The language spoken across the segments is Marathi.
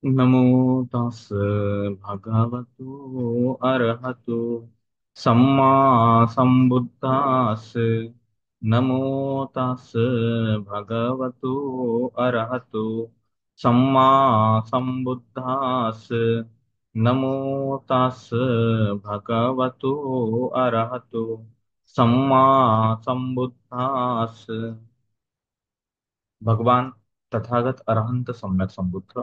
नमो तस् भगवतो अरहतो सम्मा संबुद्धास्। नमो तस् भगवतो अरहतो सम्मा संबुद्धास्। नमो तस् भगवतो अरहतो सम्मा संबुद्धास्। भगवान तथागत अरहंत सम्यक संबुद्ध,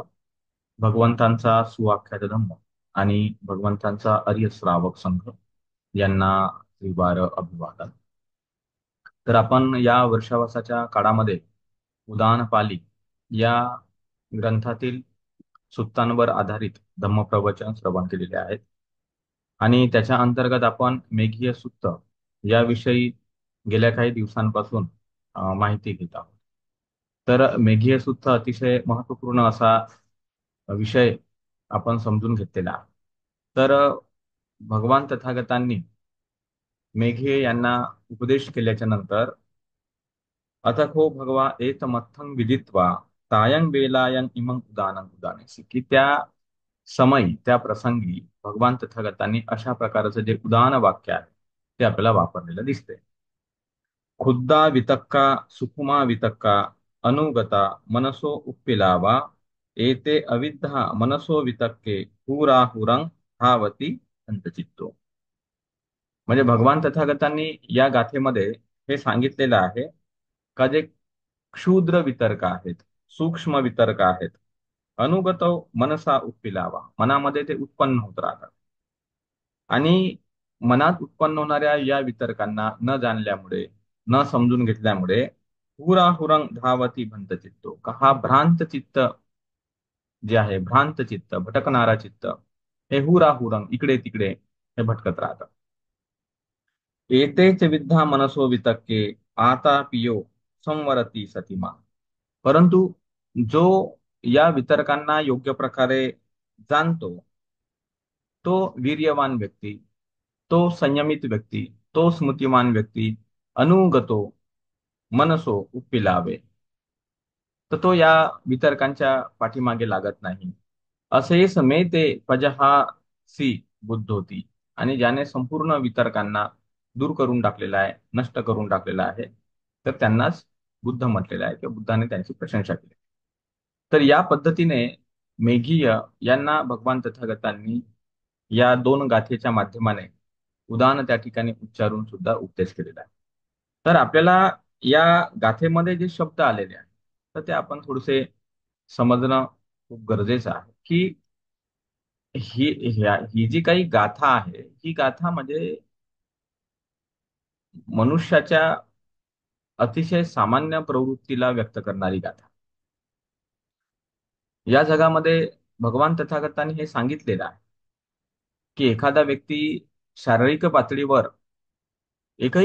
भगवंतांचा सुवाख्यात धम्म आणि भगवंतांचा आर्य श्रावक संघ यांना त्रिवार अभिवादन. तर आपण या वर्षावसाच्या काळामध्ये उदान पाली या ग्रंथातील सुत्तांवर आधारित धम्मप्रवचन श्रवण केलेले आहेत आणि त्याच्या अंतर्गत आपण मेघीय सुत्त याविषयी गेल्या काही दिवसांपासून माहिती घेत आहोत. तर मेघीय सुत्त अतिशय महत्वपूर्ण असा विषय आपण समजून घेतलेला आहे. तर भगवान तथागतांनी मेघे यांना उपदेश केल्याच्या नंतर अथको भगवा एतमत्थं विदित्वा तायं वेलायं इमं उदानं उदानेसी, की त्या समयी त्या प्रसंगी भगवान तथागतांनी अशा प्रकारचं जे उदान वाक्य आहे ते आपल्याला वापरलेलं दिसते. खुद्दा वितक्का सुकुमा वितक्का अनुगता मनसो उप्पिलावा एते अविद्धा मनसो वितक्के हुराहुरं धावती अंतचित्तो. म्हणजे भगवान तथागतांनी या गाथेमध्ये हे सांगितलेलं आहे का जे क्षुद्र वितर्क आहेत, सूक्ष्म वितर्क आहेत, अनुगत मनसा उत्पिलावा, मनामध्ये ते उत्पन्न होत राहतात आणि मनात उत्पन्न होणाऱ्या या वितर्कांना न जाणल्यामुळे, न समजून घेतल्यामुळे हुराहुरंग धावती भंत चित्तो, का हा भ्रांत चित्त जे आहे, भ्रांत चित्त, भटकणारा चित्त, हे हुराहुरंग इकडे तिकडे हे भटकत राहतं. एतेच विद्धा मनसो वितक्के आता पियो संवरती सतीमा. परंतु जो या वितर्कांना योग्य प्रकारे जाणतो तो वीर्यवान व्यक्ती, तो संयमित व्यक्ती, तो स्मृतिमान व्यक्ती अनुगतो मनसो उप्पिलावे, तर तो या वितर्कांच्या पाठीमागे लागत नाही. असेच मे ते पजहासी बुद्ध होती, आणि ज्याने संपूर्ण वितर्कांना दूर करून टाकलेला आहे, नष्ट करून टाकलेला आहे, तर त्यांनाच बुद्ध म्हटलेलं आहे किंवा बुद्धाने त्यांची प्रशंसा केली. तर या पद्धतीने मेघीय यांना भगवान तथागतांनी या दोन गाथेच्या माध्यमाने उदान त्या ठिकाणी उच्चारून सुद्धा उपदेश केलेला आहे. तर आपल्याला या गाथेमध्ये जे शब्द आलेले आहेत तर ते आपण थोडेसे समजणं खूप गरजेचं आहे की ही जी काही गाथा आहे, ही गाथा म्हणजे मनुष्याच्या अतिशय सामान्य प्रवृत्तीला व्यक्त करणारी गाथा. या जगामध्ये भगवान तथागतांनी हे सांगितलेलं आहे की एखादा व्यक्ती शारीरिक पातळीवर एक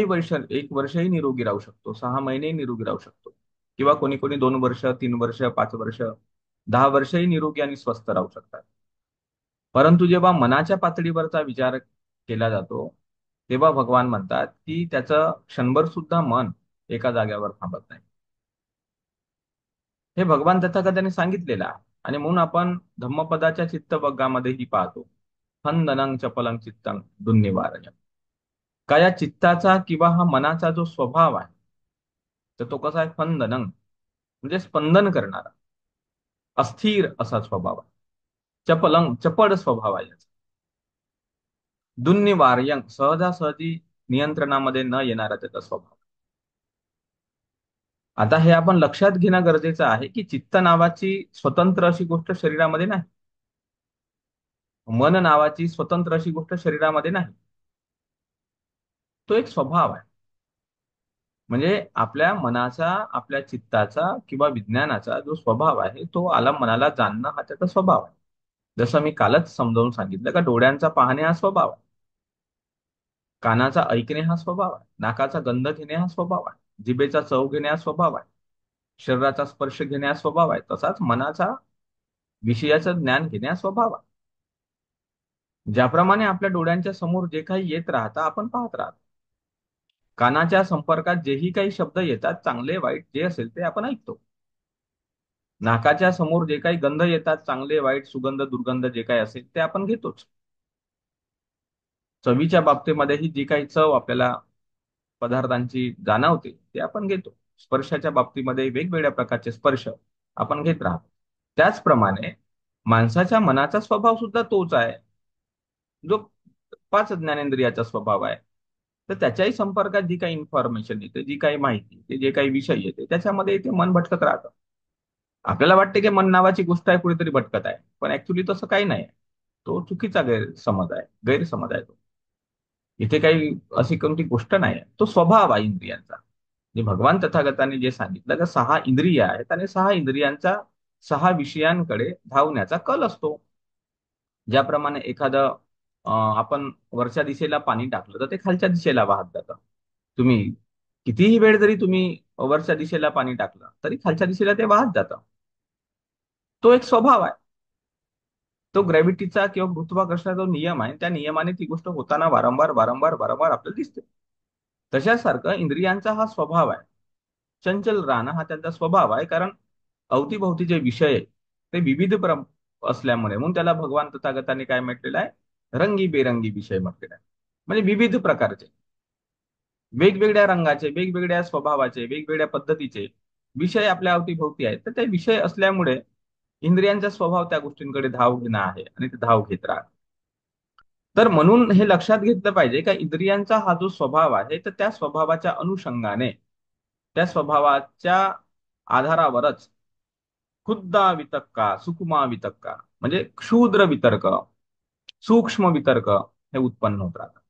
वर्षही निरोगी राहू शकतो, 6 महिनेही निरोगी राहू शकतो, किंवा कोणी कोणी 2 वर्ष, 3 वर्ष, 5 वर्ष, 10 वर्षही निरोगी आणि स्वस्थ राहू शकतात. परंतु जेव्हा मनाच्या पातळीवरचा विचार केला जातो तेव्हा भगवान म्हणतात की त्याचं क्षणभर सुद्धा मन एका जागेवर थांबत नाही. हे भगवान तथागतांनी सांगितलेलं आहे आणि म्हणून आपण धम्मपदाच्या चित्तवग्गामध्येही पाहतो, फंदनं चपलं चित्तं दुर्निवारय. का या चित्ताचा किंवा हा मनाचा जो स्वभाव आहे तर तो कसा आहे, फंदनं म्हणजे स्पंदन करणारा, अस्थिर असा स्वभाव आहे. चपलं चपळ स्वभाव आहे याचा. दुर्निवार्यं सहजासहजी नियंत्रणामध्ये न येणारा त्याचा स्वभाव. आता हे आपण लक्षात घेणं गरजेचं आहे की चित्त नावाची स्वतंत्र अशी गोष्ट शरीरामध्ये नाही, मन नावाची स्वतंत्र अशी गोष्ट शरीरामध्ये नाही. तो एक स्वभाव आहे. म्हणजे आपल्या मनाचा, आपल्या चित्ताचा किंवा विज्ञानाचा जो स्वभाव आहे तो मनाला जाणणं हा त्याचा स्वभाव आहे. जसं मी कालच समजावून सांगितलं का डोळ्यांचा पाहणे हा स्वभाव आहे, कानाचा ऐकणे हा स्वभाव आहे, नाकाचा गंध घेणे हा स्वभाव आहे, जिभेचा चव घेणे हा स्वभाव आहे, शरीराचा स्पर्श घेणे हा स्वभाव आहे. तसाच मनाचा विषयाचं ज्ञान घेणे हा स्वभाव आहे. ज्याप्रमाणे आपल्या डोळ्यांच्या समोर जे काही येत राहतं आपण पाहत राहतो, कानाच्या संपर्कात जेही काही शब्द येतात चांगले वाईट जे असेल ते आपण ऐकतो. नाकाच्या समोर जे काही गंध येतात, चांगले वाईट सुगंध दुर्गंध जे काही असेल ते आपण घेतोच. चवीच्या बाबतीमध्येही जी काही चव आपल्याला पदार्थांची जाणवते ते आपण घेतो. स्पर्शाच्या बाबतीमध्ये वेगवेगळ्या प्रकारचे स्पर्श आपण घेत राहतो. त्याचप्रमाणे माणसाच्या मनाचा स्वभाव सुद्धा तोच आहे, जो पाच ज्ञानेंद्रियाचा स्वभाव आहे. तर त्याच्याही संपर्कात जी काही इन्फॉर्मेशन येते, जी काही माहिती येते, जे काही विषय येते, त्याच्यामध्ये ते मन भटकत राहतं. आपल्याला वाटते की मन नावाची गोष्ट आहे, कुठेतरी भटकत आहे, पण ऍक्च्युली तसं काही नाही. तो चुकीचा गैरसमज आहे, गैरसमज आहे तो. इथे काही अशी कोणती गोष्ट नाही आहे, तो स्वभाव आहे इंद्रियांचा. जे भगवान तथागतांनी जे सांगितलं की सहा इंद्रिय आहेत आणि सहा इंद्रियांचा सहा विषयांकडे धावण्याचा कल असतो. ज्याप्रमाणे एखादं आपण वरच्या दिशेला पाणी टाकलं तर ते खालच्या दिशेला वाहत जातं. तुम्ही कितीही वेळ जरी तुम्ही वरच्या दिशेला पाणी टाकलं तरी खालच्या दिशेला ते वाहत जातं. तो एक स्वभाव आहे. तो ग्रॅव्हिटीचा किंवा गुरुत्वाकर्षणाचा जो नियम आहे, त्या नियमाने ती गोष्ट होताना वारंवार वारंवार वारंवार आपल्याला दिसते. तशासारखं इंद्रियांचा हा स्वभाव आहे. चंचल राहणं हा त्यांचा स्वभाव आहे, कारण अवतीभोवती जे विषय आहे, ते विविध असल्यामुळे म्हणून त्याला भगवान तथागतांनी काय म्हटलेलं आहे, रंगीबेरंगी विषय म्हटलेला आहे. म्हणजे विविध प्रकारचे, वेगवेगळ्या रंगाचे, वेगवेगळ्या स्वभावाचे, वेगवेगळ्या पद्धतीचे विषय आपल्या अवतीभोवती आहेत. तर ते विषय असल्यामुळे इंद्रियांचा स्वभाव त्या गोष्टींकडे धाव घेणं आहे आणि ते धाव घेत राहत. तर म्हणून हे लक्षात घेतलं पाहिजे का इंद्रियांचा हा जो स्वभाव आहे, तर त्या स्वभावाच्या अनुषंगाने, त्या स्वभावाच्या आधारावरच खुद्दा वितक्का, सुकुमा वितक्का, म्हणजे क्षुद्र वितर्क, सूक्ष्म वितर्क हे उत्पन्न होत राहतात.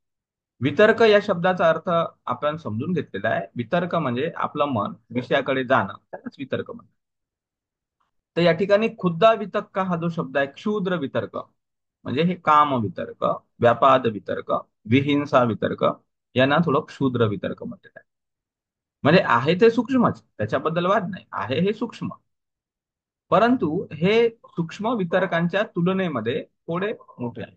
वितर्क या शब्दाचा अर्थ आपण समजून घेतलेला आहे. वितर्क म्हणजे आपलं मन विषयाकडे जाणं, त्यालाच वितर्क म्हणतात. तर या ठिकाणी खुद्दा वितक्का हा जो शब्द आहे, क्षुद्र वितर्क, म्हणजे हे काम वितर्क, व्यापाद वितर्क, विहिंसा वितर्क, यांना थोडं क्षुद्र वितर्क म्हटलेलं आहे. म्हणजे आहे ते सूक्ष्मच, त्याच्याबद्दल वाद नाही, आहे हे सूक्ष्म. परंतु हे सूक्ष्म वितर्कांच्या तुलनेमध्ये थोडे मोठे आहे.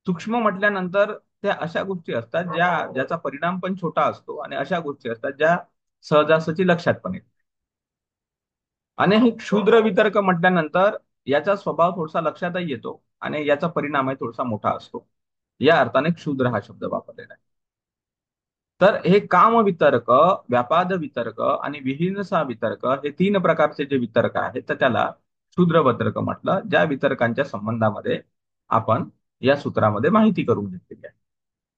सूक्ष्म म्हटल्यानंतर त्या अशा गोष्टी असतात ज्याचा परिणाम पण छोटा असतो, आणि अशा गोष्टी असतात ज्या सहजासहजी लक्षात पण येतात. आणि हे क्षुद्र वितर्क म्हटल्यानंतर याचा स्वभाव थोडासा लक्षातही येतो आणि याचा परिणामही थोडासा मोठा असतो. या अर्थाने क्षुद्र हा शब्द वापरलेला आहे. तर हे काम वितर्क, व्यापाद वितर्क आणि विहिंसा वितर्क हे तीन प्रकारचे जे वितर्क आहेत, तर त्याला क्षुद्र वितर्क म्हटलं, ज्या वितर्कांच्या संबंधामध्ये आपण या सूत्रामध्ये माहिती करून घेतलेली आहे.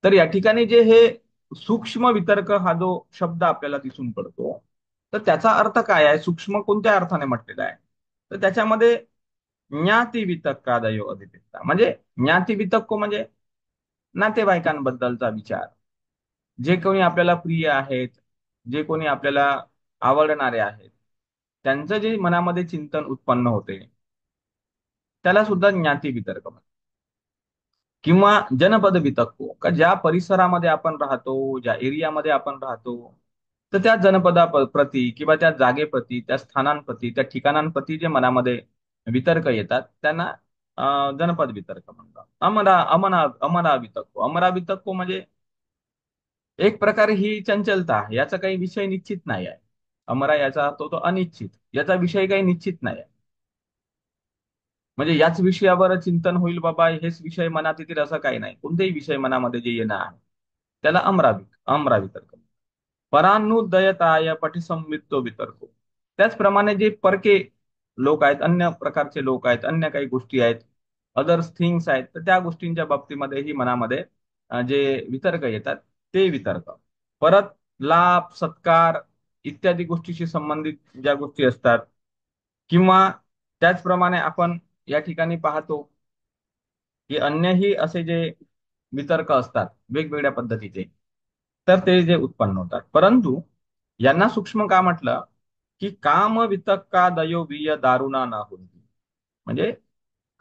तर या ठिकाणी जे हे सूक्ष्म वितर्क हा जो शब्द आपल्याला दिसून पडतो, तर त्याचा अर्थ काय आहे, सूक्ष्म कोणत्या अर्थाने म्हटलेला आहे, तर त्याच्यामध्ये ज्ञाती वितक्कादयो अधिपित्ता, म्हणजे ज्ञाती वितक्को म्हणजे नातेवाईकांबद्दलचा विचार, जे कोणी आपल्याला प्रिय आहेत, जे कोणी आपल्याला आवडणारे आहेत, त्यांचं जे मनामध्ये चिंतन उत्पन्न होते, त्याला सुद्धा ज्ञाती वितर्क म्हणतात. किंवा जनपद वितक्को, का ज्या परिसरामध्ये आपण राहतो, ज्या एरियामध्ये आपण राहतो, तर त्या जनपदाप्रती किंवा त्या जागेप्रती, त्या स्थानांप्रती, त्या ठिकाणांप्रती जे मनामध्ये वितर्क येतात, त्यांना जनपद वितर्क म्हणतात. अमरा वितक्को, अमरा वितक्को म्हणजे एक प्रकारे ही चंचलता आहे, याचा काही विषय निश्चित नाही आहे. अमरा याचा तो अनिश्चित, याचा विषय काही निश्चित नाही आहे. म्हणजे याच विषयावर चिंतन होईल बाबा, हेच विषय मनात येतील असं काही नाही. कोणतेही विषय मनामध्ये जे येणं आहे त्याला अमरा वितर्क. परानुदयताय पटिसंवित्तो वितर्को. त्याचप्रमाणे जे परके लोक आहेत, अन्य प्रकारचे लोक आहेत, अन्य काही गोष्टी आहेत, अदर्स थिंग्स आहेत, तर त्या गोष्टींच्या बाबतीमध्येही मनामध्ये जे वितर्क येतात ते वितर्क. परत लाभ सत्कार इत्यादी गोष्टीशी संबंधित ज्या गोष्टी असतात, किंवा त्याचप्रमाणे आपण या ठिकाणी पाहतो की अन्यही असे जे वितर्क असतात वेगवेगळ्या पद्धतीचे, तर ते जे उत्पन्न होतात. परंतु यांना सूक्ष्म का म्हटलं, की काम वितक्कादयो विय दारुणा ना होती. म्हणजे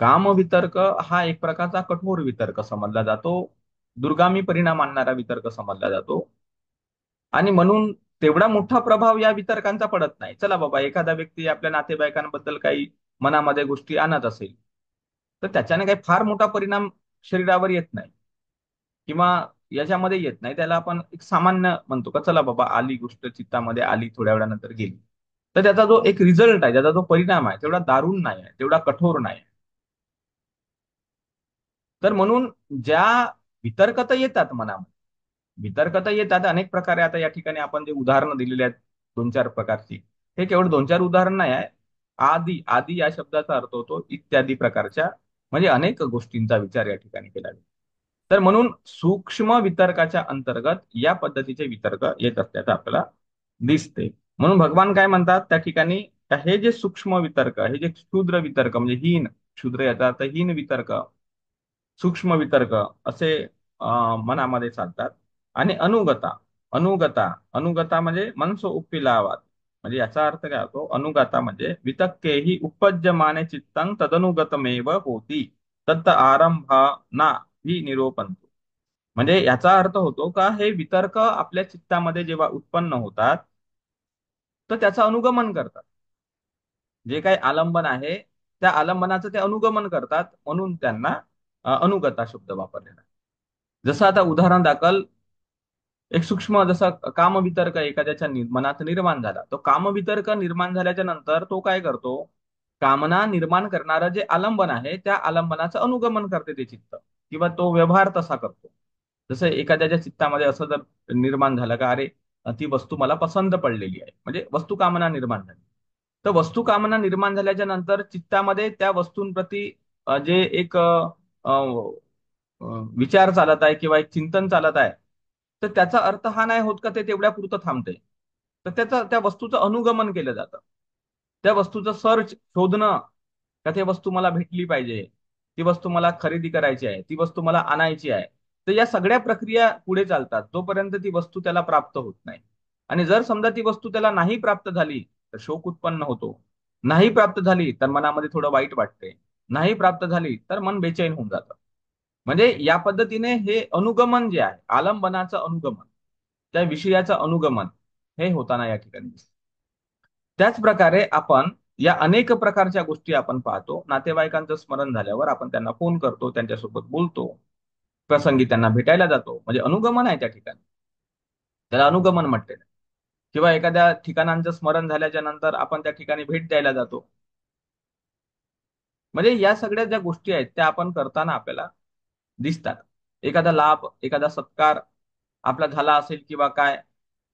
काम वितर्क हा एक प्रकारचा कठोर वितर्क समजला जातो, दुर्गामी परिणाम आणणारा वितर्क समजला जातो, आणि म्हणून तेवढा मोठा प्रभाव या वितर्कांचा पडत नाही. चला बाबा, एखादा व्यक्ती आपल्या नातेवाईकांबद्दल काही मनामध्ये गोष्टी आणत असेल, तर त्याच्याने काही फार मोठा परिणाम शरीरावर येत नाही, किंवा याच्यामध्ये येत नाही. त्याला आपण एक सामान्य म्हणतो का, चला बाबा आली गोष्ट चित्तामध्ये, आली थोड्या वेळानंतर गेली. तर त्याचा जो एक रिझल्ट आहे, त्याचा जो परिणाम आहे, तेवढा दारुण नाही आहे, तेवढा कठोर नाही आहे. तर म्हणून ज्या वितर्कता येतात मनामध्ये, वितर्कता येतात अनेक प्रकारे. आता या ठिकाणी आपण जे उदाहरणं दिलेली आहेत दोन चार प्रकारची, हे केवळ दोन चार उदाहरण नाही आहे. आदी, आदी या शब्दाचा अर्थ होतो इत्यादी प्रकारच्या, म्हणजे अनेक गोष्टींचा विचार या ठिकाणी केला गेला. तर म्हणून सूक्ष्म वितर्काच्या अंतर्गत या पद्धतीचे वितर्क येत असल्याचं आपल्याला दिसते. म्हणून भगवान काय म्हणतात त्या ठिकाणी, का हे जे सूक्ष्म वितर्क, हे जे क्षुद्र वितर्क म्हणजे हीन, क्षुद्र याचा अर्थ हीन वितर्क, सूक्ष्म वितर्क असे मनामध्ये चालतात. आणि अनुगता, अनुगता, अनुगता म्हणजे मनसो उपविलावात. म्हणजे याचा अर्थ काय होतो, अनुगता म्हणजे वितक्के ही उपज्यमाने चित्तं तदनुगतमेव होती तत् आरंभा ना ही निरोपंतु. म्हणजे याचा अर्थ होतो का हे वितर्क आपल्या चित्तामध्ये जेव्हा उत्पन्न होतात, तर त्याचं अनुगमन करतात. जे काही आलंबन आहे, त्या आलंबनाचं ते अनुगमन करतात, म्हणून त्यांना अनुगता शब्द वापरलेला आहे. जसं आता उदाहरण दाखल, एक सूक्ष्म जसा कामवितर्क एखाद्याच्या मनात निर्माण झाला, तो कामवितर्क निर्माण झाल्याच्या नंतर तो काय करतो, कामना निर्माण करणारं जे आलंबन आहे त्या आलंबनाचं अनुगमन करते ते चित्त, किंवा तो व्यवहार तसा करतो. जसं एखाद्याच्या चित्तामध्ये असं जर निर्माण झालं का, अरे ती वस्तू मला पसंत पडलेली आहे, म्हणजे वस्तू कामना निर्माण झाली. तर वस्तू कामना निर्माण झाल्याच्या नंतर चित्तामध्ये त्या वस्तूंप्रती जे एक अ, अ, विचार चालत आहे किंवा एक चिंतन चालत आहे, तर त्याचा अर्थ हा नाही होत का ते तेवढ्या पुरतं थांबते. तर त्याचं त्या वस्तूचं अनुगमन केलं जातं. त्या वस्तूचं सर्च, शोधणं, का ती वस्तू मला भेटली पाहिजे, ती वस्तू मला खरेदी करायची आहे, ती वस्तू मला आणायची आहे. तर या सगळ्या प्रक्रिया पुढे चालतात जोपर्यंत ती वस्तू त्याला प्राप्त होत नाही. आणि जर समजा ती वस्तू त्याला नाही प्राप्त झाली, तर शोक उत्पन्न होतो. नाही प्राप्त झाली तर मनामध्ये थोडं वाईट वाटते. नाही प्राप्त झाली तर मन बेचैन होऊन जातं. म्हणजे या पद्धतीने हे अनुगमन जे आहे, आलंबनाचं अनुगमन, त्या विषयाचं अनुगमन, हे होताना या ठिकाणी दिसतं. त्याच प्रकारे आपण या अनेक प्रकारच्या गोष्टी आपण पाहतो. नातेवाईकांचं स्मरण झाल्यावर आपण त्यांना फोन करतो, त्यांच्यासोबत बोलतो, प्रसंगी त्यांना भेटायला जातो, म्हणजे अनुगमन आहे त्या ठिकाणी, त्याला अनुगमन म्हटलेलं आहे. किंवा एखाद्या ठिकाणांचं स्मरण झाल्याच्या नंतर आपण त्या ठिकाणी भेट द्यायला जातो. म्हणजे या सगळ्या ज्या गोष्टी आहेत त्या आपण करताना आपल्याला दिसतात. एखादा लाभ, एखादा सत्कार आपला झाला असेल किंवा काय,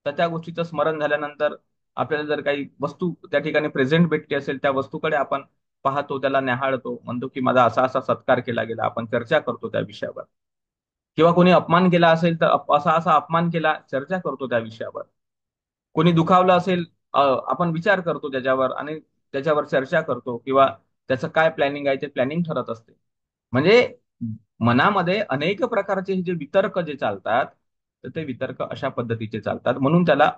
तर त्या गोष्टीचं स्मरण झाल्यानंतर आपल्याला जर काही वस्तू त्या ठिकाणी प्रेझेंट भेटली असेल, त्या वस्तूकडे आपण पाहतो, त्याला न्याहाळतो, म्हणतो की माझा असा असा सत्कार केला गेला, आपण चर्चा करतो त्या विषयावर. किंवा कोणी अपमान केला असेल तर असा असा अपमान केला, चर्चा करतो त्या विषयावर. कोणी दुखावलं असेल, आपण विचार करतो त्याच्यावर आणि त्याच्यावर चर्चा करतो, किंवा त्याचं काय प्लॅनिंग आहे ते प्लॅनिंग ठरत असते. म्हणजे मनामध्ये अनेक प्रकारचे जे वितर्क जे चालतात, तर ते वितर्क अशा पद्धतीचे चालतात. म्हणून त्याला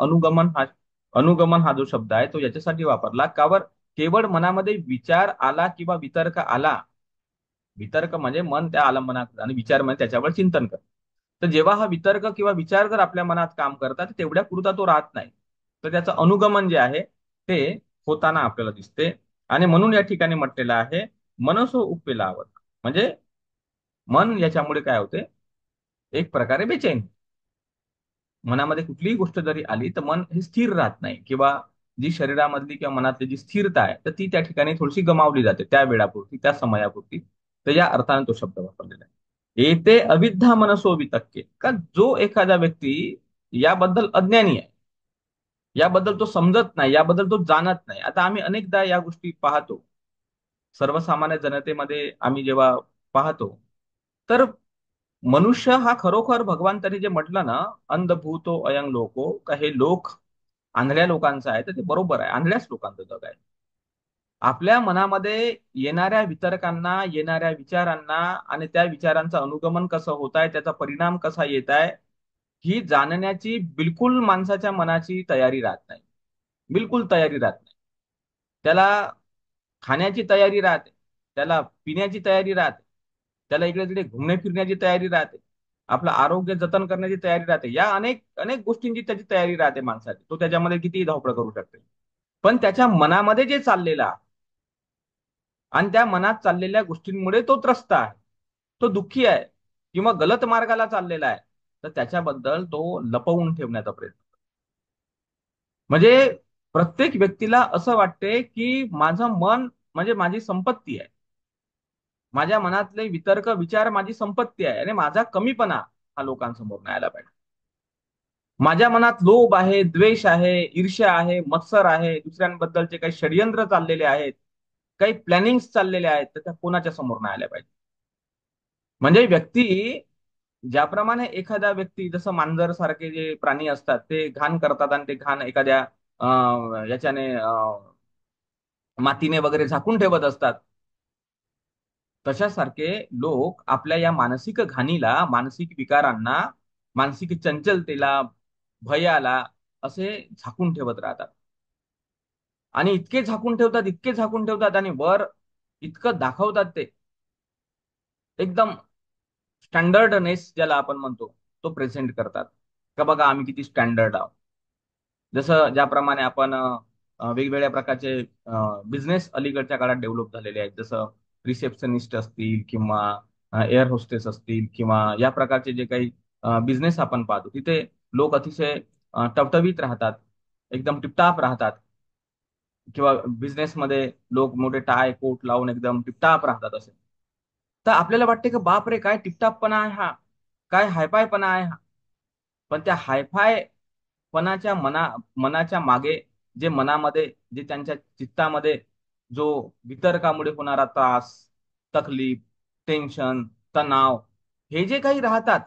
अनुगमन हा जो शब्द आहे तो याच्यासाठी वापरला, कावर केवळ मनामध्ये विचार आला किंवा वितर्क आला. वितर्क म्हणजे मन त्या आलंबनात, आणि विचार म्हणजे त्याच्यावर चिंतन कर. तर जेव्हा हा वितर्क किंवा विचार जर आपल्या मनात काम करतात, तेवढ्या पुरता तो राहत नाही. तर त्याचं अनुगमन जे आहे ते होताना आपल्याला दिसते. आणि म्हणून या ठिकाणी म्हटलेलं आहे, मनसो उपविलावत. म्हणजे मन याच्यामुळे काय होते, एक प्रकारे बेचैन. मनामध्ये कुठलीही गोष्ट जरी आली तर मन हे स्थिर राहत नाही, किंवा जी शरीरामधली किंवा मनातली जी स्थिरता आहे तर ती त्या ठिकाणी थोडीशी गमावली जाते त्या वेळापुरती, त्या समयापुरती. तर या अर्थाने तो शब्द वापरलेला आहे. येते अविद्या मनसो वितक्के, का जो एखादा व्यक्ती याबद्दल अज्ञानी आहे, याबद्दल तो समजत नाही, याबद्दल तो जाणत नाही. आता आम्ही अनेकदा या गोष्टी पाहतो, सर्वसामान्य जनतेमध्ये आम्ही जेव्हा पाहतो, तर मनुष्य हा खरोखर भगवान त्यांनी जे म्हटलं ना, अंधभूतो अयं लोको, का हे लोक आंधळ्या लोकांचं आहे, तर ते बरोबर आहे, आंधळ्याच लोकांचं जग आहे. आपल्या मनामध्ये येणाऱ्या वितर्कांना, येणाऱ्या विचारांना, आणि त्या विचारांचं अनुगमन कसं होत आहे, त्याचा परिणाम कसा येत आहे, ही जाणण्याची बिलकुल माणसाच्या मनाची तयारी राहत नाही. बिलकुल तयारी राहत नाही. त्याला खाण्याची तयारी राहते, त्याला पिण्याची तयारी राहते, त्याला इकडे तिकडे घुमणे फिरण्याची तयारी राहते, आपलं आरोग्य जतन करण्याची तयारी राहते, या अनेक अनेक गोष्टींची त्याची तयारी राहते माणसाची. तो त्याच्यामध्ये कितीही धावपळ करू शकते. पण त्याच्या मनामध्ये जे चाललेलं आहे, आणि त्या मनात चाललेल्या गोष्टींमुळे तो त्रस्त आहे, तो दुःखी आहे, किंवा गलत मार्गाला चाललेला आहे, तर त्याच्याबद्दल तो लपवून ठेवण्याचा प्रयत्न. म्हणजे प्रत्येक व्यक्तीला असं वाटते की माझं मन म्हणजे माझी संपत्ती आहे. माझ्या मनातले वितर्क विचार माझी संपत्ती आहे आणि माझा कमीपणा हा लोकांसमोर नाही आला पाहिजे. माझ्या मनात लोभ आहे, द्वेष आहे, ईर्ष्या आहे, मत्सर आहे, दुसऱ्यांबद्दलचे काही षडयंत्र चाललेले आहेत, काही प्लॅनिंग्स चाललेले आहेत, तर त्या कोणाच्या समोर नाही आल्या पाहिजे. म्हणजे व्यक्ती ज्याप्रमाणे एखादा व्यक्ती जसं मांजर सारखे जे प्राणी असतात ते घाण करतात आणि ते घाण एखाद्या याच्याने मातीने वगैरे झाकून ठेवत असतात, तशासारखे लोक आपल्या या मानसिक घाणीला, मानसिक विकारांना, मानसिक चंचलतेला, भयाला असे झाकून ठेवत राहतात. आणि इतके झाकून ठेवतात, इतके झाकून ठेवतात आणि वर इतकं दाखवतात ते एकदम स्टँडर्डनेस ज्याला आपण म्हणतो तो प्रेझेंट करतात, का बघा आम्ही किती स्टँडर्ड आहोत. जसं ज्याप्रमाणे आपण वेगवेगळ्या प्रकारचे बिझनेस अलीकडच्या काळात डेव्हलप झालेले आहेत, जसं रिसेप्शनिस्ट असतील किंवा एअर होस्टेस असतील किंवा या प्रकारचे जे काही बिझनेस आपण पाहतो, तिथे लोक अतिशय टवटवीत राहतात, एकदम टिपटाप राहतात. किंवा बिझनेसमध्ये लोक मोठे टाय कोट लावून एकदम टिपटाप राहतात असे. तर आपल्याला वाटते की बाप रे, काय टिपटापपणा आहे हा, काय हायफायपणा आहे हा. पण त्या हायफाय पणाच्या मनाच्या मागे जे मनामध्ये, जे त्यांच्या चित्तामध्ये जो वितर्कामुळे होणारा त्रास, तकलीफ, टेन्शन, तणाव, हे जे काही राहतात,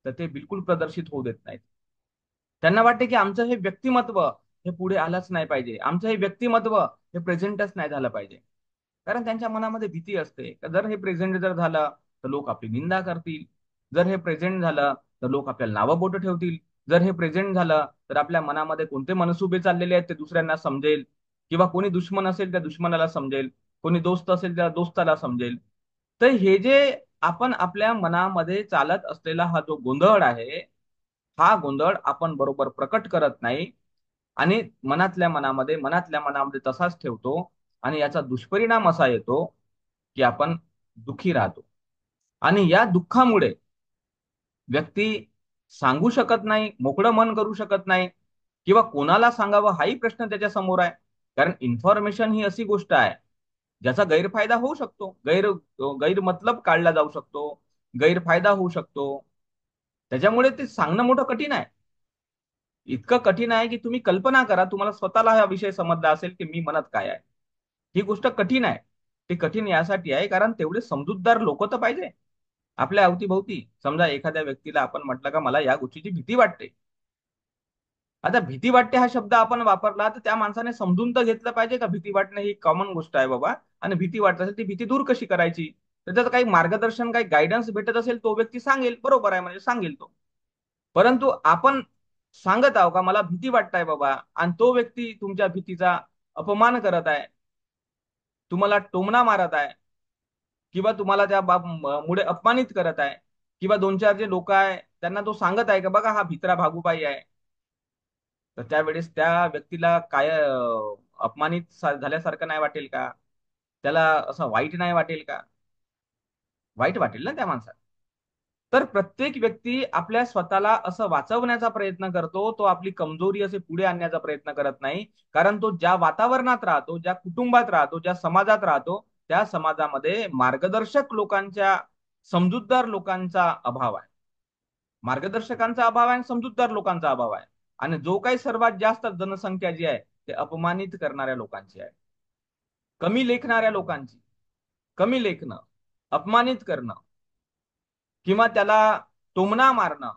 तर ते बिलकुल प्रदर्शित होऊ देत नाहीत. त्यांना वाटते की आमचं हे व्यक्तिमत्व हे पुढे आलंच नाही पाहिजे, आमचं हे व्यक्तिमत्व हे प्रेझेंटच नाही झालं पाहिजे. कारण त्यांच्या मनामध्ये भीती असते का जर हे प्रेझेंट जर झालं तर लोक आपली निंदा करतील, जर हे प्रेझेंट झालं तर लोक आपल्याला नावं बोटं ठेवतील, जर हे प्रेझेंट झालं तर आपल्या मनामध्ये कोणते मनसुबे चाललेले आहेत ते दुसऱ्यांना समजेल, किंवा कोणी दुश्मन असेल त्या दुश्मनाला समजेल, कोणी दोस्त असेल त्या दोस्ताला समजेल. तर हे जे आपण आपल्या मनामध्ये चालत असलेला हा जो गोंधळ आहे, हा गोंधळ आपण बरोबर प्रकट करत नाही आणि मनातल्या मनामध्ये तसाच ठेवतो. आणि याचा दुष्परिणाम असा येतो की आपण दुःखी राहतो. आणि या दुःखामुळे व्यक्ती सांगू शकत नाही, मोकळं मन करू शकत नाही, किंवा कोणाला सांगावं हाही प्रश्न त्याच्या समोर आहे. कारण इन्फॉर्मेशन ही अशी गोष्ट आहे ज्याचा गैरफायदा होऊ शकतो, गैरमतलब काढला जाऊ शकतो, गैरफायदा होऊ शकतो. त्याच्यामुळे ते सांगणं मोठं कठीण आहे. इतकं कठीण आहे की तुम्ही कल्पना करा, तुम्हाला स्वतःला हा विषय समजला असेल की मी म्हणत काय आहे. ही गोष्ट कठीण आहे. ती कठीण यासाठी आहे कारण तेवढे समजूतदार लोक तर पाहिजे आपल्या अवतीभोवती. समजा एखाद्या व्यक्तीला आपण म्हटलं का मला या गोष्टीची भीती वाटते. आता भीती वाटते हा शब्द आपण वापरला तर त्या माणसाने समजून तर घेतलं पाहिजे का भीती वाटणे ही कॉमन गोष्ट आहे बाबा. आणि भीती वाटत असेल ती भीती दूर कशी करायची, त्याच्यात काही मार्गदर्शन, काही गायडन्स भेटत असेल तो व्यक्ती सांगेल, बरोबर आहे, म्हणजे सांगेल तो. परंतु आपण सांगत आहो का मला भीती वाटत बाबा, आणि तो व्यक्ती तुमच्या भीतीचा अपमान करत आहे, तुम्हाला टोमणा मारत आहे, किंवा तुम्हाला त्या मुळे अपमानित करत आहे, किंवा दोन चार जे लोक आहे त्यांना तो सांगत आहे का बघा हा भित्रा भागूबाई आहे, तर त्यावेळेस त्या व्यक्तीला काय अपमानित झाल्यासारखं नाही वाटेल का? त्याला असं वाईट नाही वाटेल का? वाईट वाटेल ना त्या माणसाला. तर प्रत्येक व्यक्ती आपल्या स्वतःला असं वाचवण्याचा प्रयत्न करतो, तो आपली कमजोरी असे पुढे आणण्याचा प्रयत्न करत नाही. कारण तो ज्या वातावरणात राहतो, ज्या कुटुंबात राहतो, ज्या समाजात राहतो, त्या समाजामध्ये मार्गदर्शक लोकांच्या, समजूतदार लोकांचा अभाव आहे. मार्गदर्शकांचा अभाव आहे आणि समजूतदार लोकांचा अभाव आहे. आणि जो काही सर्वात जास्त जनसंख्या जी आहे ते अपमानित करणाऱ्या लोकांची आहे, कमी लेखणाऱ्या लोकांची. कमी लेखणं, अपमानित करणं, किंवा त्याला टोमणा मारणं,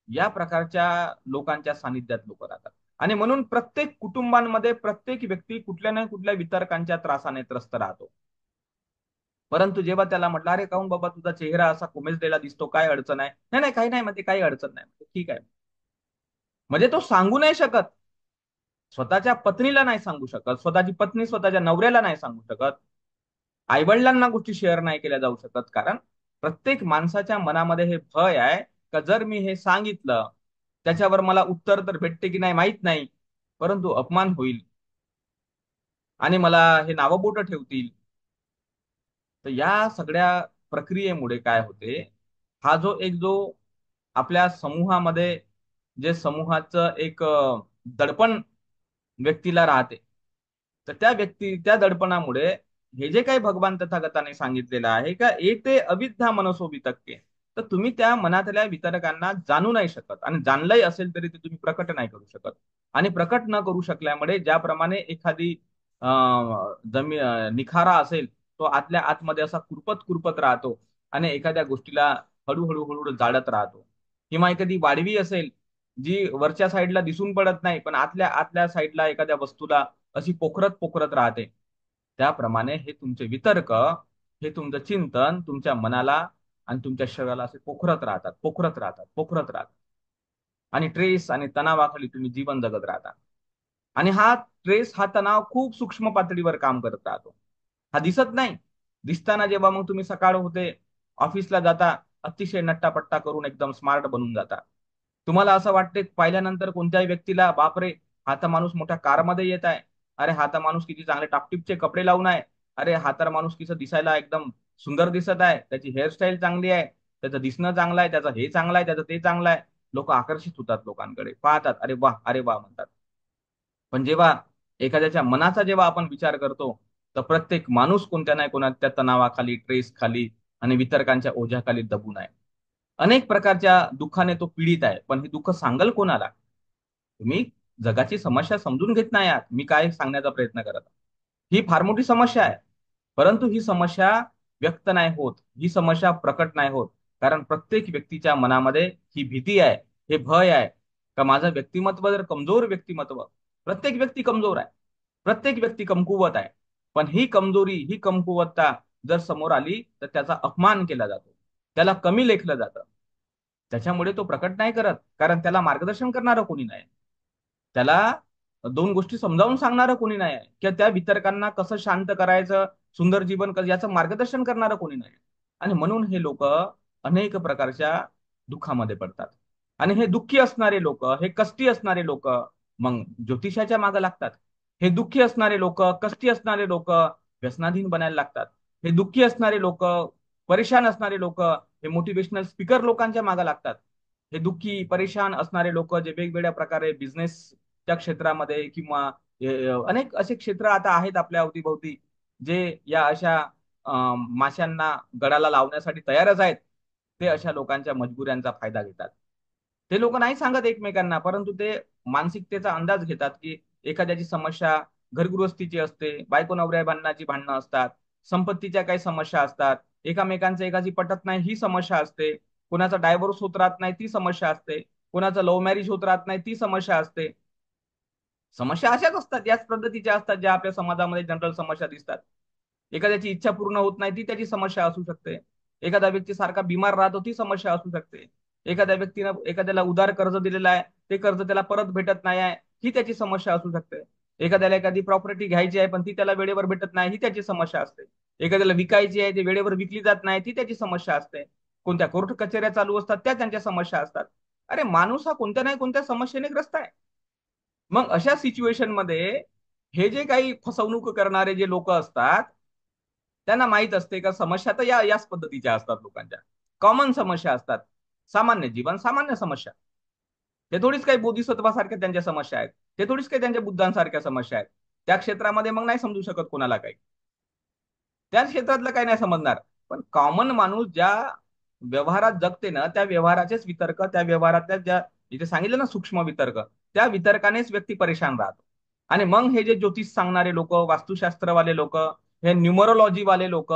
या प्रकारच्या लोकांच्या सानिध्यात लोक राहतात. आणि म्हणून प्रत्येक कुटुंबांमध्ये प्रत्येक व्यक्ती कुठल्या ना कुठल्या वितर्कांच्या त्रासाने त्रस्त राहतो. परंतु जेव्हा त्याला म्हटलं अरे काहून बाबा तुझा चेहरा असा कोमेजलेला दिसतो, काय अडचण आहे? नाही नाही काही नाही म्हणते, काही अडचण नाही म्हणते. ठीक आहे. म्हणजे तो सांगू नाही शकत, स्वतःच्या पत्नीला नाही सांगू शकत, स्वतःची पत्नी स्वतःच्या नवऱ्याला नाही सांगू शकत, आईवडिलांना गोष्टी शेअर नाही केल्या जाऊ शकत. कारण प्रत्येक माणसाच्या मनामध्ये हे भय आहे का जर मी हे सांगितलं त्याच्यावर मला उत्तर तर भेटते की नाही माहित नाही, परंतु अपमान होईल आणि मला हे नावबोटं ठेवतील. तर या सगळ्या प्रक्रियेमुळे काय होते, हा जो आपल्या समूहामध्ये जे समूहाचं एक दडपण व्यक्तीला राहते. तर त्या दडपणामुळे हे जे काही भगवान तथागताने सांगितलेलं आहे का ते अविद्या मनसो वितक्के, तर तुम्ही त्या मनातल्या वितरकांना जाणू नाही शकत, आणि जाणलंही असेल तरी ते तुम्ही प्रकट नाही करू शकत. आणि प्रकट न करू शकल्यामुळे ज्याप्रमाणे एखादी निखारा असेल, तो आतल्या आतमध्ये असा कुरपत कुरपत राहतो आणि एखाद्या गोष्टीला हळूहळू हळूहळू जाळत राहतो. किंवा एखादी वाढवी असेल, जी वरच्या साईडला दिसून पडत नाही पण आतल्या आतल्या साईडला एखाद्या वस्तूला अशी पोखरत पोखरत राहते. त्याप्रमाणे हे तुमचे वितर्क, हे तुमचं चिंतन तुमच्या मनाला आणि तुमच्या शरीराला असे पोखरत राहतात, पोखरत राहतात, पोखरत राहतात. आणि ट्रेस आणि तणावाखाली तुम्ही जीवन जगत राहता. आणि हा ट्रेस, हा तणाव खूप सूक्ष्म पातळीवर काम करत राहतो. हा दिसत नाही. दिसताना जेव्हा मग तुम्ही सकाळ होते, ऑफिसला जाता, अतिशय नट्टापट्टा करून एकदम स्मार्ट बनून जाता. तुम्हाला असं वाटते पाहिल्यानंतर कोणत्याही व्यक्तीला, बापरे, हा तर माणूस मोठ्या कारमध्ये येत आहे. अरे हा तर माणूस किती चांगले टापटिपचे कपडे लावून आहे. अरे हा तर माणूस किती दिसायला एकदम सुंदर दिसत आहे, त्याची हेअरस्टाईल चांगली आहे, त्याचं दिसणं चांगलं आहे, त्याचं हे चांगलं आहे, त्याचं ते चांगलं आहे. लोक आकर्षित होतात, लोकांकडे पाहतात, अरे वा, अरे वा म्हणतात. पण जेव्हा एखाद्याच्या मनाचा जेव्हा आपण विचार करतो, तर प्रत्येक माणूस कोणत्या नाही कोणत्या तणावाखाली, ट्रेस खाली आणि वितर्कांच्या ओझ्याखाली दबून आहे. अनेक प्रकारच्या दुःखाने तो पीडित आहे, पण हे दुःख सांगल कोणाला? तुम्ही जगाची समस्या समजून घेत नाही आहात, मी काय सांगण्याचा प्रयत्न करत आहे. ही फार मोठी समस्या आहे. परंतु ही समस्या व्यक्त नाही होत, ही समस्या प्रकट नाही होत. कारण प्रत्येक व्यक्तीच्या मनामध्ये ही भीती आहे, हे भय आहे, का माझं व्यक्तिमत्व जर कमजोर व्यक्तिमत्व, प्रत्येक व्यक्ती कमजोर आहे, प्रत्येक व्यक्ती कमकुवत आहे. पण ही कमजोरी, ही कमकुवतता जर समोर आली तर त्याचा अपमान केला जातो, त्याला कमी लेखलं जातं. त्याच्यामुळे तो प्रकट नाही करत, कारण त्याला मार्गदर्शन करणारं कोणी नाही. त्याला दोन गोष्टी समजावून सांगणारं कोणी नाही आहे, किंवा त्या वितर्कांना कसं शांत करायचं, सुंदर जीवन कसं, याचं मार्गदर्शन करणारं कोणी नाही. आणि म्हणून हे लोक अनेक प्रकारच्या दुःखामध्ये पडतात. आणि हे दुःखी असणारे लोक, हे कष्टी असणारे लोक मग ज्योतिषाच्या मागे लागतात. हे दुःखी असणारे लोक, कष्टी असणारे लोक व्यसनाधीन बनायला लागतात. हे दुःखी असणारे लोक, परेशान असणारे लोक हे मोटिवेशनल स्पीकर लोकांच्या मागे लागतात. हे दुःखी परेशान असणारे लोक जे वेगवेगळ्या प्रकारे बिझनेसच्या क्षेत्रामध्ये किंवा अनेक असे क्षेत्र आता आहेत आपल्या अवतीभोवती, जे या अशा माशांना गडाला लावण्यासाठी तयारच आहेत. ते अशा लोकांच्या मजबुऱ्यांचा फायदा घेतात. ते लोक नाही सांगत एकमेकांना, परंतु ते मानसिकतेचा अंदाज घेतात, की एखाद्याची समस्या घरगृहस्थीची असते, बायको नवऱ्या भांडणाची भांडणं असतात, संपत्तीच्या काही समस्या असतात, एकामेकांचं एकाची पटत नाही ही समस्या असते, कोणाचा डायव्होर्स होत राहत नाही ती समस्या असते, कोणाचं लव्ह मॅरेज होत राहत नाही ती समस्या असते. समस्या अशाच असतात, याच पद्धतीच्या असतात ज्या आपल्या समाजामध्ये जनरल समस्या दिसतात. एखाद्याची इच्छा पूर्ण होत नाही ती त्याची समस्या असू शकते. एखादा व्यक्ती सारखा बिमार राहतो ती समस्या असू शकते. एखाद्या व्यक्तीनं एखाद्याला उदार कर्ज दिलेलं आहे, ते कर्ज त्याला परत भेटत नाही आहे, ही त्याची समस्या असू शकते. एखाद्याला एखादी प्रॉपर्टी घ्यायची आहे पण ती त्याला वेळेवर भेटत नाही, ही त्याची समस्या असते. एखाद्याला विकायची आहे, ती वेळेवर विकली जात नाही, ती त्याची समस्या असते. कोणत्या कोर्ट कचेऱ्या चालू असतात, त्या त्यांच्या समस्या असतात. अरे माणूस हा कोणत्या नाही कोणत्या समस्येने ग्रस्त आहे. मग अशा सिच्युएशन मध्ये हे जे काही फसवणूक करणारे जे लोक असतात, त्यांना माहित असते का समस्या तर याच पद्धतीच्या असतात लोकांच्या. कॉमन समस्या असतात, सामान्य जीवन, सामान्य समस्या. ते थोडीच काही बोधिसत्वासारख्या त्यांच्या समस्या आहेत, ते थोडीच काही त्यांच्या बुद्धांसारख्या समस्या आहेत. त्या क्षेत्रामध्ये मग नाही समजू शकत कोणाला काही, त्या क्षेत्रातलं काही नाही समजणार. पण कॉमन माणूस ज्या व्यवहारात जगते ना, त्या व्यवहाराचेच वितर्क, त्या व्यवहारातल्या ज्या इथे सांगितलं ना सूक्ष्म वितर्क, त्या वितर्कानेच व्यक्ती परेशान राहतो. आणि मग हे जे ज्योतिष सांगणारे लोक, वास्तुशास्त्रवाले लोक, हे न्यूमरोलॉजी वाले लोक,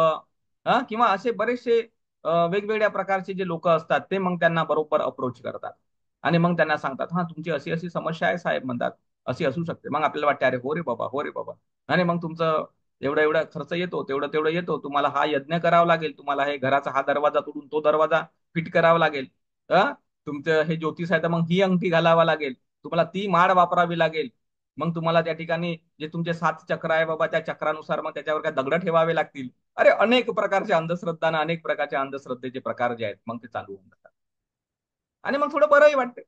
किंवा असे बरेचसे वेगवेगळ्या प्रकारचे जे लोक असतात, ते मग त्यांना बरोबर अप्रोच करतात. आणि मग त्यांना सांगतात, हा तुमची अशी अशी समस्या आहे साहेब, म्हणतात अशी असू शकते. मग आपल्याला वाटते, अरे हो रे बाबा, हो रे बाबा. आणि मग तुमचं एवढा एवढा खर्च येतो, तेवढं तेवढं येतो, तुम्हाला हा यज्ञ करावा लागेल, तुम्हाला हे घराचा हा दरवाजा तोडून तो दरवाजा फिट करावा लागेल, तुमचं हे ज्योतिष आहे तर मग ही अंगठी घालावा लागेल, तुम्हाला ती माळ वापरावी लागेल. मग तुम्हाला त्या ठिकाणी जे तुमचे 7 चक्र आहे बाबा, त्या चक्रानुसार मग त्याच्यावर काय दगड ठेवावे लागतील. अरे अनेक प्रकारच्या अंधश्रद्धा आणि अनेक प्रकारच्या अंधश्रद्धेचे प्रकार जे आहेत मग ते चालू होऊन जातात. आणि मग थोडं बरंही वाटतं.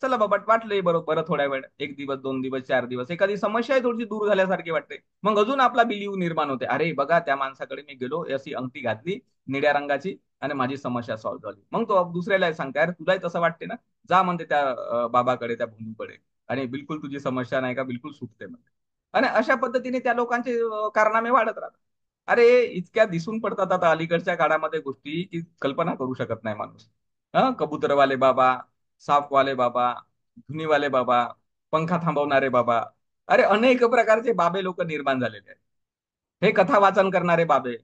चला बाबा, वाटलंय बरं थोड्या वेळ, एक दिवस, 2 दिवस, 4 दिवस, एखादी समस्या आहे थोडीशी दूर झाल्यासारखी वाटते. मग अजून आपला बिलीव निर्माण होते, अरे बघा त्या माणसाकडे मी गेलो, अशी अंगठी घातली निळ्या रंगाची आणि माझी समस्या सॉल्व्ह झाली. मग तो दुसऱ्याला सांगते, अरे तुलाही तसं वाटते ना, जा म्हणते त्या बाबाकडे, त्या भोंदूकडे, आणि बिलकुल तुझी समस्या नाही का बिलकुल सुटते म्हणते. आणि अशा पद्धतीने त्या लोकांचे कारनामे वाढत राहतात. अरे इतक्या दिसून पडतात आता अलीकडच्या काळामध्ये गोष्टी की कल्पना करू शकत नाही माणूस. कबूतरवाले बाबा, सापवाले बाबा, धुनीवाले बाबा, पंखा थांबवणारे बाबा, अरे अनेक प्रकारचे बाबे लोक निर्माण झालेले आहेत. हे कथा वाचन करणारे बाबे,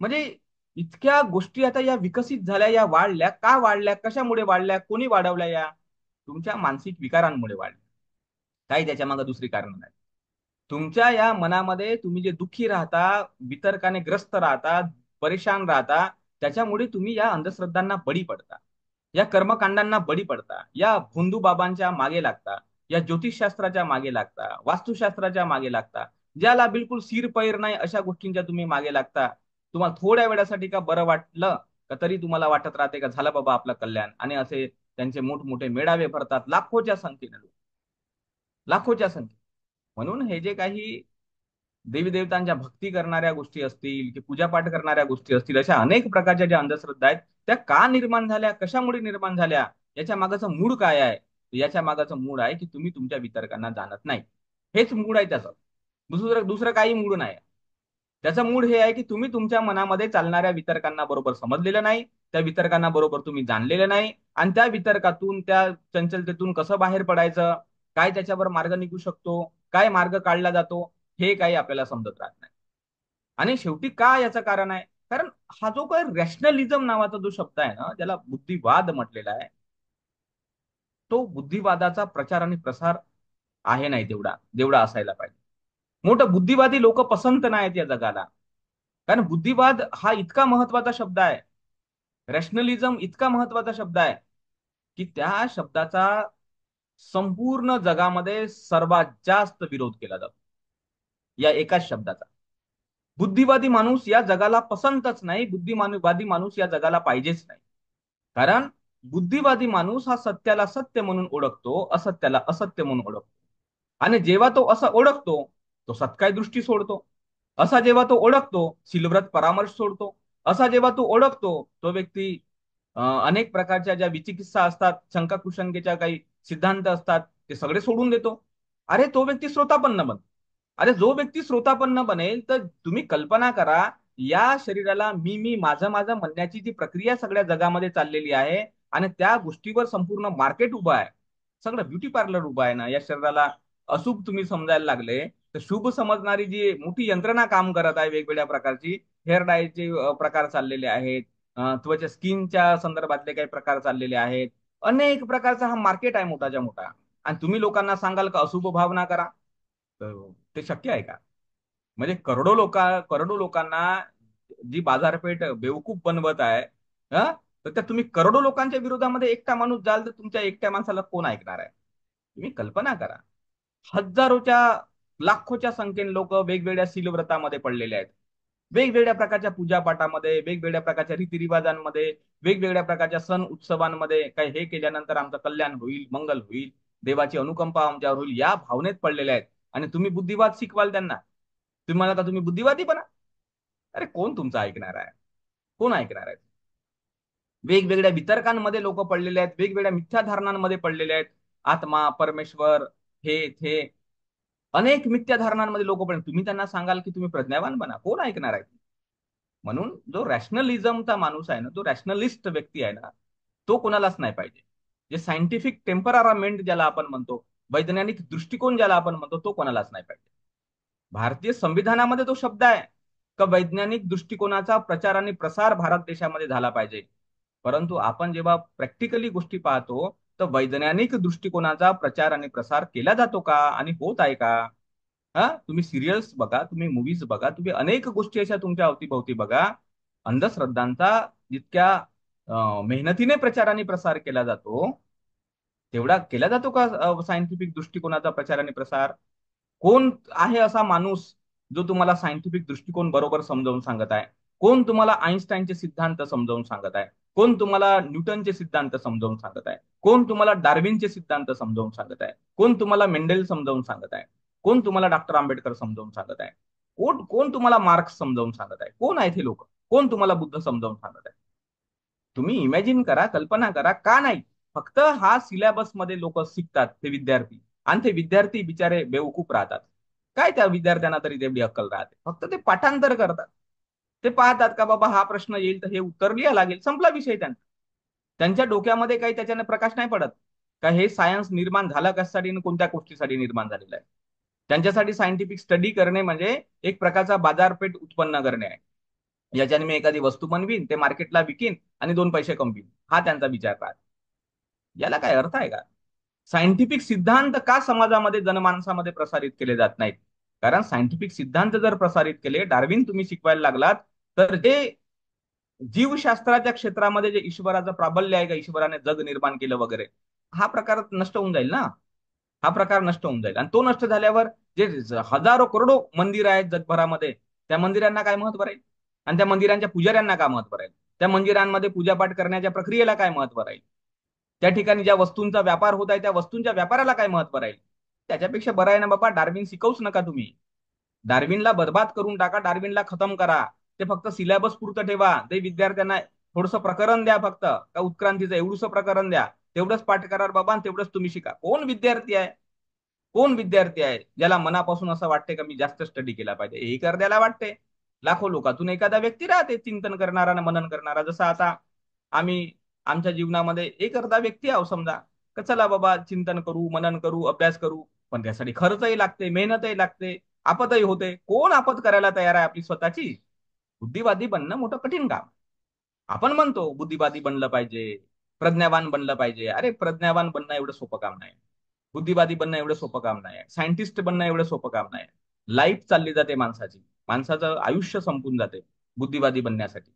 म्हणजे इतक्या गोष्टी आता या विकसित झाल्या, या वाढल्या, का वाढल्या, कशामुळे वाढल्या, कोणी वाढवल्या, या तुमच्या मानसिक विकारांमुळे वाढल्या. काही त्याच्या मागे दुसरी कारण नाही. तुमच्या या मनामध्ये तुम्ही जे दुःखी राहता, वितर्काने ग्रस्त राहता, परेशान राहता, त्याच्यामुळे तुम्ही या अंधश्रद्धांना बळी पडता, या कर्मकांडांना बळी पडता, या भोंदू बाबांच्या मागे लागता, या ज्योतिषशास्त्राच्या मागे लागता, वास्तुशास्त्राच्या मागे लागता, ज्याला बिलकुल सिर पैर नाही अशा गोष्टींच्या तुम्ही मागे लागता. तुम्हाला थोड्या वेळासाठी का बरं वाटलं का तरी तुम्हाला वाटत राहते का झालं बाबा आपलं कल्याण, आणि असे त्यांचे मोठमोठे मेळावे भरतात लाखोच्या संख्येने लोक, लाखोच्या संख्येने. म्हणून हे जे काही देवी देवतांच्या भक्ती करणाऱ्या गोष्टी असतील की पूजापाठ करणाऱ्या गोष्टी असतील, अशा अनेक प्रकारच्या ज्या अंधश्रद्धा आहेत, त्या का निर्माण झाल्या, कशामुळे निर्माण झाल्या, याच्या मागाचं मूळ काय आहे. याच्या मागाचं मूळ आहे की तुम्ही तुमच्या वितर्कांना जाणत नाही. हेच मूळ आहे त्याचं. दुसरं दुसरं काही मूळ नाही. त्याचं मूळ हे आहे की तुम्ही तुमच्या मनामध्ये चालणाऱ्या वितर्कांना बरोबर समजलेलं नाही, त्या वितर्कांना बरोबर तुम्ही जाणलेलं नाही, आणि त्या वितर्कातून, त्या चंचलतेतून कसं बाहेर पडायचं, काय त्याच्यावर मार्ग निघू शकतो, काय मार्ग काढला जातो, हे काही आपल्याला समजत राहत नाही. आणि शेवटी का याचं कारण आहे, कारण हा जो काही रॅशनलिझम नावाचा जो शब्द आहे ना, ज्याला बुद्धिवाद म्हटलेला आहे, तो बुद्धिवादाचा प्रचार आणि प्रसार आहे नाही तेवढा जेवढा असायला पाहिजे. मोठं बुद्धिवादी लोक पसंत नाहीत या जगाला. कारण बुद्धिवाद हा इतका महत्वाचा शब्द आहे, रॅशनलिझम इतका महत्वाचा शब्द आहे, की त्या शब्दाचा संपूर्ण जगामध्ये सर्वात जास्त विरोध केला जातो, या एकाच शब्दाचा. बुद्धिवादी माणूस या जगाला पसंतच नाही, बुद्धिवादी माणूस या जगाला पाहिजेच नाही. कारण बुद्धिवादी माणूस हा सत्याला सत्य म्हणून ओळखतो, असत्याला असत्य म्हणून ओळखतो. आणि जेव्हा तो असं ओळखतो, तो सत्काय दृष्टी सोडतो. असा जेव्हा तो ओळखतो, सिलव्रत परामर्श सोडतो. असा जेव्हा तो ओळखतो, तो व्यक्ती अनेक प्रकारच्या ज्या विचिकित्सा असतात, शंका कुशंकेच्या काही सिद्धांत असतात, ते सगळे सोडून देतो. अरे तो व्यक्ती श्रोतापन्न बन. अरे जो व्यक्ती श्रोतापन्न बनेल, तर तुम्ही कल्पना करा, या शरीराला मी मी माझं माझं म्हणण्याची जी प्रक्रिया सगळ्या जगामध्ये चाललेली आहे, आणि त्या गोष्टीवर संपूर्ण मार्केट उभं आहे, सगळं ब्युटी पार्लर उभं आहे ना, या शरीराला अशुभ तुम्ही समजायला लागले, तर शुभ समजणारी जी मोठी यंत्रणा काम करत आहे, वेगवेगळ्या प्रकारची हेअर डायचे प्रकार चाललेले आहेत, त्वचा स्किनच्या संदर्भातले काही प्रकार चाललेले आहेत, अनेक प्रकारचा हा मार्केट आहे मोठाच्या मोठा. आणि तुम्ही लोकांना सांगाल का अशुभ भावना करा, तर ते शक्य आहे का. म्हणजे करोडो लोकांना जी बाजारपेठ बेवकूफ बनवत आहे, तर त्या तुम्ही करोडो लोकांच्या विरोधामध्ये एकटा माणूस जाल, तर तुमच्या एकट्या माणसाला कोण ऐकणार आहे. तुम्ही कल्पना करा, हजारोच्या, लाखोच्या संख्येने लोक वेगवेगळ्या शीलव्रतामध्ये पडलेले आहेत, वेगवेगळ्या प्रकारच्या पूजापाठामध्ये, वेगवेगळ्या प्रकारच्या रीतिरिवाजांमध्ये, वेगवेगळ्या प्रकारच्या सण उत्सवांमध्ये, काय हे केल्यानंतर आमचं कल्याण होईल, मंगल होईल, देवाची अनुकंपा आमच्यावर होईल, या भावनेत पडलेल्या आहेत. आणि तुम्ही बुद्धिवाद शिकवाल त्यांना, तुम्ही म्हणा का तुम्ही बुद्धिवादी बना. अरे कोण तुमचं ऐकणार आहे, कोण ऐकणार आहे. वेगवेगळ्या वितर्कांमध्ये लोक पडलेले आहेत, वेगवेगळ्या मिथ्या धारणांमध्ये पडलेले आहेत. आत्मा, परमेश्वर, हे थे, अनेक मिथ्या धारणांमध्ये लोक पण, तुम्ही त्यांना सांगाल की तुम्ही प्रज्ञावान बना, कोण ऐकणार आहे. म्हणून जो रॅशनलिझमचा माणूस आहे ना, जो रॅशनलिस्ट व्यक्ती आहे ना, तो कोणालाच नाही पाहिजे. जे सायंटिफिक टेम्परामेंट ज्याला आपण म्हणतो, वैज्ञानिक दृष्टिकोन ज्याला आपण म्हणतो, तो कोणालाच नाही पाहिजे. भारतीय संविधानामध्ये तो शब्द आहे का वैज्ञानिक दृष्टिकोनाचा प्रचार आणि प्रसार भारत देशामध्ये झाला पाहिजे. परंतु आपण जेव्हा प्रॅक्टिकली गोष्टी पाहतो, तर वैज्ञानिक दृष्टिकोनाचा प्रचार आणि प्रसार केला जातो का, आणि होत आहे का. तुम्ही सिरियल्स बघा, तुम्ही मूवीज बघा, तुम्ही अनेक गोष्टी अशा तुमच्या अवतीभोवती बघा, अंधश्रद्धांचा जितक्या मेहनतीने प्रचार आणि प्रसार केला जातो, तेवढा केला जातो का सायंटिफिक दृष्टिकोनाचा प्रचार आणि प्रसार. कोण आहे असा माणूस जो तुम्हाला सायंटिफिक दृष्टिकोन बरोबर समजावून सांगत आहे. कोण तुम्हाला आईन्स्टाईनचे सिद्धांत समजावून सांगत आहे. कोण तुम्हाला न्यूटनचे सिद्धांत समजावून सांगत आहे. कोण तुम्हाला डार्विनचे सिद्धांत समजावून सांगत आहे. कोण तुम्हाला मेंडेल समजावून सांगत आहे. कोण तुम्हाला डॉक्टर आंबेडकर समजावून सांगत आहे. कोण कोण तुम्हाला मार्क्स समजावून सांगत आहे. कोण आहेत हे लोक. कोण तुम्हाला बुद्ध समजावून सांगत आहे. तुम्ही इमॅजिन करा, कल्पना करा, का नाही. फक्त हा सिलेबस मध्ये लोक शिकतात ते विद्यार्थी, आणि ते विद्यार्थी बिचारे बेवकूफ राहतात. काय त्या विद्यार्थ्यांना तरी तेवढी अक्कल राहते, फक्त ते पाठांतर करतात. ते पाहतात का बाबा हा प्रश्न येईल तर हे उत्तर लिहा लागेल, संपला विषय त्यांचा. त्यांच्या डोक्यामध्ये काही त्याच्याने प्रकाश नाही पडत का हे सायन्स निर्माण झालं कशासाठी आणि कोणत्या गोष्टीसाठी निर्माण झालेलं आहे. त्यांच्यासाठी सायंटिफिक स्टडी करणे म्हणजे एक प्रकारचा बाजारपेठ उत्पन्न करणे आहे. याच्याने मी एखादी वस्तू बनवीन, ते मार्केटला विकीन आणि 2 पैसे कमवीन, हा त्यांचा विचार आहे. याला काय अर्थ आहे का? सायंटिफिक सिद्धांत का समाजामध्ये जनमानसामध्ये प्रसारित केले जात नाहीत? कारण सायंटिफिक सिद्धांत जर प्रसारित केले, डार्विन तुम्ही शिकवायला लागलात, तर जे जीवशास्त्राच्या क्षेत्रामध्ये जे ईश्वराचं प्राबल्य आहे का, ईश्वराने जग निर्माण केलं वगैरे, हा प्रकार नष्ट होऊन जाईल ना. हा प्रकार नष्ट होऊन जाईल, आणि तो नष्ट झाल्यावर जे हजारो करोडो मंदिर आहेत जगभरामध्ये, त्या मंदिरांना काय महत्व राहील? आणि त्या मंदिरांच्या पुजाऱ्यांना काय महत्व राहील? त्या मंदिरांमध्ये पूजापाठ करण्याच्या प्रक्रियेला काय महत्व राहील? त्या ठिकाणी ज्या वस्तूंचा व्यापार होत आहे त्या वस्तूंच्या व्यापाराला काय महत्व राहील? त्याच्यापेक्षा बरं आहे ना बाबा, डार्विन शिकवूच नका तुम्ही. डार्विनला बरबाद करून टाका, डार्विनला खतम करा. ते फक्त सिलेबस पुरतं ठेवा. ते विद्यार्थ्यांना थोडंसं प्रकरण द्या, फक्त का उत्क्रांतीचं एवढंसं प्रकरण द्या, तेवढंच पाठ करा बाबा, आणि तेवढंच तुम्ही शिका. कोण विद्यार्थी आहे, कोण विद्यार्थी आहे ज्याला मनापासून असं वाटते का मी जास्त स्टडी केला पाहिजे? हे करद्याला वाटते. लाखो लोकातून एखादा व्यक्ती राहते चिंतन करणारा आणि मनन करणारा, जसं आता आम्ही आमच्या जीवनामध्ये एक अर्धा व्यक्ती आहो समजा, का चला बाबा चिंतन करू, मनन करू, अभ्यास करू. पण त्यासाठी खर्चही लागते, मेहनतही लागते, आपतही होते. कोण आपत करायला तयार आहे आपली स्वतःची? बुद्धिवादी बनणं मोठं कठीण काम. आपण म्हणतो बुद्धिवादी बनलं पाहिजे, प्रज्ञावान बनलं पाहिजे. अरे प्रज्ञावान बनणं एवढं सोपं काम नाही. बुद्धिवादी बनणं एवढं सोपं काम नाही. सायंटिस्ट बनणं एवढं सोपं काम नाही. लाईफ चालली जाते माणसाची, माणसाचं आयुष्य संपून जाते बुद्धिवादी बनण्यासाठी.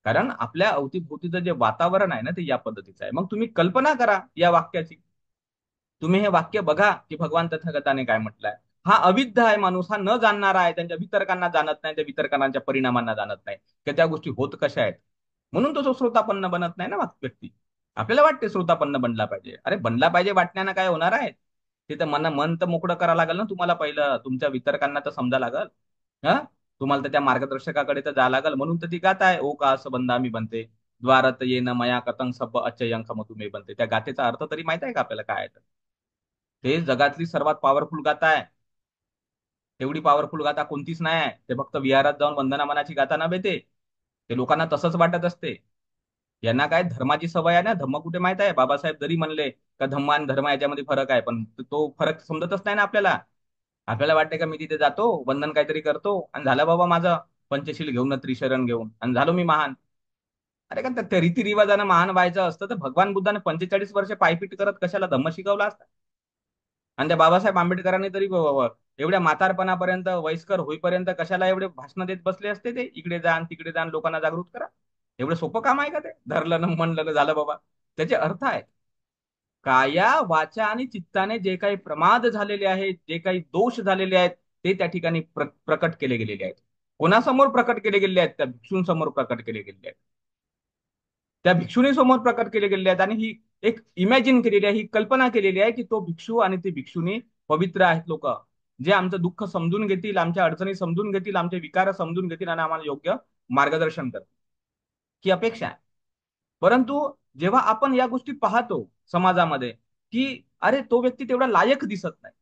कारण आपल्या अवतीभोवतीचं जे वातावरण आहे ना, ते या पद्धतीचं आहे. मग तुम्ही कल्पना करा या वाक्याची. तुम्ही हे वाक्य बघा की भगवान तथागताने काय म्हटलंय. हा अविद्ध आहे माणूस, हा न जाणणारा आहे, त्यांच्या वितर्कांना जाणत नाही, त्या वितर्कांच्या परिणामांना जाणत नाही की त्या गोष्टी होत कशा आहेत. म्हणून तो श्रोतापन्न बनत नाही ना व्यक्ती. आपल्याला वाटते श्रोतापन्न बनला पाहिजे. अरे बनला पाहिजे वाटण्यानं काय होणार आहे? ते तर मन तर मोकळं करावं लागेल ना तुम्हाला. पहिलं तुमच्या वितर्कांना तर समजा लागल. हा, तुम्हाला तर त्या मार्गदर्शकाकडे तर जावं लागल. म्हणून तर ती गाता आहे, ओ का असं बंदा मी बनते, द्वारत ये न मया कतंग सब अच्चयंख तुम्ही बनते. त्या गातेचा अर्थ तरी माहित आहे का आपल्याला काय आहे? ते जगातली सर्वात पॉवरफुल गाथा आहे. तेवढी पॉवरफुल गाथा कोणतीच नाही आहे. ते फक्त विहारात जाऊन वंदना मनाची गाथा नव्हे. ते लोकांना तसंच वाटत असते. यांना काय धर्माची सवय आहे ना. धम्म कुठे माहित आहे? बाबासाहेब जरी म्हणले का धम्म आणि धर्म याच्यामध्ये फरक आहे, पण तो फरक समजतच नाही ना आपल्याला. आपल्याला वाटते का मी तिथे जातो, वंदन काहीतरी करतो, आणि झालं बाबा माझं पंचशील घेऊन त्रिशरण घेऊन आणि झालो मी महान. अरे का त्या रीतिरिवाजानं महान व्हायचं असतं तर भगवान बुद्धाने 45 वर्ष पायपीट करत कशाला धम्म शिकवला असता? आणि त्या बाबासाहेब आंबेडकरांनी तरी एवढ्या म्हातारपणापर्यंत, वयस्कर होईपर्यंत कशाला एवढे भाषण देत बसले असते? ते इकडे जा आणि तिकडे जा आणि लोकांना जागृत करा. एवढं सोपं काम आहे का ते? धरलं न म्हणलं न झालं बाबा. त्याचे अर्थ आहेत. काया वाचा आणि चित्ताने जे काही प्रमाद झालेले आहेत, जे काही दोष झालेले आहेत, ते त्या ठिकाणी प्रकट केले गेलेले आहेत. कोणासमोर प्रकट केले गेलेले आहेत? त्या भिक्षूंसमोर प्रकट केले गेलेले आहेत. त्या भिक्षुणी समोर प्रकट केले गेलेले आहेत. आणि ही एक इमॅजिन केलेली आहे, ही कल्पना केलेली आहे की तो भिक्षू आणि ती भिक्षुणी पवित्र आहेत लोक, जे आमचं दुःख समजून घेतील, आमच्या अडचणी समजून घेतील, आमचे विकार समजून घेतील आणि आम्हाला योग्य मार्गदर्शन करतील, ही अपेक्षा आहे. परंतु जेव्हा आपण या गोष्टी पाहतो समाजामध्ये, की अरे तो व्यक्ती तेवढा लायक दिसत नाही.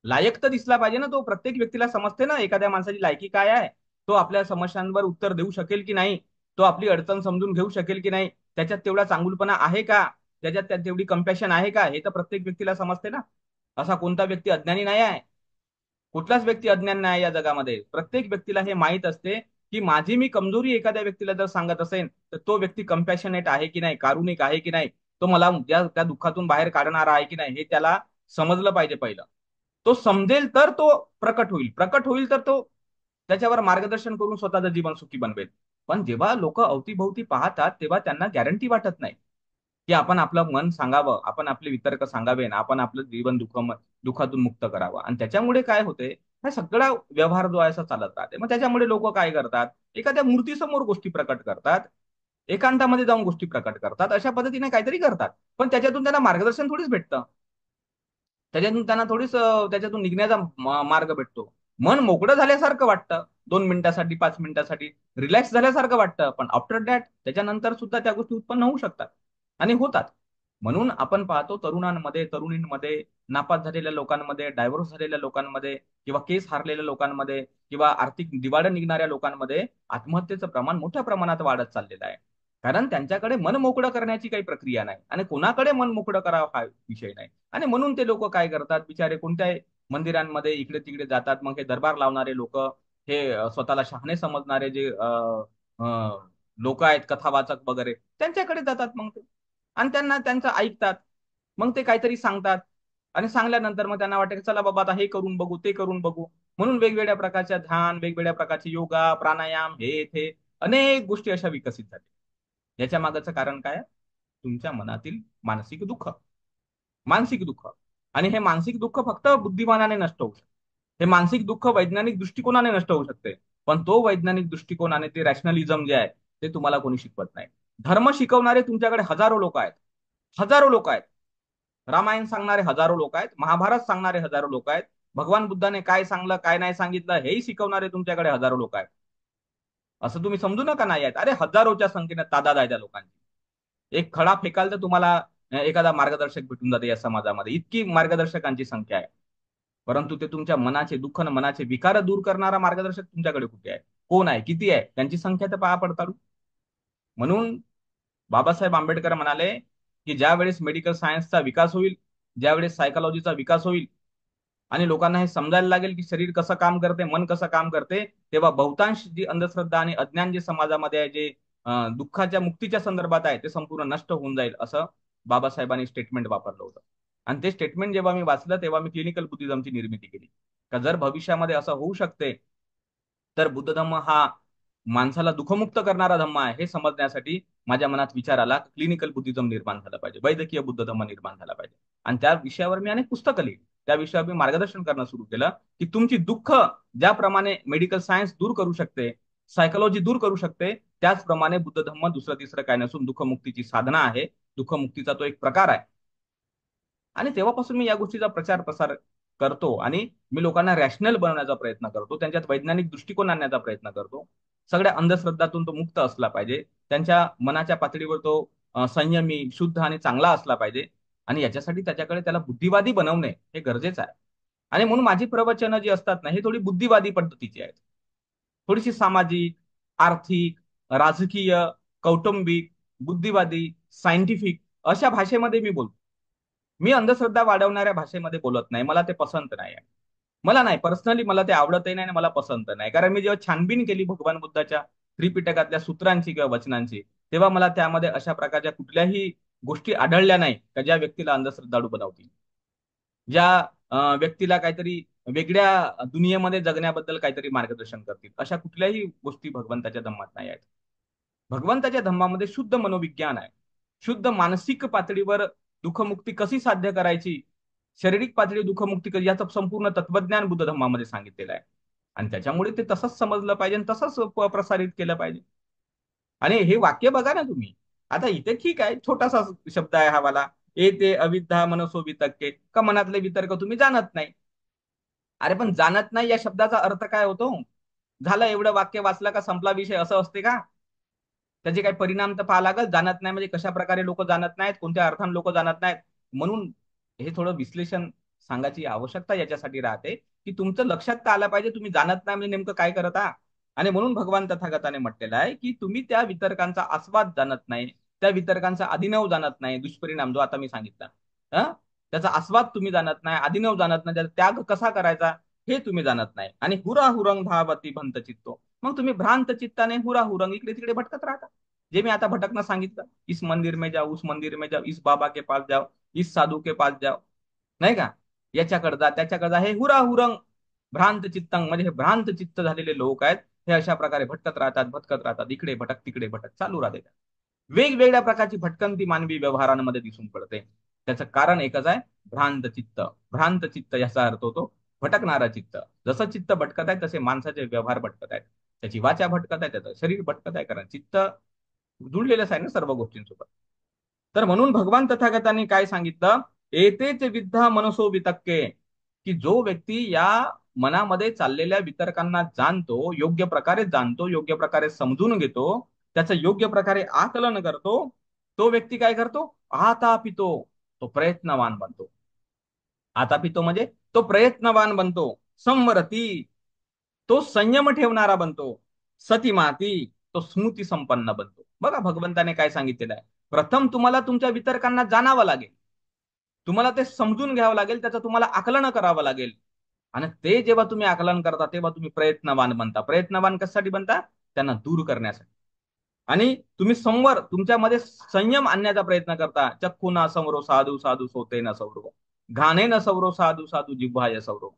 लायक तर दिसला पाहिजे ना तो. प्रत्येक व्यक्तीला समजते ना एखाद्या माणसाची लायकी काय आहे. तो आपल्या समस्यांवर उत्तर देऊ शकेल की नाही, तो आपली अडचण समजून घेऊ शकेल की नाही, त्याच्यात तेवढा चांगुलपणा आहे का, त्याच्यात तेवढी कम्पॅशन आहे का, हे तर प्रत्येक व्यक्तीला समजते ना. असा कोणता व्यक्ती अज्ञानी नाही आहे? कुठलाच व्यक्ती अज्ञान नाही या जगामध्ये. प्रत्येक व्यक्तीला हे माहित असते की माझी मी कमजोरी एखाद्या व्यक्तीला जर सांगत असेल तर तो व्यक्ती कम्पॅशनेट आहे की नाही, कारुणिक आहे की नाही, तो मला त्या दुःखातून बाहेर काढणारा आहे की नाही, हे त्याला समजलं पाहिजे पहिलं. तो समजेल तर तो प्रकट होईल, प्रकट होईल तर तो त्याच्यावर मार्गदर्शन करून स्वतःचं जीवन सुखी बनवेल. पण जेव्हा लोक अवतीभोवती पाहतात तेव्हा त्यांना गॅरंटी वाटत नाही की आपण आपलं मन सांगावं, आपण आपले वितर्क सांगावे, आपण आपलं जीवन दुःखातून मुक्त करावं. आणि त्याच्यामुळे काय होते, हा सगळा व्यवहार जो आहे असा चालत राहते. मग त्याच्यामुळे लोक काय करतात, एखाद्या मूर्तीसमोर गोष्टी प्रकट करतात, एकांतामध्ये जाऊन गोष्टी प्रकट करतात, अशा पद्धतीने काहीतरी करतात. पण त्याच्यातून त्यांना मार्गदर्शन थोडीच भेटतं. त्याच्यातून त्यांना थोडीच त्याच्यातून निघण्याचा मार्ग भेटतो. मन मोकळं झाल्यासारखं वाटतं 2 मिनिटासाठी, 5 मिनिटासाठी रिलॅक्स झाल्यासारखं वाटतं, पण आफ्टर दॅट त्याच्यानंतर सुद्धा त्या गोष्टी उत्पन्न होऊ शकतात आणि होतात. म्हणून आपण पाहतो तरुणांमध्ये, तरुणींमध्ये, नापास झालेल्या लोकांमध्ये, डायव्होर्स झालेल्या लोकांमध्ये, किंवा केस हारलेल्या लोकांमध्ये, किंवा आर्थिक दिवाळं निघणाऱ्या लोकांमध्ये आत्महत्येचं प्रमाण मोठ्या प्रमाणात वाढत चाललेलं आहे. कारण त्यांच्याकडे मन मोकळं करण्याची काही प्रक्रिया नाही, आणि कोणाकडे मन मोकळं करावं हा विषय नाही. आणि म्हणून ते लोक काय करतात, बिचारे कोणत्याही मंदिरांमध्ये इकडे तिकडे जातात. मग हे दरबार लावणारे लोक, हे स्वतःला शहाणे समजणारे जे लोक आहेत, कथावाचक वगैरे, त्यांच्याकडे जातात मग ते, आणि त्यांना त्यांचं ऐकतात. मग ते काहीतरी सांगतात, आणि सांगल्यानंतर मग त्यांना वाटतं की चला बाबा आता हे करून बघू, ते करून बघू. म्हणून वेगवेगळ्या प्रकारच्या ध्यान, वेगवेगळ्या प्रकारचे योगा, प्राणायाम, हे ते अनेक गोष्टी अशा विकसित झाल्या. याच्या मागचं कारण काय आहे? तुमच्या मनातील मानसिक दुःख. मानसिक दुःख. आणि हे मानसिक दुःख फक्त बुद्धिमानाने नष्ट होऊ शकते. हे मानसिक दुःख वैज्ञानिक दृष्टिकोनाने नष्ट होऊ शकते. पण तो वैज्ञानिक दृष्टिकोनाने, ते रॅशनलिझम जे आहे, ते तुम्हाला कोणी शिकवत नाही. धर्म शिकवणारे तुमच्याकडे हजारो लोक आहेत. हजारो लोक आहेत. रामायण सांगणारे हजारो लोक आहेत. महाभारत सांगणारे हजारो लोक आहेत. भगवान बुद्धाने काय सांगलं, काय नाही सांगितलं, हेही शिकवणारे तुमच्याकडे हजारो लोक आहेत. असं तुम्ही समजू नका नाही आहेत. अरे हजारोच्या संख्येने तादाद आहे त्या लोकांची. एक खडा फेकाल तर तुम्हाला एखादा मार्गदर्शक भेटून जाते या समाजामध्ये. इतकी मार्गदर्शकांची संख्या आहे. परंतु ते तुमच्या मनाचे दुःख आणि मनाचे विकार दूर करणारा मार्गदर्शक तुमच्याकडे कुठे आहे? कोण आहे? किती आहे? त्यांची संख्या तर पहा पडताळू. म्हणून बाबासाहेब आंबेडकर म्हणाले की ज्या वेळेस मेडिकल सायन्सचा विकास होईल, ज्यावेळेस सायकोलॉजीचा विकास होईल, आणि लोकांना हे समजायला लागेल की शरीर कसं काम करते, मन कसं काम करते, तेव्हा बहुतांश जी अंधश्रद्धा आणि अज्ञान जे समाजामध्ये आहे, जे दुःखाच्या मुक्तीच्या संदर्भात आहे, ते संपूर्ण नष्ट होऊन जाईल, असं बाबासाहेबांनी स्टेटमेंट वापरलं होतं. आणि ते स्टेटमेंट जेव्हा मी वाचलं, तेव्हा मी क्लिनिकल बुद्धिझमची निर्मिती केली. का जर भविष्यामध्ये असं होऊ शकते, तर बुद्ध धम्म हा माणसाला दुःखमुक्त करणारा धम्म आहे, हे समजण्यासाठी माझ्या मनात विचार आला, क्लिनिकल बुद्धिझम निर्माण झालं पाहिजे, वैद्यकीय बुद्ध धम्म निर्माण झाला पाहिजे. आणि त्या विषयावर मी अनेक पुस्तकं लिहिली. त्या विषयावर मी मार्गदर्शन करणं सुरू केलं, की तुमची दुःख ज्याप्रमाणे मेडिकल सायन्स दूर करू शकते, सायकोलॉजी दूर करू शकते, त्याचप्रमाणे बुद्ध धम्म दुसरं तिसरं काय नसून दुःखमुक्तीची साधना आहे. दुःखमुक्तीचा तो एक प्रकार आहे. आणि तेव्हापासून मी या गोष्टीचा प्रचार प्रसार करतो, आणि मी लोकांना रॅशनल बनवण्याचा प्रयत्न करतो, त्यांच्यात वैज्ञानिक दृष्टिकोन आणण्याचा प्रयत्न करतो. सगळ्या अंधश्रद्धातून तो मुक्त असला पाहिजे. त्यांच्या मनाच्या पातळीवर तो संयमी, शुद्ध आणि चांगला असला पाहिजे. आणि याच्यासाठी त्याच्याकडे त्याला बुद्धिवादी बनवणे हे गरजेचं आहे. आणि म्हणून माझी प्रवचनं जी असतात ना, हे थोडी बुद्धिवादी पद्धतीची आहेत. थोडीशी सामाजिक, आर्थिक, राजकीय, कौटुंबिक, बुद्धिवादी, सायंटिफिक अशा भाषेमध्ये मी बोलतो. मी अंधश्रद्धा वाढवणाऱ्या भाषेमध्ये बोलत नाही. मला ते पसंत नाही आहे. मला नाही, पर्सनली मला ते आवडतही नाही आणि मला पसंत नाही. कारण मी जेव्हा छानबीन केली भगवान बुद्धाच्या त्रिपिटकातल्या सूत्रांची किंवा वचनांची, तेव्हा मला त्यामध्ये अशा प्रकारच्या कुठल्याही गोष्टी आढळल्या नाही का ज्या व्यक्तीला अंधश्रद्धाळू बनवतील, ज्या व्यक्तीला काहीतरी वेगळ्या दुनियेमध्ये जगण्याबद्दल काहीतरी मार्गदर्शन करतील. अशा कुठल्याही गोष्टी भगवंताच्या धम्मात नाही आहेत. भगवंताच्या धम्मामध्ये शुद्ध मनोविज्ञान आहे. शुद्ध मानसिक पातळीवर दुःखमुक्ती कशी साध्य करायची, शारीरिक पातळी दुःखमुक्ती कशी, याचं संपूर्ण तत्वज्ञान बुद्ध धम्मामध्ये सांगितलेलं आहे. आणि त्याच्यामुळे ते तसंच समजलं पाहिजे आणि तसंच प्रसारित केलं पाहिजे. आणि हे वाक्य बघा ना तुम्ही. आता इथे ठीक आहे, छोटासा शब्द आहे हा वाला, ए ते अविद्या मनसो वितर्के, का मनातले वितर्क तुम्ही जाणत नाही. अरे पण जाणत नाही या शब्दाचा अर्थ काय होतो? झालं, एवढं वाक्य वाचलं का संपला विषय, असं असते का? त्याचे काही परिणाम तर पाहा लागल. जाणत नाही म्हणजे कशा प्रकारे लोक जाणत नाहीत, कोणत्या अर्थाने लोक जाणत नाहीत. म्हणून हे थोडं विश्लेषण सांगायची आवश्यकता याच्यासाठी राहते, की तुमचं लक्षात तर आलं पाहिजे तुम्ही जाणत नाही म्हणजे नेमकं काय करत आहात. आणि म्हणून भगवान तथागताने म्हटलेलं आहे की तुम्ही त्या वितर्कांचा आस्वाद जाणत नाही, त्या वितर्कांचा आदिनव जाणत नाही, दुष्परिणाम जो आता मी सांगितला, त्याचा आस्वाद तुम्ही जाणत नाही, आदिनव जाणत नाही, त्याचा त्याग कसा करायचा हे तुम्ही जाणत नाही. आणि हुरा हुरंग भावती भंत चित्तो, मग तुम्ही भ्रांत चित्ताने हुरा हुरंग इकडे तिकडे भटकत राहता. जे मी आता भटकणं सांगितलं, इस मंदिर में जाओ, उस मंदिर में जाओ, इस बाबा के पास जाओ, इस साधू के पास जाओ, नाही का, याच्याकडे जा त्याच्याकडे जा, हे हुरा हुरंग भ्रांत चित्तंग, म्हणजे हे भ्रांत चित्त झालेले लोक आहेत. हे अशा प्रकारे भटकत राहतात, इकडे भटक तिकडे भटक चालू राहते. वेगवेगळ्या प्रकारची भटकंती मानवी व्यवहारांमध्ये दिसून पडते. त्याचं कारण एकच आहे, भ्रांत चित्त. भ्रांत चित्त याचा अर्थ होतो भटकणारा चित्त. जसं चित्त भटकत आहे तसे माणसाचे व्यवहार भटकत आहेत, त्याची वाचा भटकत आहे, त्याचं शरीर भटकत आहे, कारण चित्त जुळलेलंच आहे ना सर्व गोष्टींसोबत. तर म्हणून भगवान तथागतांनी काय सांगितलं, एतेच विद्धा मनसो वितक्के, की जो व्यक्ती या मनामध्ये चाललेल्या वितर्कांना जाणतो, योग्य प्रकारे जाणतो, योग्य प्रकारे समजून घेतो, त्याचं योग्य प्रकारे आकलन करतो, तो व्यक्ती काय करतो? आता पितो, तो प्रयत्नवान बनतो. आता पितो म्हणजे तो प्रयत्नवान बनतो. संवरती, तो संयम ठेवणारा बनतो. सतीमाती, तो स्मृती संपन्न बनतो. बघा भगवंताने काय सांगितलेलं आहे. प्रथम तुम्हाला तुमच्या वितर्कांना जाणावं लागेल, तुम्हाला ते समजून घ्यावं लागेल, त्याचं तुम्हाला आकलन करावं लागेल. आणि ते जेव्हा तुम्ही आकलन करता तेव्हा तुम्ही प्रयत्नवान बनता. प्रयत्नवान कशासाठी बनता? त्यांना दूर करण्यासाठी. आणि तुम्ही तुमच्यामध्ये संयम आणण्याचा प्रयत्न करता. चक्कू न संवरो साधू साधू सोते न सौरो, घाणे न सौरो साधू साधू जिव्हाय सौरो.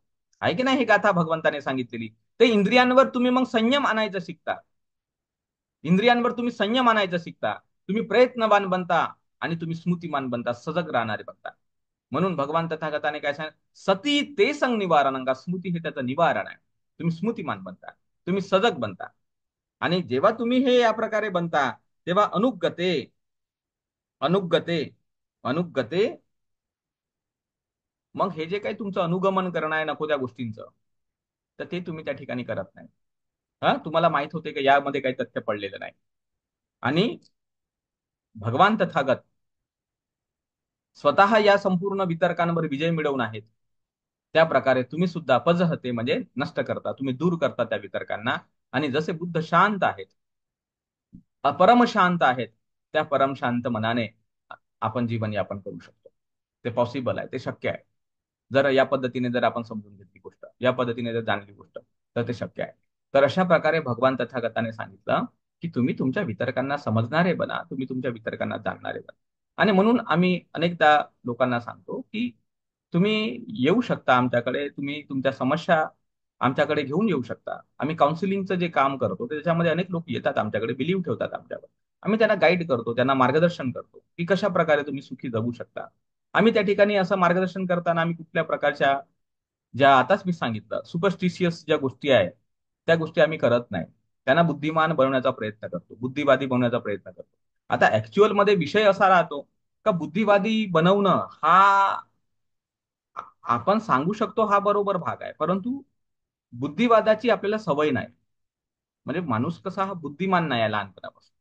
आहे की नाही ही गाथा भगवंताने सांगितलेली? ते इंद्रियांवर तुम्ही मग संयम आणायचं शिकता. इंद्रियांवर तुम्ही संयम आणायचं शिकता. तुम्ही प्रयत्नवान बनता आणि तुम्ही स्मृतिमान बनता, सजग राहणारे बनता. म्हणून भगवान तथागताने काय सांग, सती ते संग निवारण का, स्मृती हे त्याचं निवारण आहे. तुम्ही स्मृतिमान बनता, तुम्ही सजग बनता. आणि जेव्हा तुम्ही हे या प्रकारे बनता तेव्हा अनुगते, अनुगते, अनुगते, मग हे जे काही तुमचं अनुगमन करणं आहे नको त्या गोष्टींचं, तर ते तुम्ही त्या ठिकाणी करत नाही. हा, तुम्हाला माहित होते की यामध्ये काही तथ्य पडलेलं नाही. आणि भगवान तथागत स्वतः या संपूर्ण वितर्कांवर विजय मिळवून आहेत. त्या प्रकारे तुम्ही सुद्धा पजहते म्हणजे नष्ट करता, तुम्ही दूर करता त्या वितर्कांना. आणि जसे बुद्ध शांत आहेत, परम शांत आहेत, त्या परम शांत मनाने आपण जीवन यापन करू शकतो. ते पॉसिबल आहे, ते शक्य आहे. जर या पद्धतीने जर आपण समजून घेतली गोष्ट, या पद्धतीने जर जाणली गोष्ट, तर ते शक्य आहे. तर अशा प्रकारे भगवान तथागताने सांगितलं की तुम्ही तुमच्या वितर्कांना समजणारे बना, तुम्ही तुमच्या वितर्कांना जाणणारे बना. आणि म्हणून आम्ही अनेकदा लोकांना सांगतो की तुम्ही येऊ शकता आमच्याकडे, तुम्ही तुमच्या समस्या आमच्याकडे घेऊन येऊ शकता. आम्ही काउन्सिलिंगचं जे काम करतो त्याच्यामध्ये अनेक लोक येतात आमच्याकडे, बिलीव्ह ठेवतात आमच्यावर. आम्ही त्यांना गाईड करतो, त्यांना मार्गदर्शन करतो की कशा प्रकारे तुम्ही सुखी जगू शकता. आम्ही त्या ठिकाणी असं मार्गदर्शन करताना आम्ही कुठल्या प्रकारच्या, ज्या आताच मी सांगितलं सुपरस्टिशियस ज्या गोष्टी आहेत, त्या गोष्टी आम्ही करत नाही. त्यांना बुद्धिमान बनवण्याचा प्रयत्न करतो, बुद्धिवादी बनवण्याचा प्रयत्न करतो. आता ऍक्च्युअल मध्ये विषय असा राहतो का बुद्धिवादी बनवणं हा आपण सांगू शकतो हा बरोबर भाग आहे, परंतु बुद्धिवादाची आपल्याला सवय नाही. म्हणजे माणूस कसा हा बुद्धिमान नाही आहे लहानपणापासून,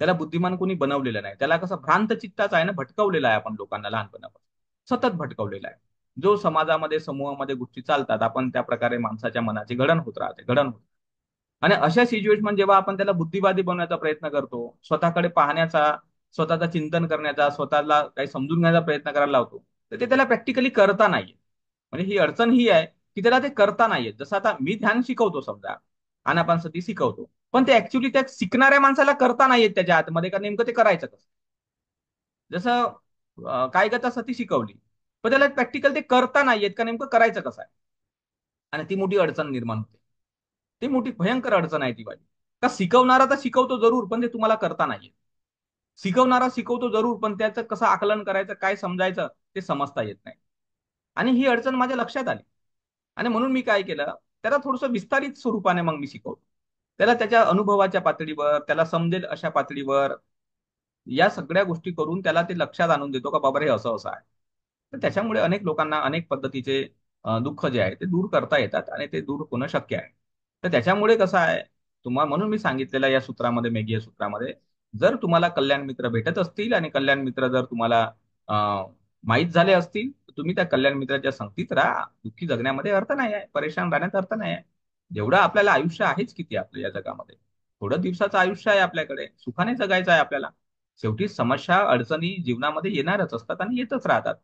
त्याला बुद्धिमान कोणी बनवलेलं नाही. त्याला कसं भ्रांत चित्ताचा आहे ना, भटकवलेला आहे आपण लोकांना लहानपणापासून, सतत भटकवलेला आहे. जो समाजामध्ये समूहामध्ये गोष्टी चालतात आपण त्या प्रकारे माणसाच्या मनाची घडण होत राहते, घडण होत. आणि अशा सिच्युएशन जेव्हा आपण त्याला बुद्धिवादी बनवण्याचा प्रयत्न करतो, स्वतःकडे पाहण्याचा, स्वतःचा चिंतन करण्याचा, स्वतःला काही समजून घेण्याचा प्रयत्न करायला लावतो, तर ते त्याला प्रॅक्टिकली करता नाहीये. म्हणजे ही अडचण ही आहे की त्याला ते करता नाहीये. जसं आता मी ध्यान शिकवतो समजा, आनापानसती शिकवतो, पण ते ऍक्च्युली त्या शिकणाऱ्या माणसाला करता नाहीयेत त्याच्या आतमध्ये, का नेमकं ते करायचं कसं. जसं कायगता सती शिकवली, पण त्याला प्रॅक्टिकल ते करता नाहीयेत, का नेमकं करायचं कसं आहे. आणि ती मोठी अडचण निर्माण होते. ती मोठी भयंकर अडचण आहे ती वाली. का शिकवणारा तर शिकवतो जरूर, पण ते तुम्हाला करता नाहीये. शिकवणारा शिकवतो जरूर, पण त्याचं कसं आकलन करायचं, काय समजायचं, ते समजता येत नाही. आणि ही अडचण माझ्या लक्षात आली. आणि म्हणून मी काय केलं, त्याला थोडंसं विस्तारित स्वरूपाने मग मी शिकवतो. त्याला त्याच्या अनुभवाच्या पातळीवर, त्याला समजेल अशा पातळीवर या सगळ्या गोष्टी करून त्याला ते लक्षात आणून देतो का बाबा हे असं असं आहे. तर त्याच्यामुळे अनेक लोकांना अनेक पद्धतीचे दुःख जे आहे ते दूर करता येतात आणि ते दूर होणं शक्य आहे. तर त्याच्यामुळे कसं आहे, तुम्हाला म्हणून मी सांगितलेलं या सूत्रामध्ये, मेघीय सूत्रामध्ये, जर तुम्हाला कल्याण मित्र भेटत असतील आणि कल्याण मित्र जर तुम्हाला माहीत झाले असतील, तर तुम्ही त्या कल्याण मित्राच्या संगतीत राहा. दुःखी जगण्यामध्ये अर्थ नाही आहे, परेशान राहण्यात अर्थ नाही आहे. जेवढं आपल्याला आयुष्य आहेच किती आपलं या जगामध्ये, थोडं दिवसाचं आयुष्य आहे आपल्याकडे, सुखाने जगायचं आहे आपल्याला. शेवटी समस्या अडचणी जीवनामध्ये येणारच असतात आणि येतच राहतात.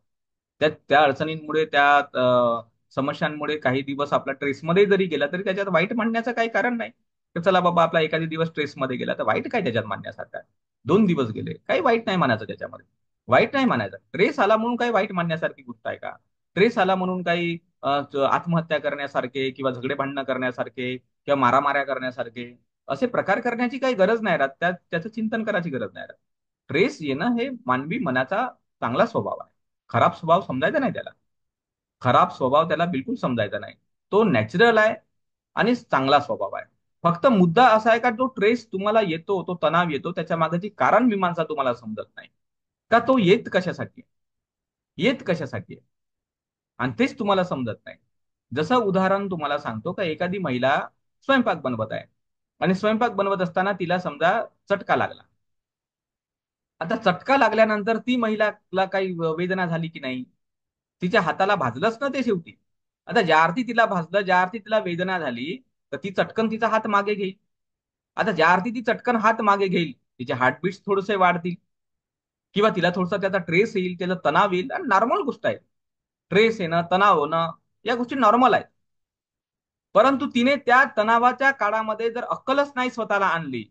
त्या त्या अडचणींमुळे, त्या समस्यांमुळे काही दिवस आपला ट्रेसमध्ये जरी गेला तरी त्याच्यात वाईट म्हणण्याचं काही कारण नाही. तर चला बाबा आपला एखादी दिवस ट्रेसमध्ये गेला तर वाईट काय त्याच्यात मानण्यासारखं आहे. 2 दिवस गेले, काही वाईट नाही मानायचं त्याच्यामध्ये. वाईट नाही मानायचं. ट्रेस आला म्हणून काही वाईट मानण्यासारखी गोष्ट आहे का? ट्रेस आला म्हणून काही आत्महत्या करण्यासारखे किंवा झगडे भांडणं करण्यासारखे किंवा मारामाऱ्या करण्यासारखे असे प्रकार करण्याची काही गरज नाही राहत. त्याचं चिंतन करायची गरज नाही राहत. ट्रेस येणं हे मानवी मनाचा चांगला स्वभाव आहे. खराब स्वभाव समजायचा नाही त्याला. खराब स्वभाव त्याला बिलकुल समजायचा नाही. तो नॅचरल आहे आणि चांगला स्वभाव आहे. फक्त मुद्दा असा आहे का जो ट्रेस तुम्हाला येतो, तो तणाव येतो, त्याच्या मागची कारण मीमांसा तुम्हाला समजत नाही. का तो येत कशासाठी येत कशासाठी आहे, आणि तेच तुम्हाला समजत नाही. जसं उदाहरण तुम्हाला सांगतो का एखादी महिला स्वयंपाक बनवत आहे आणि स्वयंपाक बनवत असताना तिला समजा चटका लागला. आता चटका लागल्यानंतर ती महिलाला काही वेदना झाली की नाही? तिच्या हाताला भाजलंच ना ते शेवटी. आता ज्या अर्थी तिला भाजलं, ज्या अर्थी तिला वेदना झाली, तर ती चटकन तिचा हात मागे घेईल. आता ज्या अर्थी ती चटकन हात मागे घेईल, तिचे हार्टबीट्स थोडेसे वाढतील, किंवा तिला थोडासा त्याचा ट्रेस येईल, त्याचा तणाव येईल, आणि नॉर्मल गोष्ट आहे. ट्रेस येणं, तणाव होणं, या गोष्टी नॉर्मल आहेत. परंतु तिने त्या तणावाच्या काळामध्ये जर अक्कलच नाही स्वतःला आणली,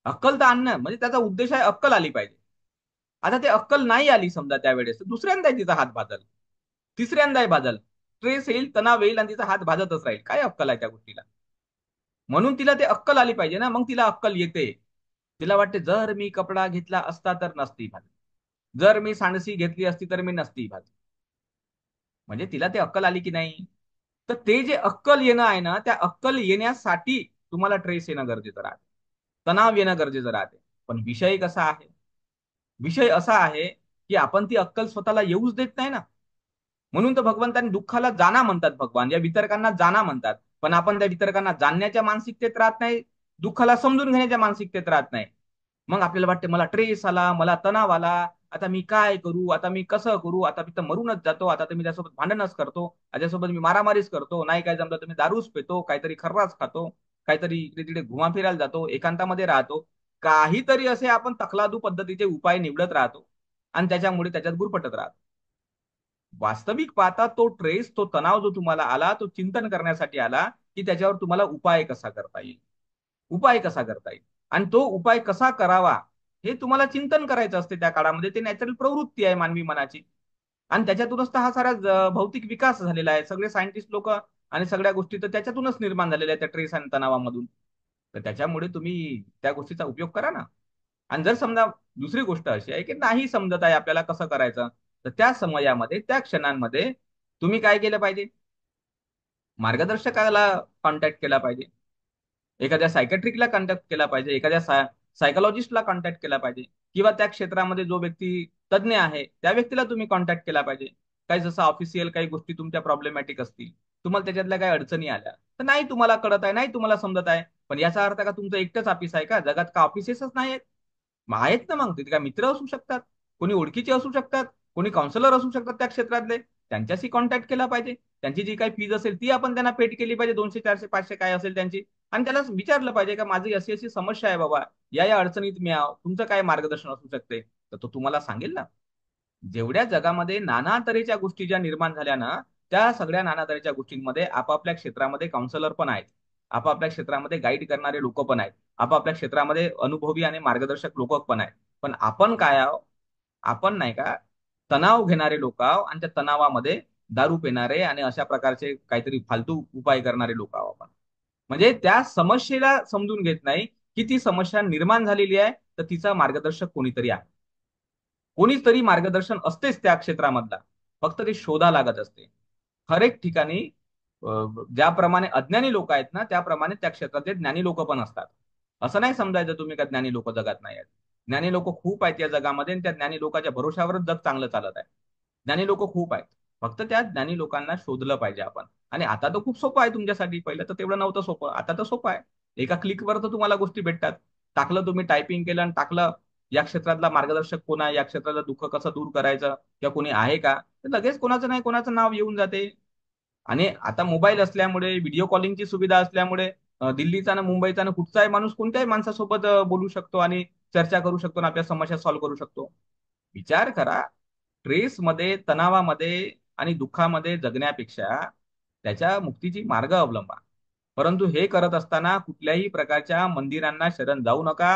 अक्कल तर आणणं म्हणजे त्याचा उद्देश आहे अक्कल आली पाहिजे. आता ते अक्कल नाही आली समजा त्यावेळेस, दुसऱ्यांदा तिचा हात भाजल, तिसऱ्यांदाही भाजल, स्ट्रेस येईल, तणाव येईल, आणि तिचा हात भाजतच राहील. काय अक्कल आहे त्या गोष्टीला? म्हणून तिला ते अक्कल आली पाहिजे ना, मग तिला अक्कल येते. तिला वाटते जर मी कपडा घेतला असता तर नसती भाजली, जर मी सांडसी घेतली असती तर मी नसती भाजली. म्हणजे तिला ते अक्कल आली की नाही? तर ते जे अक्कल येणं आहे ना, त्या अक्कल येण्यासाठी तुम्हाला ट्रेस येणं गरजेचं राहते, तणाव येणं गरजेचं राहते. पण विषय कसा आहे? विषय असा आहे की आपण ती अक्कल स्वतःला येऊच देत नाही ना. म्हणून तर भगवंतांनी दुःखाला जाणा म्हणतात, भगवान या वितर्कांना जाणा म्हणतात. पण आपण त्या वितर्कांना जाणण्याच्या मानसिकतेत राहत नाही, दुःखाला समजून घेण्याच्या मानसिकतेत राहत नाही. मग आपल्याला वाटते मला ट्रेस आला, मला तणाव आला, आता मी काय करू, आता मी कसं करू, आता मी तर मरूनच जातो, आता तर मी त्यासोबत भांडणच करतो, त्याच्यासोबत मी मारामारीच करतो, नाही काय जमलं तर मी दारूच पितो, काहीतरी खर्राच खातो, काहीतरी इकडे तिकडे घुमा फिरायला जातो, एकांतामध्ये राहतो. काहीतरी असे आपण तकलादू पद्धतीचे उपाय निवडत राहतो, आणि त्याच्यामुळे त्याच्यात गुरफटत राहतो. वास्तविक पाहता तो ट्रेस, तो तणाव जो तुम्हाला आला, तो चिंतन करण्यासाठी आला की त्याच्यावर तुम्हाला उपाय कसा करता येईल, उपाय कसा करता येईल, आणि तो उपाय कसा करावा हे तुम्हाला चिंतन करायचं असते त्या काळामध्ये. ते नॅचरल प्रवृत्ती आहे मानवी मनाची, आणि त्याच्यातूनच तर हा सारा भौतिक विकास झालेला आहे. सगळे सायंटिस्ट लोक आणि सगळ्या गोष्टी तर त्याच्यातूनच निर्माण झालेल्या आहेत, त्या ट्रेस आणि तणावामधून. तर त्याच्यामुळे तुम्ही त्या गोष्टीचा उपयोग करा ना. आणि जर समजा दुसरी गोष्ट अशी आहे की नाही समजत आहे आपल्याला कसं करायचं, तर त्या समयामध्ये, त्या क्षणांमध्ये तुम्ही काय केलं पाहिजे? मार्गदर्शकाला कॉन्टॅक्ट केला पाहिजे, एखाद्या सायकॅट्रिकला कॉन्टॅक्ट केला पाहिजे, एखाद्या सायकोलॉजिस्टला कॉन्टॅक्ट केला पाहिजे, किंवा त्या क्षेत्रामध्ये जो व्यक्ती तज्ज्ञ आहे त्या व्यक्तीला तुम्ही कॉन्टॅक्ट केला पाहिजे. काही जसं ऑफिशियल काही गोष्टी तुमच्या प्रॉब्लेमॅटिक असतील, तुम्हाला त्याच्यातल्या काही अडचणी आल्या, तर नाही तुम्हाला कळत आहे, नाही तुम्हाला समजत आहे, पण याचा अर्थ का तुमचं एकटंच ऑफिस आहे का? जगात का ऑफिसेसच नाही आहेत? मग आहेत ना, मग तिथे काय मित्र असू शकतात, कोणी ओळखीचे असू शकतात, कोणी काउन्सिलर असू शकतात त्या क्षेत्रातले, त्यांच्याशी कॉन्टॅक्ट केला पाहिजे. त्यांची जी काही फीज असेल ती आपण त्यांना पेड केली पाहिजे, 200 400 500 काय असेल त्यांची. आणि त्याला विचारलं पाहिजे का माझी अशी अशी समस्या आहे बाबा, या अडचणीत मी आहो, तुमचं काय मार्गदर्शन असू शकते? तर तो तुम्हाला सांगेल ना. जेवढ्या जगामध्ये नाना तऱ्हेच्या गोष्टी ज्या निर्माण झाल्या ना, त्या सगळ्या नाना तऱ्हेच्या गोष्टींमध्ये आपापल्या क्षेत्रामध्ये काउन्सिलर पण आहेत, आपापल्या क्षेत्रामध्ये गाईड करणारे लोक पण आहेत, आपापल्या क्षेत्रामध्ये अनुभवी आणि मार्गदर्शक लोक पण आहेत. पण आपण काय आहो? आपण नाही का तणाव घेणारे लोक आहो, आणि त्या तणावामध्ये दारू पिणारे आणि अशा प्रकारचे काहीतरी फालतू उपाय करणारे लोक आहो आपण. म्हणजे त्या समस्येला समजून घेत नाही की ती समस्या निर्माण झालेली आहे, तर तिचा मार्गदर्शक कोणीतरी आहे. कोणीतरी मार्गदर्शन असतेच त्या क्षेत्रामधला, फक्त ते शोधा लागत असते. हर एक ठिकाणी ज्याप्रमाणे अज्ञानी लोक आहेत ना, त्याप्रमाणे त्या क्षेत्रातले ज्ञानी लोक पण असतात. असं नाही समजायचं तुम्ही का ज्ञानी लोक जगात नाही आहेत. ज्ञानी लोक खूप आहेत या जगामध्ये, आणि त्या ज्ञानी लोकांच्या भरोशावरच जग चांगलं चालत आहे. ज्ञानी लोक खूप आहेत, फक्त त्या ज्ञानी लोकांना शोधलं पाहिजे आपण. आणि आता तर खूप सोपं आहे तुमच्यासाठी, पहिलं तर तेवढं नव्हतं सोपं, आता तर सोपं आहे. एका क्लिकवर तर तुम्हाला गोष्टी भेटतात. टाकलं तुम्ही, टायपिंग केलं आणि टाकलं या क्षेत्रातला मार्गदर्शक कोण आहे, या क्षेत्रातलं दुःख कसं दूर करायचं, किंवा कोणी आहे का, तर लगेच कोणाचं नाही कोणाचं नाव येऊन जाते. आणि आता मोबाईल असल्यामुळे, व्हिडिओ कॉलिंगची सुविधा असल्यामुळे, दिल्लीचा ना मुंबईचा ना कुठचाही माणूस कोणत्याही माणसासोबत बोलू शकतो आणि चर्चा करू शकतो आणि आपल्या समस्या सॉल्व्ह करू शकतो. विचार करा, स्ट्रेसमध्ये, तणावामध्ये आणि दुःखामध्ये जगण्यापेक्षा त्याच्या मुक्तीची मार्ग अवलंबा. परंतु हे करत असताना कुठल्याही प्रकारच्या मंदिरांना शरण जाऊ नका,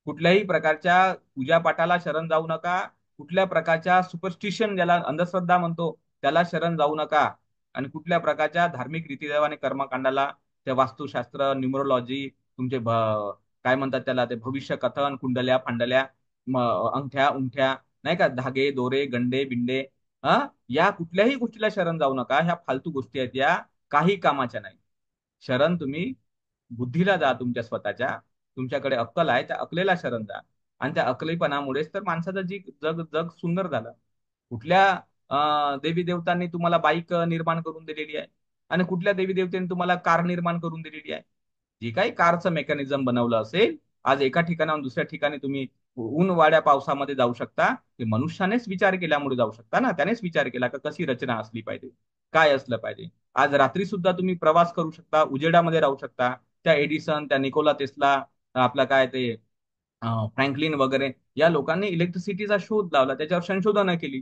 कुठल्याही प्रकारच्या पूजापाठाला शरण जाऊ नका, कुठल्या प्रकारच्या सुपरस्टिशन, ज्याला अंधश्रद्धा म्हणतो, त्याला शरण जाऊ नका. आणि कुठल्या प्रकारच्या धार्मिक रीतिदेव आणि कर्मकांडाला, त्या वास्तुशास्त्र, न्युमरोलॉजी, तुमचे काय म्हणतात त्याला, ते भविष्य कथन, कुंडल्या फांडल्या, अंगठ्या उंठ्या, नाही का, धागे दोरे गंडे बिंडे, हा, या कुठल्याही गोष्टीला शरण जाऊ नका. ह्या फालतू गोष्टी आहेत, या काही कामाच्या नाही. शरण तुम्ही बुद्धीला जा, तुमच्या स्वतःच्या. तुमच्याकडे अक्कल आहे, त्या अकलेला शरण जा. आणि त्या अकलीपणामुळेच तर माणसाचं जग जग सुंदर झालं. कुठल्या देवी देवतांनी तुम्हाला बाईक निर्माण करून दिलेली आहे, आणि कुठल्या देवी देवतेने तुम्हाला कार निर्माण करून दिलेली आहे? जे काही कारचं मेकॅनिझम बनवलं असेल, आज एका ठिकाणाहून दुसऱ्या ठिकाणी तुम्ही ऊन वाड्या पावसामध्ये जाऊ शकता, ते मनुष्यानेच विचार केल्यामुळे जाऊ शकता ना. त्यानेच विचार केला का कशी रचना असली पाहिजे, काय असलं पाहिजे. आज रात्री सुद्धा तुम्ही प्रवास करू शकता, उजेडामध्ये राहू शकता. त्या एडिसन, त्या निकोला टेस्ला, आपला काय ते फ्रँकलिन वगैरे या लोकांनी इलेक्ट्रिसिटीचा शोध लावला, त्याच्यावर संशोधनं केली.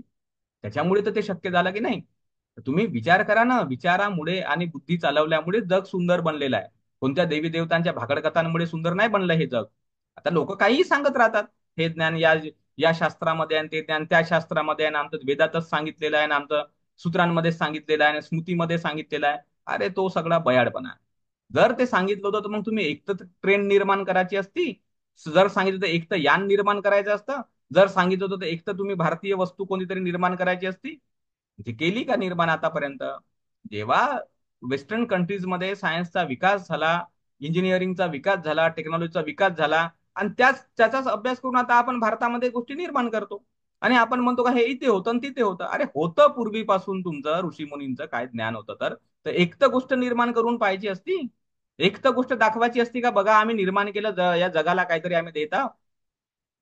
त्याच्यामुळे तर ते शक्य झालं की नाही. तुम्ही विचार करा ना, विचारामुळे आणि बुद्धी चालवल्यामुळे जग सुंदर बनलेलं आहे. कोणत्या देवी देवतांच्या भाकडकथांमुळे सुंदर नाही बनलं हे जग. आता लोक काहीही सांगत राहतात. हे ज्ञान या या शास्त्रामध्ये आहे, ते ज्ञान त्या शास्त्रामध्ये आहे, आणि आमचं वेदातच सांगितलेलं आहे, आणि आमचं सूत्रांमध्ये सांगितलेलं आहे, आणि स्मृतीमध्ये सांगितलेलं आहे. अरे तो सगळा बयाडपणा आहे. जर ते सांगितलं होतं तर मग तुम्ही एक तर ट्रेन निर्माण करायची असती. जर सांगितलं तर एक तर यान निर्माण करायचं असतं. जर सांगितलं होतं तर एक तर तुम्ही भारतीय वस्तू कोणीतरी निर्माण करायची असती. ती केली का निर्माण आतापर्यंत? जेव्हा वेस्टर्न कंट्रीजमध्ये सायन्सचा विकास झाला, इंजिनिअरिंगचा विकास झाला, टेक्नॉलॉजीचा विकास झाला, आणि त्याचाच अभ्यास करून आता आपण भारतामध्ये गोष्टी निर्माण करतो. आणि आपण म्हणतो का हे इथे होतं आणि तिथे होतं. अरे होतं पूर्वीपासून तुमचं ऋषीमुनींचं काय ज्ञान होतं तर एक तर गोष्ट निर्माण करून पाहिजे असती. एक तर गोष्ट दाखवायची असती का बघा आम्ही निर्माण केलं, या जगाला काहीतरी आम्ही देत आहोत.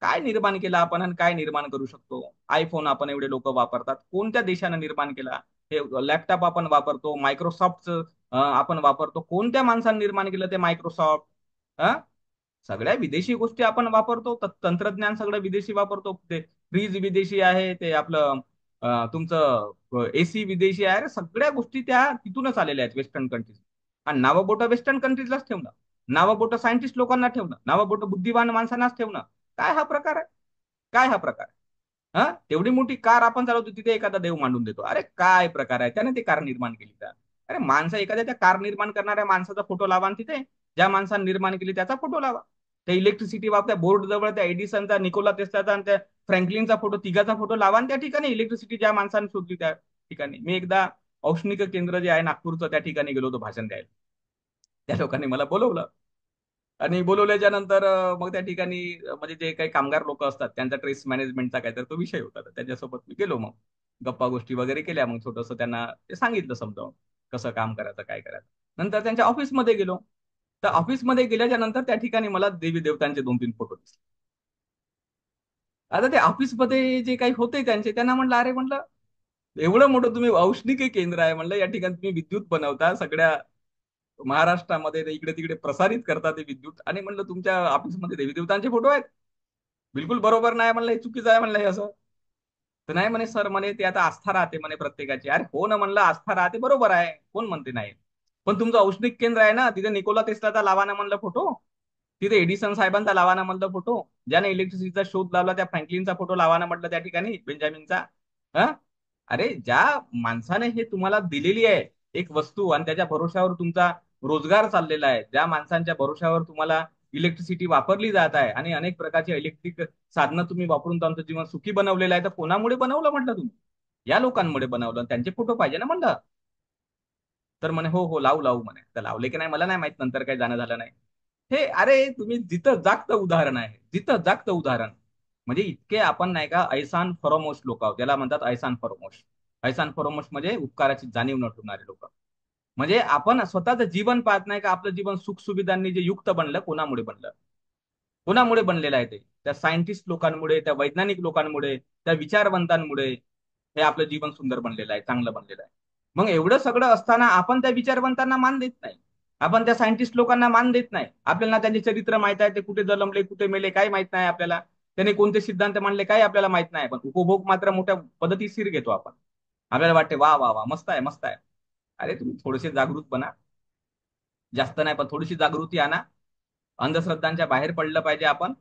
काय निर्माण केलं आपण आणि काय निर्माण करू शकतो. आयफोन आपण एवढे लोक वापरतात, कोणत्या देशाने निर्माण केला? हे लॅपटॉप आपण वापरतो, मायक्रोसॉफ्ट आपण वापरतो, कोणत्या माणसाने निर्माण केलं ते मायक्रोसॉफ्ट? सगळ्या विदेशी गोष्टी आपण वापरतो, तंत्रज्ञान सगळं विदेशी वापरतो. ते फ्रीज विदेशी आहे, ते आपलं तुमचं एसी विदेशी आहे. अरे सगळ्या गोष्टी त्या तिथूनच आलेल्या आहेत वेस्टर्न कंट्रीज. आणि नावं बोटं वेस्टर्न कंट्रीजलाच ठेवणं, नावं बोटं सायंटिस्ट लोकांना ठेवणं, नावं बोटं बुद्धिमान माणसांनाच ठेवणं. काय हा प्रकार आहे? काय हा प्रकार आहे? तेवढी मोठी कार आपण चालवतो, तिथे एखादा देव मांडून देतो. अरे काय प्रकार आहे? त्याने ती कार निर्माण केली का? अरे माणसं, एखाद्या त्या कार निर्माण करणाऱ्या माणसाचा फोटो लावा आणि तिथे ज्या माणसाने निर्माण केली त्याचा फोटो लावा. त्या इलेक्ट्रिसिटी वापरत्या बोर्ड जवळ त्या एडिसनचा, निकोला टेस्लाचा आणि त्या फ्रँकलिनचा फोटो, तिघाचा फोटो लावा, आणि त्या ठिकाणी इलेक्ट्रिसिटी ज्या माणसाने शोधली त्या ठिकाणी. मी एकदा औष्णिक केंद्र जे आहे नागपूरचं, त्या ठिकाणी गेलो होतो भाषण द्यायला. त्या लोकांनी मला बोलवलं, आणि बोलवल्याच्या नंतर मग त्या ठिकाणी म्हणजे जे काही कामगार लोक असतात त्यांचा ट्रेस मॅनेजमेंटचा काहीतरी तो विषय होता. तर त्याच्यासोबत मी गेलो. मग गप्पा गोष्टी वगैरे केल्या. मग छोटंसं त्यांना ते सांगितलं समजावून कसं काम करायचं, काय करायचं. नंतर त्यांच्या ऑफिसमध्ये गेलो. तर ऑफिसमध्ये गेल्याच्या नंतर त्या ठिकाणी मला देवी देवतांचे 2-3 फोटो दिसले. आता ते ऑफिसमध्ये जे काही होते त्यांचे, त्यांना म्हणलं अरे म्हणलं एवढं मोठं तुम्ही औष्णिक केंद्र आहे म्हणलं, या ठिकाणी तुम्ही विद्युत बनवता सगळ्या महाराष्ट्रामध्ये, ते इकडे तिकडे प्रसारित करतात ते विद्युत, आणि म्हणलं तुमच्या ऑफिसमध्ये देवी देवतांचे फोटो आहेत. बिलकुल बरोबर नाही म्हणलं, हे चुकीचं आहे म्हणलं हे असं. तर नाही म्हणे सर, म्हणे ते आता आस्था राहते म्हणे प्रत्येकाची. अरे हो ना म्हणलं, आस्था राहते बरोबर आहे, कोण म्हणते नाही. पण तुमचं औष्णिक केंद्र आहे ना, तिथे निकोला टेस्लाचा लावा ना म्हणलं फोटो, तिथे एडिसन साहेबांचा लावा ना म्हणलं फोटो, ज्याने इलेक्ट्रिसिटीचा शोध लावला त्या फ्रँकलिनचा फोटो लावा ना म्हटलं त्या ठिकाणी, बेंजामिनचा. हा अरे ज्या माणसाने हे तुम्हाला दिलेली आहे एक वस्तू, आणि त्याच्या भरोश्यावर तुमचा रोजगार चाललेला आहे, ज्या माणसांच्या भरोश्यावर तुम्हाला इलेक्ट्रिसिटी वापरली जात आहे, आणि अनेक प्रकारचे इलेक्ट्रिक साधनं तुम्ही वापरून तुमचं जीवन सुखी बनवलेलं आहे, तर कोणामुळे बनवलं म्हटलं तुम्ही? या लोकांमुळे बनवलं, त्यांचे फोटो पाहिजे ना म्हणलं. तर म्हणे हो हो लावू लावू म्हणे. तर लावले की नाही मला नाही माहित, नंतर काही जाणं झालं नाही. हे अरे तुम्ही जिथं जागतं उदाहरण आहे, जिथं जागतं उदाहरण. म्हणजे इतके आपण नाही का ऐसान फरोमोश लोक आहोत, त्याला म्हणतात ऐसान फरोमोश. ऐसान फरोमोश म्हणजे उपकाराची जाणीव न ठेवणारे लोक. म्हणजे आपण स्वतःचं जीवन पाहत नाही का, आपलं जीवन सुख सुविधांनी जे युक्त बनलं, कोणामुळे बनलं? कोणामुळे बनलेलं आहे ते? त्या सायंटिस्ट लोकांमुळे, त्या वैज्ञानिक लोकांमुळे, त्या विचारवंतांमुळे हे आपलं जीवन सुंदर बनलेलं आहे, चांगलं बनलेलं आहे. मग एवढं सगळं असताना आपण त्या विचारवंतांना मान देत नाही. आपण त्या सायंटिस्ट लोकांना मान देत नाही. आपल्याला त्यांचे चरित्र माहित आहे, ते कुठे जन्मले कुठे मेले काही माहित नाही आपल्याला. त्याने कोणते सिद्धांत मांडले काही आपल्याला माहित नाही. पण उपभोग मात्र मोठ्या पद्धतीशीर घेतो आपण. आपल्याला वाटते वा वा वा मस्त आहे मस्त आहे. अरे तुम्ही थोडेसे जागृत बना. जास्त नाही पण थोडीशी जागृती आणा. अंधश्रद्धांच्या बाहेर पडलं पाहिजे आपण.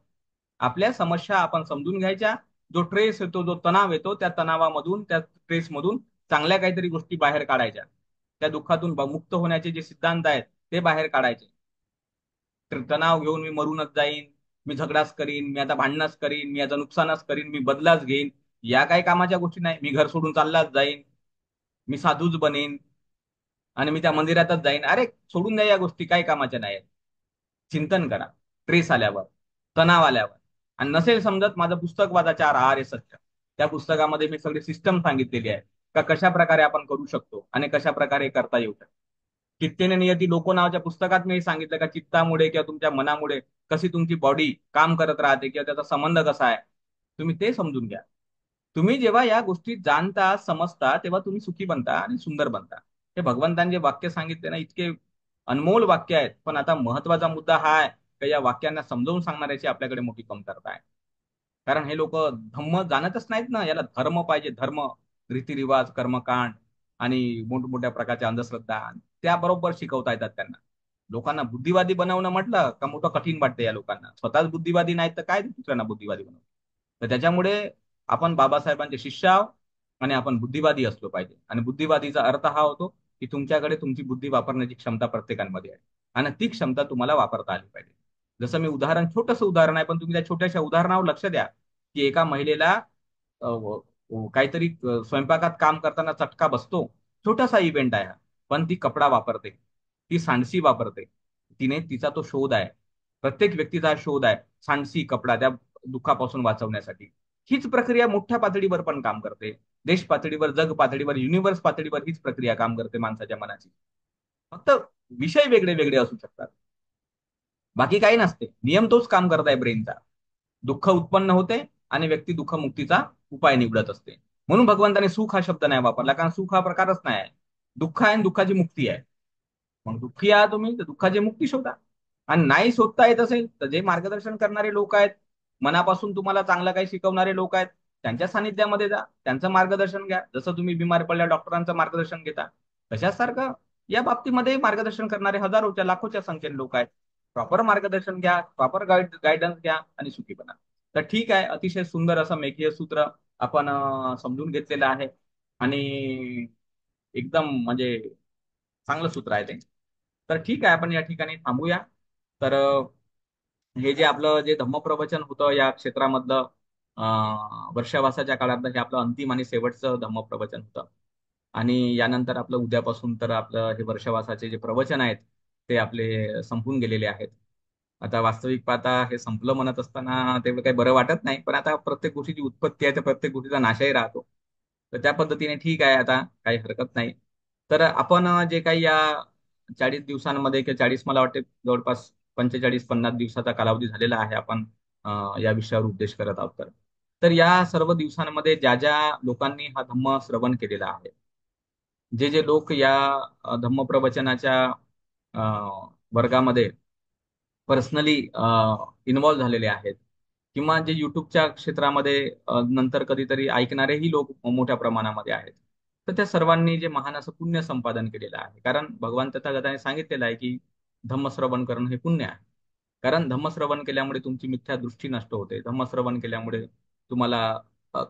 आपल्या समस्या आपण समजून घ्यायच्या. जो ट्रेस येतो, जो तणाव येतो, त्या तणावामधून, त्या ट्रेसमधून चांगल्या काहीतरी गोष्टी बाहेर काढायच्या. त्या दुःखातून मुक्त होण्याचे जे सिद्धांत आहेत ते बाहेर काढायचे. तर तणाव घेऊन मी मरूनच जाईन, मी झगडाच करीन, मी आता भांडणच करीन, मी आता नुकसानच करीन, मी बदलाच घेईन, या काही कामाच्या गोष्टी नाही. मी घर सोडून चाललाच जाईन, मी साधूच बनेन, आणि मी त्या मंदिरातच जाईन. अरे सोडून द्या या गोष्टी, काही कामाच्या नाही. चिंतन करा. ट्रेस आल्यावर, तणाव आल्यावर. आणि नसेल समजत, माझं पुस्तक वाचा, 4 आहार आहे सत्य. त्या पुस्तकामध्ये मी सगळी सिस्टम सांगितलेली आहे का कशा प्रकारे आपण करू शकतो आणि कशा प्रकारे करता येऊ शकतो. चित्तेने नियती लोको नावाच्या पुस्तकात मी सांगितलं का चित्तामुळे किंवा तुमच्या मनामुळे कशी तुमची बॉडी काम करत राहते किंवा त्याचा संबंध कसा आहे, तुम्ही ते समजून घ्या. तुम्ही जेव्हा या गोष्टी जाणता समजता तेव्हा तुम्ही सुखी बनता आणि सुंदर बनता. हे भगवंतांनी जे वाक्य सांगितले ना, इतके अनमोल वाक्य आहेत. पण आता महत्वाचा मुद्दा हा आहे की या वाक्यांना समजावून सांगणाऱ्याची आपल्याकडे मोठी कमतरता आहे. कारण हे लोक धम्म जाणतच नाहीत ना. याला धर्म पाहिजे, धर्म, रीतिरिवाज, कर्मकांड आणि मोठमोठ्या प्रकारच्या अंधश्रद्धा त्याबरोबर शिकवता येतात त्यांना. लोकांना बुद्धिवादी बनवणं म्हटलं का मोठं कठीण वाटतं या लोकांना. स्वतःच बुद्धिवादी नाही तर काय दुसऱ्यांना बुद्धिवादी बनवतं. तर त्याच्यामुळे आपण बाबासाहेबांचे शिष्य आहोत आणि आपण बुद्धिवादी असलो पाहिजे. आणि बुद्धिवादीचा अर्थ हा होतो की तुमच्याकडे तुमची बुद्धी वापरण्याची क्षमता प्रत्येकामध्ये आहे आणि ती क्षमता तुम्हाला वापरता आली पाहिजे. जसं मी उदाहरण, छोटंसं उदाहरण आहे, पण तुम्ही त्या छोट्याशा उदाहरणावर लक्ष द्या की एका महिलेला काहीतरी स्वयंपाकात काम करताना चटका बसतो. छोटासा इव्हेंट आहे हा. पण ती कपडा वापरते, ती सांडसी वापरते. तिने तिचा तो शोध आहे. प्रत्येक व्यक्तीचा हा शोध आहे, सांडसी कपडा त्या दुःखापासून वाचवण्यासाठी. हीच प्रक्रिया मोठ्या पातळीवर पण काम करते. देश पातळीवर, जग पातळीवर, युनिव्हर्स पातळीवर हीच प्रक्रिया काम करते माणसाच्या मनाची. फक्त विषय वेगळे वेगळे असू शकतात, बाकी काही नसते. नियम तोच काम करत आहे ब्रेनचा. दुःख उत्पन्न होते आणि व्यक्ती दुःखमुक्तीचा उपाय निवडत असते. म्हणून भगवंताने सुख हा शब्द नाही वापरला, कारण सुख हा प्रकारच नाही आहे. दुःख आहे आणि दुःखाची मुक्ती आहे. मग दुःखी आहात तुम्ही तर दुःखाची मुक्ती शोधा. आणि नाही शोधता येत असेल तर जे मार्गदर्शन करणारे लोक आहेत, मनापासून तुम्हाला चांगलं काही शिकवणारे लोक आहेत, त्यांच्या सानिध्यामध्ये जा, त्यांचं मार्गदर्शन घ्या. जसं तुम्ही बिमार पडल्या डॉक्टरांचं मार्गदर्शन घेता, तशाच सारखं या बाबतीमध्ये मार्गदर्शन करणारे हजारोच्या लाखोच्या संख्येने लोक आहेत. प्रॉपर मार्गदर्शन घ्या, प्रॉपर गायडन्स घ्या आणि सुखी बना. तर ठीक आहे, अतिशय सुंदर असं मेघीय सूत्र आपण समजून घेतलेलं आहे. आणि एकदम म्हणजे चांगलं सूत्र आहे ते. तर ठीक आहे, आपण या ठिकाणी थांबूया. तर हे जे आपलं जे धम्मप्रवचन होतं या क्षेत्रामधलं, वर्षावासाच्या काळातलं हे आपलं अंतिम आणि शेवटचं धम्मप्रवचन होतं. आणि यानंतर आपलं उद्यापासून तर आपलं हे वर्षावासाचे जे प्रवचन आहेत ते आपले संपून गेलेले आहेत. आता वास्तविक पाहता हे संपलं म्हणत असताना तेवढं काही बरं वाटत नाही, पण आता प्रत्येक गोष्टीची उत्पत्ती आहे तर प्रत्येक गोष्टीचा नाशही राहतो. तर त्या पद्धतीने ठीक आहे, आता काही हरकत नाही. तर आपण जे काही या 40 दिवसांमध्ये किंवा 40, मला वाटते जवळपास 45-50 दिवसाचा कालावधी झालेला आहे, आपण या विषयावर उपदेश करत आहोत. तर या सर्व दिवसांमध्ये ज्या ज्या लोकांनी हा धम्म श्रवण केलेला आहे, जे जे लोक या धम्मप्रवचनाच्या अ, वर्गामध्ये पर्सनली इन्व्हॉल्व्ह झालेले आहेत, किंवा जे युट्यूबच्या क्षेत्रामध्ये नंतर कधीतरी ऐकणारेही लोक मोठ्या प्रमाणामध्ये आहेत, तर त्या सर्वांनी जे महान असं पुण्य संपादन केलेलं आहे. कारण भगवान तथागताने सांगितलेलं आहे की धम्मश्रवण करणं हे पुण्य आहे. कारण धम्मश्रवण केल्यामुळे तुमची मिथ्या दृष्टी नष्ट होते. धम्मश्रवण केल्यामुळे तुम्हाला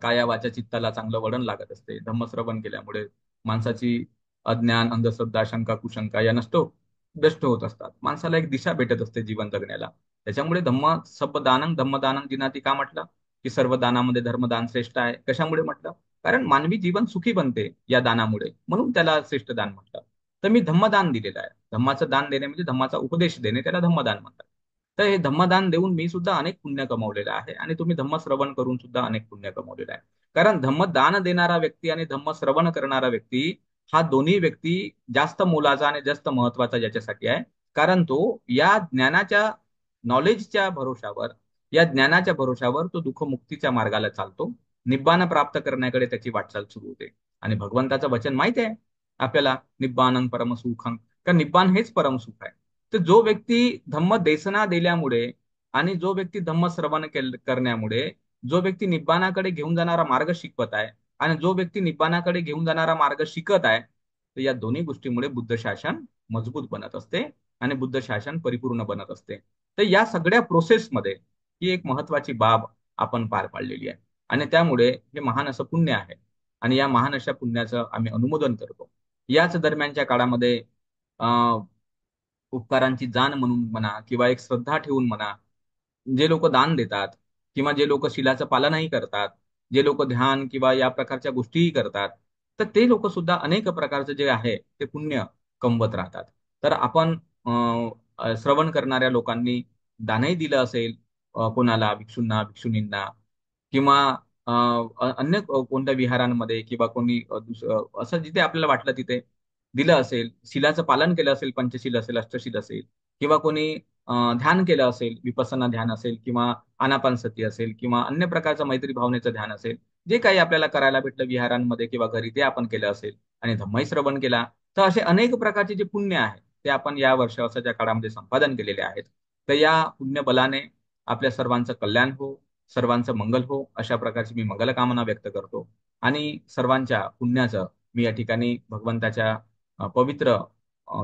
काया वाचा चित्ताला चांगलं वळण लागत असते. धम्मश्रवण केल्यामुळे माणसाची अज्ञान, अंधश्रद्धा, शंका, कुशंका या नष्ट होत असतात. माणसाला एक दिशा भेटत असते जीवन जगण्याला. त्याच्यामुळे धम्म सब दानंग धम्मदानंग जिनाती का म्हटलं, की सर्व दानामध्ये धर्मदान श्रेष्ठ आहे. कशामुळे म्हटलं, कारण मानवी जीवन सुखी बनते या दानामुळे, म्हणून त्याला श्रेष्ठ दान म्हटलं. तर मी धम्मदान दिलेलं आहे. धम्माचं दान देणे म्हणजे धम्माचा उपदेश देणे, त्याला धम्मदान म्हणतात. तर हे धम्मदान देऊन मी सुद्धा अनेक पुण्य कमवलेलं आहे आणि तुम्ही धम्मश्रवण करून सुद्धा अनेक पुण्य कमवलेलं आहे. कारण धम्मदान देणारा व्यक्ती आणि धम्मश्रवण करणारा व्यक्ती हा दोन्ही व्यक्ती जास्त मोलाचा आणि जास्त महत्वाचा याच्यासाठी आहे. कारण तो या ज्ञानाच्या, नॉलेजच्या भरोशावर, या ज्ञानाच्या भरोशावर तो दुःखमुक्तीच्या मार्गाला चालतो. निब्बान प्राप्त करण्याकडे त्याची वाटचाल सुरू होते. आणि भगवंताचं वचन माहिती आहे आपल्याला, निब्बानं परमसुखं, का निब्बान हेच परमसुख आहे. तर जो व्यक्ती धम्म देसना दिल्यामुळे आणि जो व्यक्ती धम्म श्रवण करण्यामुळे, जो व्यक्ती निब्बानाकडे घेऊन जाणारा मार्ग शिकवत आहे आणि जो व्यक्ती निब्बानाकडे घेऊन जाणारा मार्ग शिकत आहे, तर या दोन्ही गोष्टीमुळे बुद्ध शासन मजबूत बनत असते आणि बुद्ध शासन परिपूर्ण बनत असते. तर या सगळ्या प्रोसेसमध्ये ही एक महत्वाची बाब आपण पार पाडलेली आहे. आणि त्यामुळे हे महान असं पुण्य आहे. आणि या महान अशा पुण्याचं आम्ही अनुमोदन करतो. याच दरम्यानच्या काळामध्ये उपकारांची जाण म्हणून म्हणा किंवा एक श्रद्धा ठेवून म्हणा, जे लोक दान देतात किंवा जे लोक शिलाचं पालनही करतात, जे लोक ध्यान किंवा या प्रकारच्या गोष्टीही करतात, तर ते लोक सुद्धा अनेक प्रकारचं जे आहे ते पुण्य कमवत राहतात. तर आपण श्रवण करणाऱ्या लोकांनी दानही दिलं असेल, कोणाला भिक्षूंना, भिक्षुणींना, किंवा अन्य कोणत्या विहारांमध्ये किंवा कोणी असं जिथे आपल्याला वाटलं तिथे दिलं असेल, शिलाचं पालन केलं असेल, पंचशील असेल, अष्टशील असेल, किंवा कोणी ध्यान केलं असेल, विपස්සना ध्यान असेल किंवा आनापानसती असेल किंवा अन्य प्रकारचं मैत्री भावनेचं ध्यान असेल, जे काही आपल्याला करायला भेटलं विहारांमध्ये किंवा घरी ते आपण केलं असेल आणि धम्मही श्रवण केला, तर असे अनेक प्रकारचे जे पुण्य आहे ते आपण या वर्षाच्या काळामध्ये संपादन केलेले आहेत. तर या पुण्य बलाने आपल्या सर्वांचं कल्याण हो, सर्वांचं मंगल हो, अशा प्रकारची मी मंगलकामना व्यक्त करतो आणि सर्वांच्या पुण्याचं मी या ठिकाणी भगवंताच्या पवित्र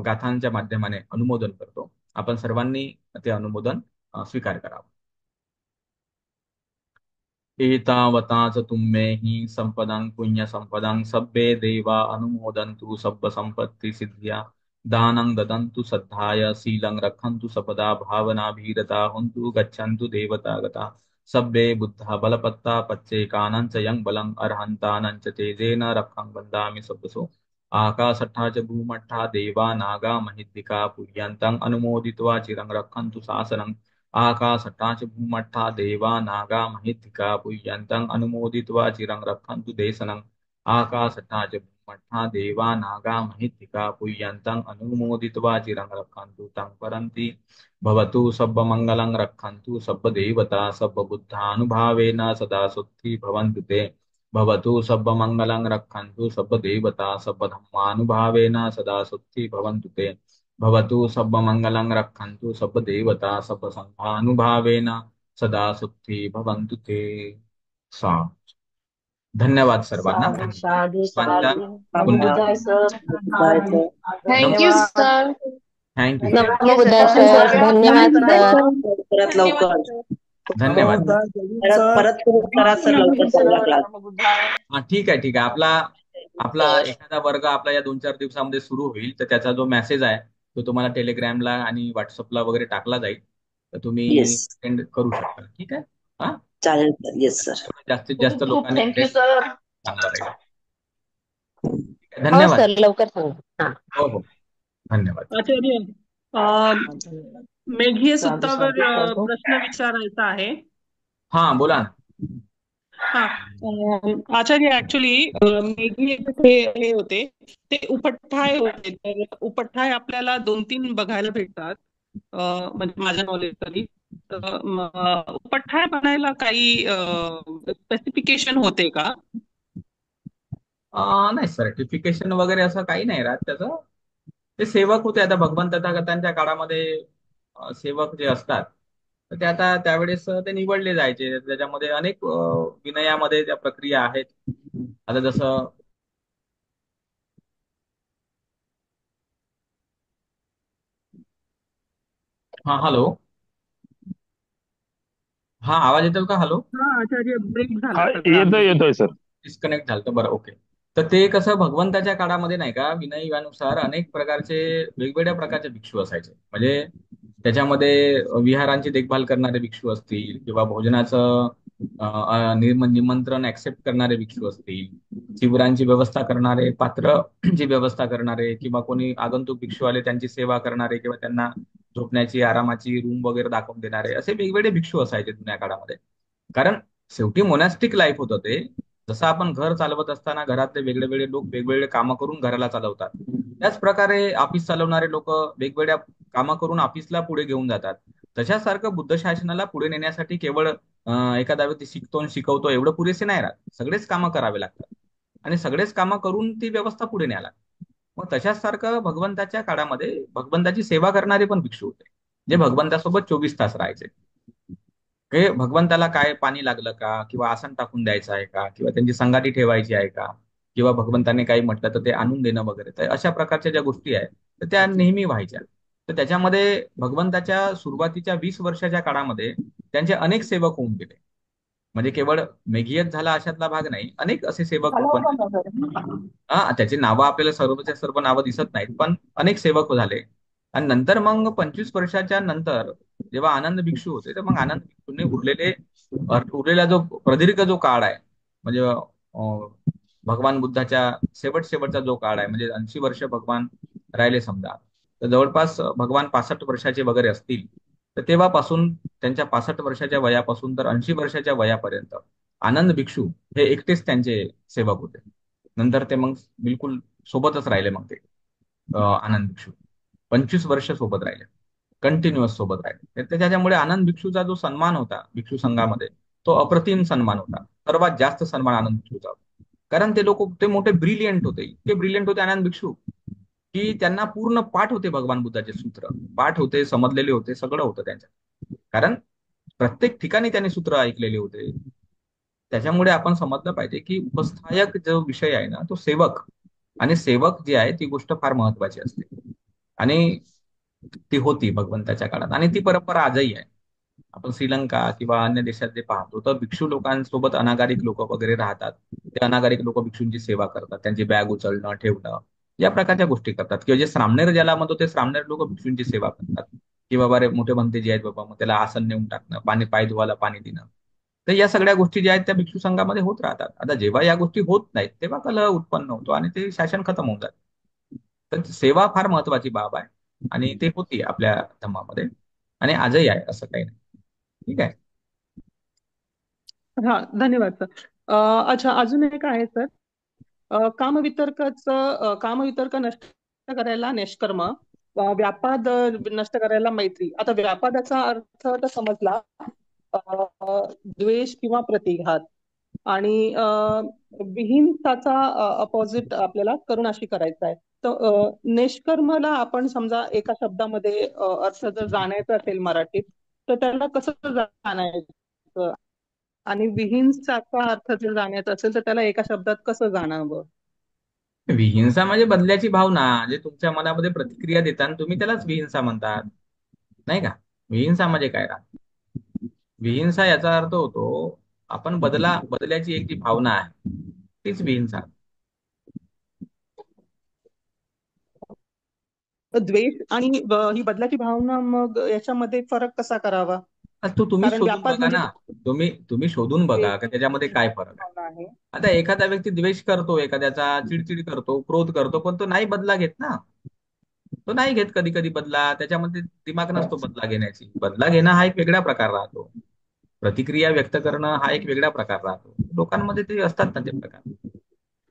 गाथांच्या माध्यमाने अनुमोदन करतो. आपण सर्वांनी ते अनुमोदन स्वीकार करावं. एतावताच तुम्मेहि संपदं पुण्य संपदं सब्बे देवा अनुमोदन्तु सब्ब संपत्ति सिद्ध्या दानं ददन्तु सद्धाय शीलं रक्षन्तु सपदा भावनाभीरता हुन्तु गच्छन्तु देवता गता सब्बे बुद्धा बलपत्ता पच्चेकानं च यं बलं अर्हन्तानं च तेजेन रक्षं वन्दामि सब्बसो आकाशट्ठा च भूमट्ठा देवा नागा महिद्दिका पुर्यन्तं अनुमोदित्वा चिरं रक्षन्तु शासनं आकाशट्टा च भूमट्ठा देवा नागा महिद्दिका पुय्यन्तं अनुमोदित्वा चिरं रक्षन्तु देशनं आकाशट्टा च भूमट्ठा देवा नागा महिद्दिका पुय्यन्तं अनुमोदित्वा चिरं रक्षन्तु तं परन्ति भवतु सब्बमङ्गलं रक्षन्तु सब्बदेवता सब्बबुद्धानुभावेन सदा सुखी भवन्तु ते भवतु सब्बमङ्गलं रक्षन्तु सब्बदेवता सब्बधर्मानुभावेन सदा सुखी भवन्तु ते भवतु सब्बमङ्गलं रक्षन्तु सब्बदेवता सब्बसङ्घानुभावेन सदा सुखी भवन्तु ते. सा धन्यवाद सर्वांना. साधु साधु सर्वांच्या साधु. नमो पुण्य. बुद्धाय सर. जायचं. थँक यू धन्यवाद. सर. थँक्यू. नमो सर. बुद्धाय सर. धन्यवाद सर. परत लवकर धन्यवाद. परत परत करा सर, लवकर चांगला क्लास. नमो बुद्धाय. हा ठीक आहे ठीक आहे. आपला आपला एखादा वर्ग आपला या 2-4 दिवसामध्ये सुरू होईल, तर त्याचा जो मेसेज आहे तो तुम्हाला टेलिग्रामला आणि व्हॉट्सअपला वगैरे टाकला जाईल, तर तुम्ही येस, सेंड करू शकता. ठीक आहे. हा चालेल सर. Yes sir. जास्तीत जास्त खूप खूप लोकांनी थँक्यू सर. चांगला राहील. ठीक आहे. हो धन्यवाद. सर, लवकर सांगा. हा. हो हो धन्यवाद. आचार्य, मेघीय साधू सूत्रावर साधू साधू. प्रश्न विचारायचा आहे. हा बोला ना. हा, आचार्य ऍक्च्युली मेघी हे होते ते उपठ्ठाय होते. तर उपठ्ठाय आपल्याला 2-3 बघायला भेटतात, म्हणजे माझ्या नॉलेज तरी. उपठ्ठाय बनायला काही स्पेसिफिकेशन होते का? नाही सर्टिफिकेशन वगैरे असं काही नाही राहत त्याचं. ते सेवक होते आता भगवंत तथागतांच्या काळामध्ये. सेवक जे असतात तर ते आता त्यावेळेस ते निवडले जायचे. त्याच्यामध्ये अनेक विनयामध्ये त्या प्रक्रिया आहेत. आता जसं हा हॅलो. हा आवाज येतो का? हॅलो. हा आचार्य, ब्रेक झाला हा, सगळा. येतोय सर. डिस्कनेक्ट झालं बरं. ओके. तर ते कसं भगवंताच्या काळामध्ये नाही का विनयानुसार अनेक प्रकारचे वेगवेगळ्या प्रकारचे भिक्षू असायचे. म्हणजे त्याच्यामध्ये विहारांची देखभाल करणारे भिक्षू असतील किंवा भोजनाचं निमंत्रण ऍक्सेप्ट करणारे भिक्षू असतील, शिबिरांची व्यवस्था करणारे, पात्रची व्यवस्था करणारे किंवा कोणी आगंतुक भिक्षू आले त्यांची सेवा करणारे किंवा त्यांना झोपण्याची आरामाची रूम वगैरे दाखवून देणारे, असे वेगवेगळे भिक्षू असायचे जुन्या काळामध्ये. कारण शेवटी मोनॅस्टिक लाईफ होतं ते. जसं आपण घर चालवत असताना घरातले वेगळे वेगळे लोक वेगवेगळे कामं करून घराला चालवतात, त्याच प्रकारे ऑफिस चालवणारे लोक वेगवेगळ्या कामं करून ऑफिसला पुढे घेऊन जातात. तशासारखं बुद्ध शासनाला पुढे नेण्यासाठी केवळ एखादा व्यक्ती शिकतो आणि शिकवतो एवढं पुरेसे नाही राहत. सगळेच कामं करावे लागतात आणि सगळेच कामं करून ती व्यवस्था पुढे न्यायला लागते. मग तशाच सारखं भगवंताच्या काळामध्ये भगवंताची सेवा करणारे पण भिक्षू होते, जे भगवंतासोबत 24 तास राहायचे. हे भगवंताला काय पाणी लागलं का किंवा आसन टाकून द्यायचं आहे का किंवा त्यांची संगाती ठेवायची आहे का किंवा भगवंताने काही म्हटलं तर ते आणून देणं वगैरे, तर अशा प्रकारच्या ज्या गोष्टी आहेत तर त्या नेहमी व्हायच्या. तर त्याच्यामध्ये भगवंताच्या सुरुवातीच्या 20 वर्षाच्या काळामध्ये त्यांचे अनेक सेवक होऊन गेले. म्हणजे केवळ मेघियत झाला अशातला भाग नाही, अनेक असे सेवक पण हा त्याची नावं आपल्याला सर्वच्या सर्व नावं दिसत नाहीत, पण अनेक सेवक झाले. आणि नंतर मग 25 वर्षाच्या नंतर जेव्हा आनंद भिक्षू होते, तर मग आनंद भिक्षूंनी उरलेला जो प्रदीर्घ जो काळ आहे, म्हणजे भगवान बुद्धाच्या शेवटचा जो काळ आहे, म्हणजे 80 वर्ष भगवान राहिले समजा, तर जवळपास भगवान 65 वर्षाचे वगैरे असतील. तर तेव्हापासून त्यांच्या 65 वर्षाच्या वयापासून तर 80 वर्षाच्या वयापर्यंत आनंद भिक्षू हे एकटेच त्यांचे सेवक होते. नंतर ते मग बिलकुल सोबतच राहिले. मग ते आनंद भिक्षू 25 वर्ष सोबत राहिले. कंटिन्युअस सोबत राहिले. तर त्याच्यामुळे आनंद भिक्षूचा जो सन्मान होता भिक्षू संघामध्ये, तो अप्रतिम सन्मान होता. सर्वात जास्त सन्मान आनंद भिक्षूचा होता. कारण ते लोक ते मोठे ब्रिलियंट होते, इतके ब्रिलियंट होते आनंद भिक्षू, की त्यांना पूर्ण पाठ होते भगवान बुद्धाचे सूत्र, पाठ होते, समजलेले होते, सगळं होतं त्यांच्या. कारण प्रत्येक ठिकाणी त्यांनी सूत्र ऐकलेले होते. त्याच्यामुळे आपण समजलं पाहिजे की उपस्थायक जो विषय आहे ना, तो सेवक, आणि सेवक जे आहे ती गोष्ट फार महत्वाची असते. आणि ती होती भगवंताच्या काळात, आणि ती परंपरा आजही आहे. आपण श्रीलंका किंवा अन्य देशात जे पाहतो, तर भिक्षू लोकांसोबत अनागारिक लोक वगैरे राहतात. ते अनागारिक लोक भिक्षूंची सेवा करतात, त्यांची बॅग उचलणं, ठेवणं, या प्रकारच्या गोष्टी करतात. किंवा जे श्रामणेर ज्याला म्हणतो, ते श्रामणेर लोक भिक्षूंची सेवा करतात. की बाबा रे, मोठे म्हणते जे आहेत बाबा, मग त्याला आसन नेऊन टाकणं, पाणी, पाय धुवायला पाणी देणं. तर या सगळ्या गोष्टी ज्या आहेत त्या भिक्षू संघामध्ये होत राहतात. आता जेव्हा या गोष्टी होत नाहीत, तेव्हा कलह उत्पन्न होतो आणि ते शासन खतम होऊन जातं. तर सेवा फार महत्वाची बाब आहे, आणि ते होती आपल्या धर्मामध्ये, आणि आजही आहे, असं काही नाही. ठीक आहे. हा, धन्यवाद सर. अच्छा, अजून एक आहे सर. कामवितर्क नष्ट करायला निष्कर्म, व्यापाद नष्ट करायला मैत्री. आता व्यापादाचा अर्थ तर समजला, द्वेष किंवा प्रतिघात. आणि विहिंसाचा अपोजिट आपल्याला करुणाशी करायचा आहे. तर निष्कर्मला आपण समजा एका शब्दामध्ये अर्थ जर जाणायचा असेल मराठीत, तर त्याला कसं जाणायचं? आणि विहिंसाचा अर्थ जर जाण्याचा असेल तर त्याला एका शब्दात कसं जाणावं? विहिंसा म्हणजे बदल्याची भावना, जे तुमच्या मनामध्ये प्रतिक्रिया देतात तुम्ही त्यालाच विहिंसा म्हणतात, नाही का? विहिंसा म्हणजे काय विहिंसा याचा अर्थ होतो, आपण बदल्याची एक जी भावना आहे, तीच विहिंसा. द्वेष आणि ही बदलाची भावना, मग याच्यामध्ये फरक कसा करावा? आता तुम्ही कारण शोधून व्यापाद बघा म्हणजे ना. तुम्ही शोधून बघा की त्याच्यामध्ये काय फरक आहे. भावना आहे. आता एखादा व्यक्ती द्वेष करतो, एखाद्याचा चिडचिड करतो, क्रोध करतो, पण तो नाही बदला घेत ना. तो नाही घेत कधी कधी बदला, त्याच्यामध्ये दिमाग नसतो बदला घेण्याची. बदला घेणं हा एक वेगळा प्रकार राहतो, प्रतिक्रिया व्यक्त करणं हा एक वेगळा प्रकार राहतो. लोकांमध्ये ते असतात ना ते प्रकार,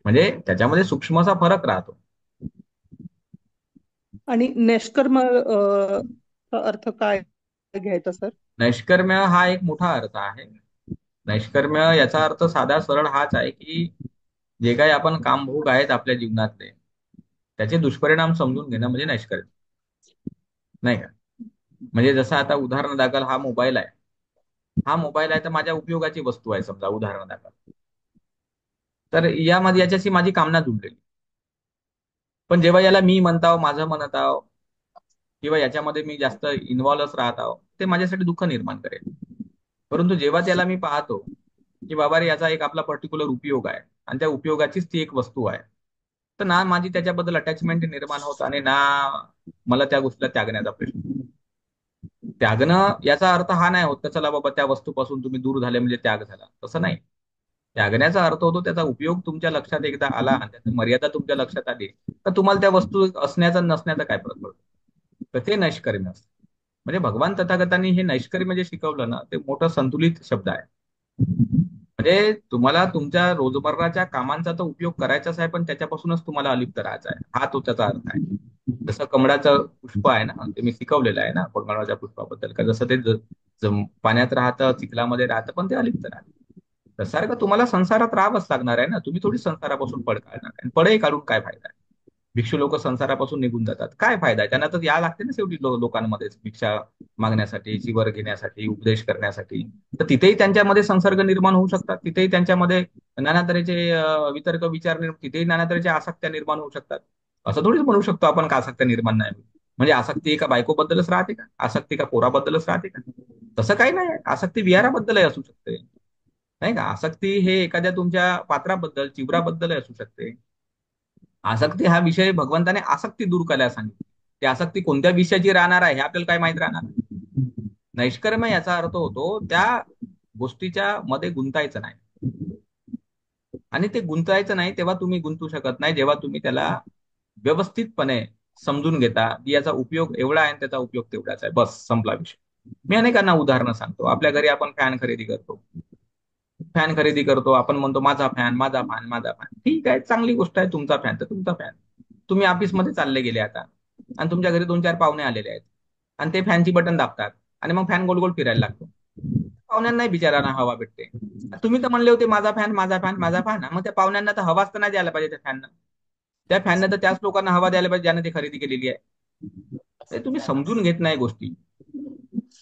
म्हणजे त्याच्यामध्ये सूक्ष्मसा फरक राहतो. आणि निष्कर्म चा अर्थ काय घ्यायचा सर? नैष्कर्म्य हा एक मोठा अर्थ आहे. नैष्कर्म्य याचा अर्थ साधा सरळ हाच आहे की जे काही आपण कामभोग आहेत आपल्या जीवनातले, त्याचे दुष्परिणाम समजून घेणं म्हणजे नैष्कर्म्य, नाही का? म्हणजे जसं आता उदाहरणादाखल हा मोबाईल आहे. हा मोबाईल आहे तर माझ्या उपयोगाची वस्तू आहे समजा, उदाहरणादाखल. तर यामध्ये याच्याशी माझी कामना जुडलेली. पण जेव्हा याला मी म्हणताव, माझं म्हणत आहो, किंवा याच्यामध्ये मी जास्त इन्व्हॉल्वच राहत आहो, ते माझ्यासाठी दुःख निर्माण करेल. परंतु जेव्हा त्याला मी पाहतो की बाबा रे, याचा एक आपला पर्टिक्युलर उपयोग आहे, आणि त्या उपयोगाचीच ती एक वस्तू आहे, तर ना माझी त्याच्याबद्दल अटॅचमेंट निर्माण होत, आणि ना मला त्या गोष्टीला त्यागण्याचा प्रश्न. त्यागणं याचा अर्थ हा नाही होत तर चला बाबा त्या वस्तूपासून तुम्ही दूर झाले म्हणजे त्याग झाला, तसं नाही. त्यागण्याचा अर्थ होतो त्याचा उपयोग तुमच्या लक्षात एकदा आला आणि त्याची मर्यादा तुमच्या लक्षात आली, तर तुम्हाला त्या वस्तू असण्याचा नसण्याचा काय फरक पडतो. तर ते नैष्कर्म्य असतं. म्हणजे भगवान तथागतांनी हे नैष्कर्म्य जे शिकवलं ना, ते मोठं संतुलित शब्द आहे. म्हणजे तुम्हाला तुमच्या रोजमर्राच्या कामांचा तर उपयोग करायचाच आहे, पण त्याच्यापासूनच तुम्हाला अलिप्त राहायचं आहे, हा तो त्याचा अर्थ आहे. जसं कमळाचं पुष्प आहे ना, ते मी शिकवलेलं आहे ना कमळाच्या पुष्पाबद्दल, का जसं ते पाण्यात राहतं, चिखलामध्ये राहतं, पण ते अलिप्त राहतं. तसारखं तुम्हाला संसारात राहावंच लागणार आहे ना. तुम्ही थोडी संसारापासून पळ काढणार, आणि पळही काढून काय फायदा आहे? भिक्षू लोक संसारापासून निघून जातात, काय फायदा आहे? त्यांना तर या लागते ना शेवटी लोकांमध्येच भिक्षा मागण्यासाठी, जीवर घेण्यासाठी, उपदेश करण्यासाठी. तर तिथेही त्यांच्यामध्ये संसर्ग निर्माण होऊ शकतात, तिथेही त्यांच्यामध्ये नाना तऱ्हेचे वितर्क विचार तिथेही नाना तऱ्हेच्या आसक्त्या निर्माण होऊ शकतात. असं थोडीच म्हणू शकतो आपण का आसक्त्या निर्माण नाही होईल. म्हणजे आसक्ती एका बायकोबद्दलच राहते का? आसक्ती का पोराबद्दलच राहते का? तसं काही नाही. आसक्ती विहाराबद्दलही असू शकते, नाही का? आसक्ती हे एखाद्या तुमच्या पात्राबद्दल, चिवराबद्दलही असू शकते. आसक्ती हा विषय भगवंताने आसक्ती दूर करायला सांगितली. ती आसक्ती कोणत्या विषयाची राहणार आहे हे आपल्याला काय माहित राहणार. नैष्कर्म्य याचा अर्थ होतो त्या गोष्टीच्या मध्ये गुंतायचं नाही, आणि ते गुंतायचं नाही तेव्हा तुम्ही गुंतू शकत नाही, जेव्हा तुम्ही त्याला व्यवस्थितपणे समजून घेता की याचा उपयोग एवढा आहे आणि त्याचा उपयोग तेवढाच आहे, बस संपला विषय. मी अनेकांना उदाहरणं सांगतो. आपल्या घरी आपण फॅन खरेदी करतो, आपण म्हणतो माझा फॅन, माझा फॅन, माझा फॅन. ठीक आहे, चांगली गोष्ट आहे. तुमचा फॅन तर तुमचा फॅन. तुम्ही ऑफिसमध्ये चालले गेले आता, आणि तुमच्या घरी 2-4 पाहुणे आलेले आहेत, आणि ते फॅनची बटन दाबतात आणि मग फॅन गोल गोल फिरायला लागतो. पाहुण्यांनाही बिचारांना हवा भेटते. तुम्ही तर म्हणले होते माझा फॅन माझा फॅन माझा फॅन, मग त्या पाहुण्यांना तर हवाच तर नाही द्यायला पाहिजे त्या फॅननं. त्या फॅननं तर त्याच लोकांना हवा द्यायला पाहिजे ज्याने ती खरेदी केलेली आहे. ते तुम्ही समजून घेत नाही गोष्टी.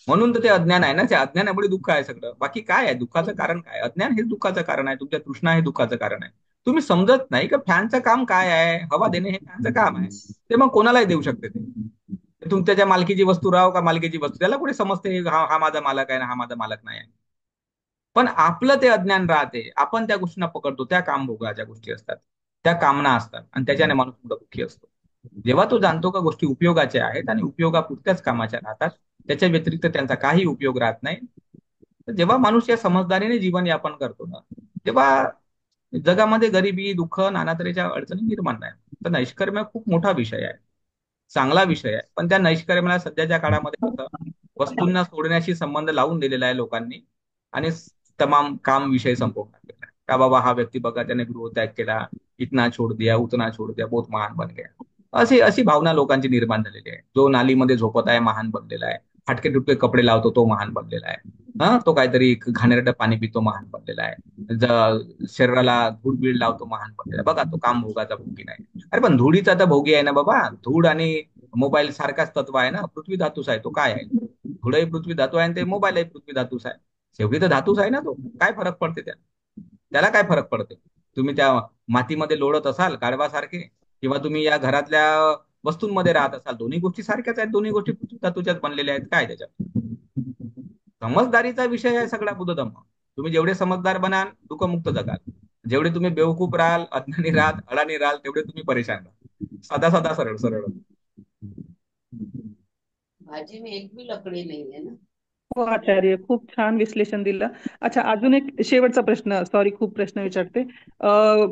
म्हणून तर ते अज्ञान आहे ना, त्या अज्ञानामुळे दुःख आहे सगळं. बाकी काय आहे दुःखाचं कारण? काय अज्ञान हे दुःखाचं कारण आहे, तुमच्या तृष्णा हे दुःखाचं कारण आहे. तुम्ही समजत नाही का फॅनचं काम काय आहे, हवा देणे हे फॅनचं काम आहे. ते मग कोणालाही देऊ शकते ते. तुमच्या ज्या मालकीची वस्तू राहो का मालकीची वस्तू, त्याला कुठे समजते हा हा माझा मालक आहे ना हा माझा मालक नाही आहे. पण आपलं ते अज्ञान राहते, आपण त्या गोष्टींना पकडतो. त्या कामभोगाच्या गोष्टी असतात, त्या कामना असतात आणि त्याच्याने माणूस पुढे दुःखी असतो. जेव्हा तो जाणतो का गोष्टी उपयोगाच्या आहेत आणि उपयोगापुरत्याच कामाच्या राहतात, त्याच्या व्यतिरिक्त त्यांचा काही उपयोग राहत नाही, तर जेव्हा माणूस या समजदारीने जीवन यापन करतो ना, तेव्हा जगामध्ये गरिबी दुःख नाना तऱ्हेच्या अडचणी निर्माण नाही. तर नैष्कर्म्य खूप मोठा विषय आहे, चांगला विषय आहे. पण त्या नैष्कर्म्याला सध्याच्या काळामध्ये कसं वस्तूंना सोडण्याशी संबंध लावून दिलेला आहे लोकांनी आणि तमाम काम विषय संपवून टाकलेला आहे. का बाबा हा व्यक्ती बघा त्याने गृहत्याग केला, इतना छोड दिया उतना छोड दिया बहुत महान बन गया, अशी अशी भावना लोकांची निर्माण झालेली आहे. जो नालीमध्ये झोपत आहे महान बनलेला आहे, फाटके तुटके कपडे लावतो तो महान बनलेला आहे, हा तो काहीतरी घाणेरडं पाणी पितो महान बनलेला आहे, शरीराला धूळ बीळ लावतो महान बनलेला आहे. बघा तो काम भोगाचा भोगी नाही. अरे पण धुळीचा तर भोगी आहे ना बाबा. धूळ आणि मोबाईल सारखाच तत्व आहे ना, पृथ्वी धातूस आहे तो. काय आहे, धुळही पृथ्वी धातू आहे आणि ते मोबाईलही पृथ्वी धातूस आहे. शेवटी तर धातूच आहे ना तो. काय फरक पडते त्याला काय फरक पडते? तुम्ही त्या मातीमध्ये लोळत असाल गाढवासारखे, किंवा तुम्ही या घरातल्या वस्तूंमध्ये राहत असाल, दोन्ही गोष्टी सारख्याच आहेत. दोन्ही गोष्टी पृथ्वी धातूच्याच बनलेल्या आहेत. काय त्याच्यात? समजदारीचा विषय आहे सगळा बुद्धधम्म. तुम्ही जेवढे समजदार बनाल दुःखमुक्त जगाल, जेवढे तुम्ही बेवकूफ राहाल अज्ञानी राहाल अडाणी राहाल तेवढे तुम्ही परेशान राहाल. साधा साधा सरळ सरळ. भाजी में एक भी लकड़ी नहीं है ना. हो आचार्य, खूप छान विश्लेषण दिलं. अच्छा, अजून एक शेवटचा प्रश्न, सॉरी खूप प्रश्न विचारते.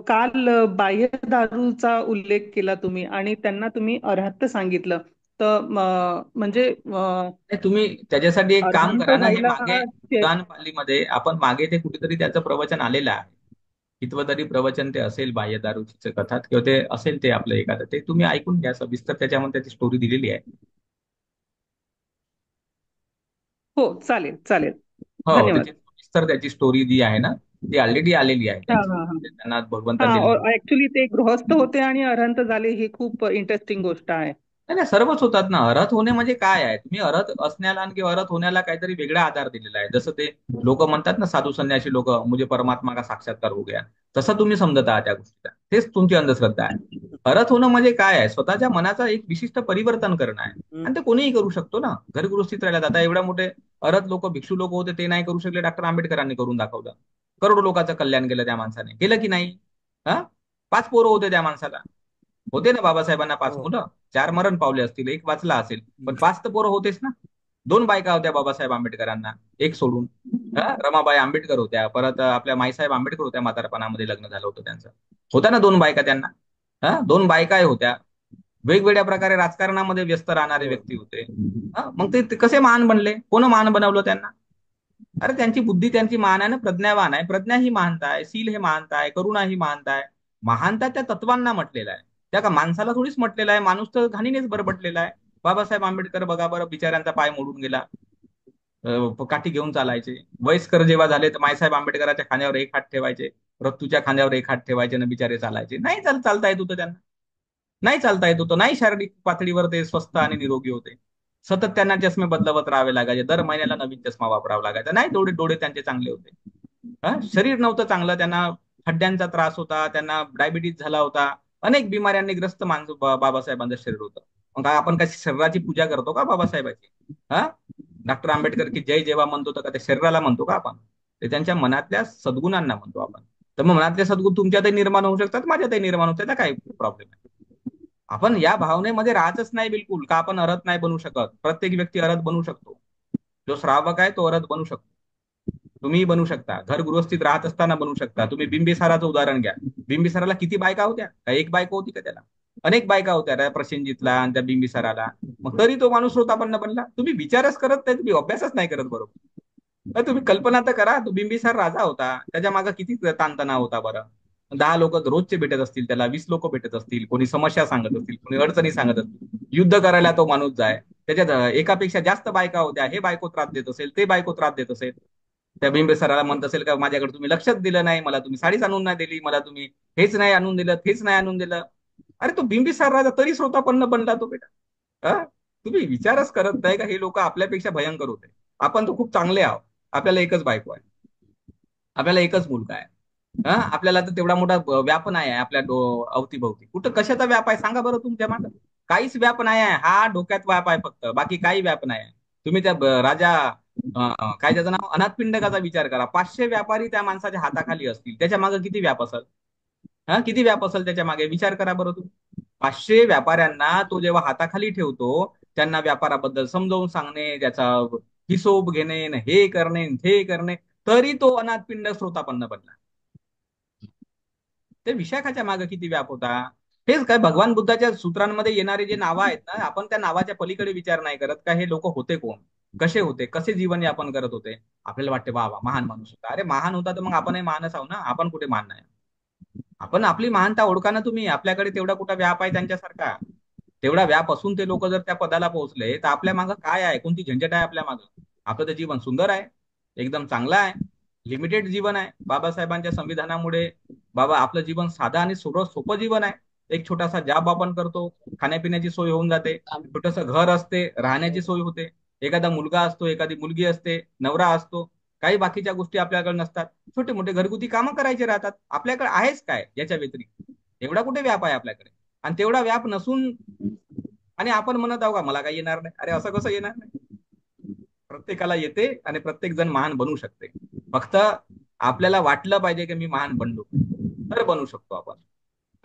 काल बाह्य दारूचा उल्लेख केला तुम्ही आणि त्यांना तुम्ही अर्हत सांगितलं. तर म्हणजे नाही, तुम्ही त्याच्यासाठी एक काम अर्हंत करा ना, हे व्हायला मागे उदान पालीमध्ये आपण मागे ते कुठेतरी त्याचं प्रवचन आलेलं आहे. कितवं तरी प्रवचन ते असेल बाह्य दारूची कथात, किंवा ते असेल ते आपलं एखादं, ते तुम्ही ऐकून घ्या सविस्तर. त्याच्यामध्ये त्याची स्टोरी दिलेली आहे. हो, चालेल चालेल. हो, त्याची धन्यवाद. सविस्तर त्याची स्टोरी जी आहे ना, ती ऑलरेडी आलेली आहे हा त्यांची. हा हा. त्यांना भगवंतांनी हा, ऍक्च्युली ते गृहस्थ होते आणि अर्हंत झाले, ही खूप इंटरेस्टिंग गोष्ट आहे. नाही नाही, सर्वच होतात ना. अर्हत होणे म्हणजे काय आहे? तुम्ही अर्हत असण्याला आणि किंवा अर्हत होण्याला काहीतरी वेगळा आधार दिलेला आहे. जसं ते लोक म्हणतात ना, साधू संन्यासी लोक, मुझे परमात्मा का साक्षात्कार हो गया, तसं तुम्ही समजत आहात त्या गोष्टीला. तेच तुमची अंधश्रद्धा आहे. अर्हत होणं म्हणजे काय आहे? स्वतःच्या मनाचा एक विशिष्ट परिवर्तन करणं आहे. आणि ते कोणीही करू शकतो ना. घरगृहस्थीत राहिला आता एवढ्या मोठे अर्हत लोक भिक्षू लोक होते, ते नाही करू शकले, डॉक्टर आंबेडकरांनी करून दाखवलं. करोडो लोकांचं कल्याण केलं त्या माणसाने. केलं की नाही? हा, 5 पोरं होते त्या माणसाला. होते ना बाबासाहेबांना 5 मुलं. 4 मरण पावले असतील, एक वाचला असेल, पण 5 तर पोरं होतेच ना. 2 बायका होत्या बाबासाहेब आंबेडकरांना, एक सोडून. रमाबाई आंबेडकर होत्या, परत आपल्या माईसाहेब आंबेडकर होत्या, म्हातारपणामध्ये लग्न झालं होतं त्यांचं. होता ना 2 बायका त्यांना. 2 बायकाही होत्या. वेगवेगळ्या प्रकारे राजकारणामध्ये व्यस्त राहणारे व्यक्ती होते. मग ते कसे महान बनले? कोण महान बनवलं त्यांना? अरे त्यांची बुद्धी त्यांची महान आहे ना, प्रज्ञावान आहे. प्रज्ञा ही महानता आहे, शील हे महानता आहे, करुणा ही महानता आहे. महानता त्या तत्वांना म्हटलेला आहे, त्या का माणसाला थोडीच म्हटलेला आहे. माणूस तर घाणीनेच बरबटलेला आहे. बाबासाहेब आंबेडकर बघा बरं, बिचाऱ्यांचा पाय मोडून गेला. काठी घेऊन चालायचे. वयस्कर जेव्हा झाले तर मायसाहेब आंबेडकरांच्या खांद्यावर एक हात ठेवायचे, रत्तूच्या खांद्यावर एक हात ठेवायचे ना, बिचारे चालायचे. नाही चालता येत होतं त्यांना. नाही चालता येत होतं. नाही शारीरिक पातळीवर ते स्वस्थ आणि निरोगी होते. सतत त्यांना चष्मे बदलवत राहावे लागायचे. दर महिन्याला नवीन चष्मा वापरावा लागायचा. नाही, डोळे डोळे त्यांचे चांगले होते. शरीर नव्हतं चांगलं. त्यांना हड्ड्यांचा त्रास होता, त्यांना डायबिटीज झाला होता. अनेक बिमाऱ्यांनी ग्रस्त माणसं बाबासाहेबांचं शरीर होतं. मग काय आपण काय शरीराची पूजा करतो का बाबासाहेबाची? हा, डॉक्टर आंबेडकर की जय जेव्हा म्हणतो तर का त्या शरीराला म्हणतो का आपण? ते त्यांच्या मनातल्या सद्गुणांना म्हणतो आपण. तर मग मनातले सद्गुण तुमच्यातही निर्माण होऊ शकतात, माझ्यातही निर्माण होतात. त्याचा काय प्रॉब्लेम आहे? आपण या भावनेमध्ये राहतच नाही बिलकुल, का आपण अर्हत नाही बनू शकत. प्रत्येक व्यक्ती अर्हत बनू शकतो. जो श्रावक आहे तो अर्हत बनू शकतो. तुम्हीही बनू शकता. घर गृहस्थीत राहत असताना बनू शकता. तुम्ही बिंबिसाराचं उदाहरण घ्या. बिंबिसाराला किती बायका होत्या? का एक बायको होती का त्याला? अनेक बायका होत्या त्या प्रसेनजितला आणि त्या बिंबिसाराला. मग तरी तो माणूस श्रोतापन्न बनला. तुम्ही विचारच करत नाही, तुम्ही अभ्यासच नाही करत बरोबर. तुम्ही कल्पना तर करा, तो बिंबिसार राजा होता, त्याच्या मागे किती ताणतणाव होता बरं. 10 लोक रोजचे भेटत असतील त्याला, 20 लोक भेटत असतील, कोणी समस्या सांगत असतील, कोणी अडचणी सांगत असतील. युद्ध करायला तो माणूस जाय. त्याच्यात एकापेक्षा जास्त बायका होत्या, हे बायको त्रास देत असेल, ते बायको त्रास देत असेल. त्या बिंबिसाराला म्हणत असेल का माझ्याकडे तुम्ही लक्षच दिलं नाही, मला तुम्ही साडीच आणून नाही दिली, मला तुम्ही हेच नाही आणून दिलं, तेच नाही आणून दिलं. अरे तो बिंबिसार राजा तरी श्रोतापन्न बनला तो बेटा. तुम्ही विचारच करत नाही का हे लोक आपल्यापेक्षा भयंकर होते. आपण तर खूप चांगले आहोत. आपल्याला एकच बायको आहे, आपल्याला एकच मुलगा आहे. आपल्याला तर तेवढा मोठा व्याप नाही आहे आपल्या अवतीभवती. कुठं कशाचा व्याप आहे सांगा बरं तुमच्या मागं. काहीच व्याप नाही आहे. हा डोक्यात व्याप आहे फक्त, बाकी काही व्याप नाही आहे. तुम्ही त्या राजा काय त्याचं नाव अनाथपिंडकाचा विचार करा. 500 व्यापारी त्या माणसाच्या हाताखाली असतील, त्याच्या मागे किती व्याप असेल. किती व्याप असेल त्याच्या मागे विचार करा बरं तुम्ही. 500 व्यापाऱ्यांना तो जेव्हा हाताखाली ठेवतो, त्यांना व्यापाराबद्दल समजावून सांगणे, त्याचा हिशोब घेणे, हे करणे हे करणे, तरी तो अनाथपिंड श्रोतापन्न बनला. ते विशाखाच्या मागे किती व्याप होता. हेच काय भगवान बुद्धाच्या सूत्रांमध्ये येणारे जे नावं आहेत ना, आपण त्या नावाच्या पलीकडे विचार नाही करत का हे लोक होते कोण, कसे होते, कसे जीवन यापन करत होते. आपल्याला वाटते वा वा महान माणूस होता. अरे महान होता तर मग आपणही महानच आहो ना. आपण कुठे महान नाही. आपण आपली महानता ओळखा ना तुम्ही. आपल्याकडे तेवढा कुठा व्याप आहे त्यांच्यासारखा. तेवढा व्याप असून ते लोक जर त्या पदाला पोहोचले तर आपल्या मागं काय आहे, कोणती झंझट आहे आपल्या मागं. आपलं तर जीवन सुंदर आहे, एकदम चांगलं आहे, लिमिटेड जीवन आहे. बाबासाहेबांच्या संविधानामुळे बाबा आपलं जीवन साधं आणि सोपं जीवन आहे. एक छोटासा जॉब आपण करतो, खाण्यापिण्याची सोय होऊन जाते, छोटस घर असते, राहण्याची सोय होते, एखादा मुलगा असतो, एखादी मुलगी असते, नवरा असतो, काही बाकीच्या गोष्टी आपल्याकडे नसतात. छोटे मोठे घरगुती कामं करायचे राहतात. आपल्याकडे आहेच काय याच्या व्यतिरिक्त. एवढा कुठे व्याप आहे आपल्याकडे. आणि तेवढा व्याप नसून आणि आपण म्हणत आहो का मला काही येणार नाही. अरे असं कसं येणार नाही. प्रत्येकाला येते आणि प्रत्येक जण महान बनू शकते. फक्त आपल्याला वाटलं पाहिजे की मी महान बनलो तर बनू शकतो आपण.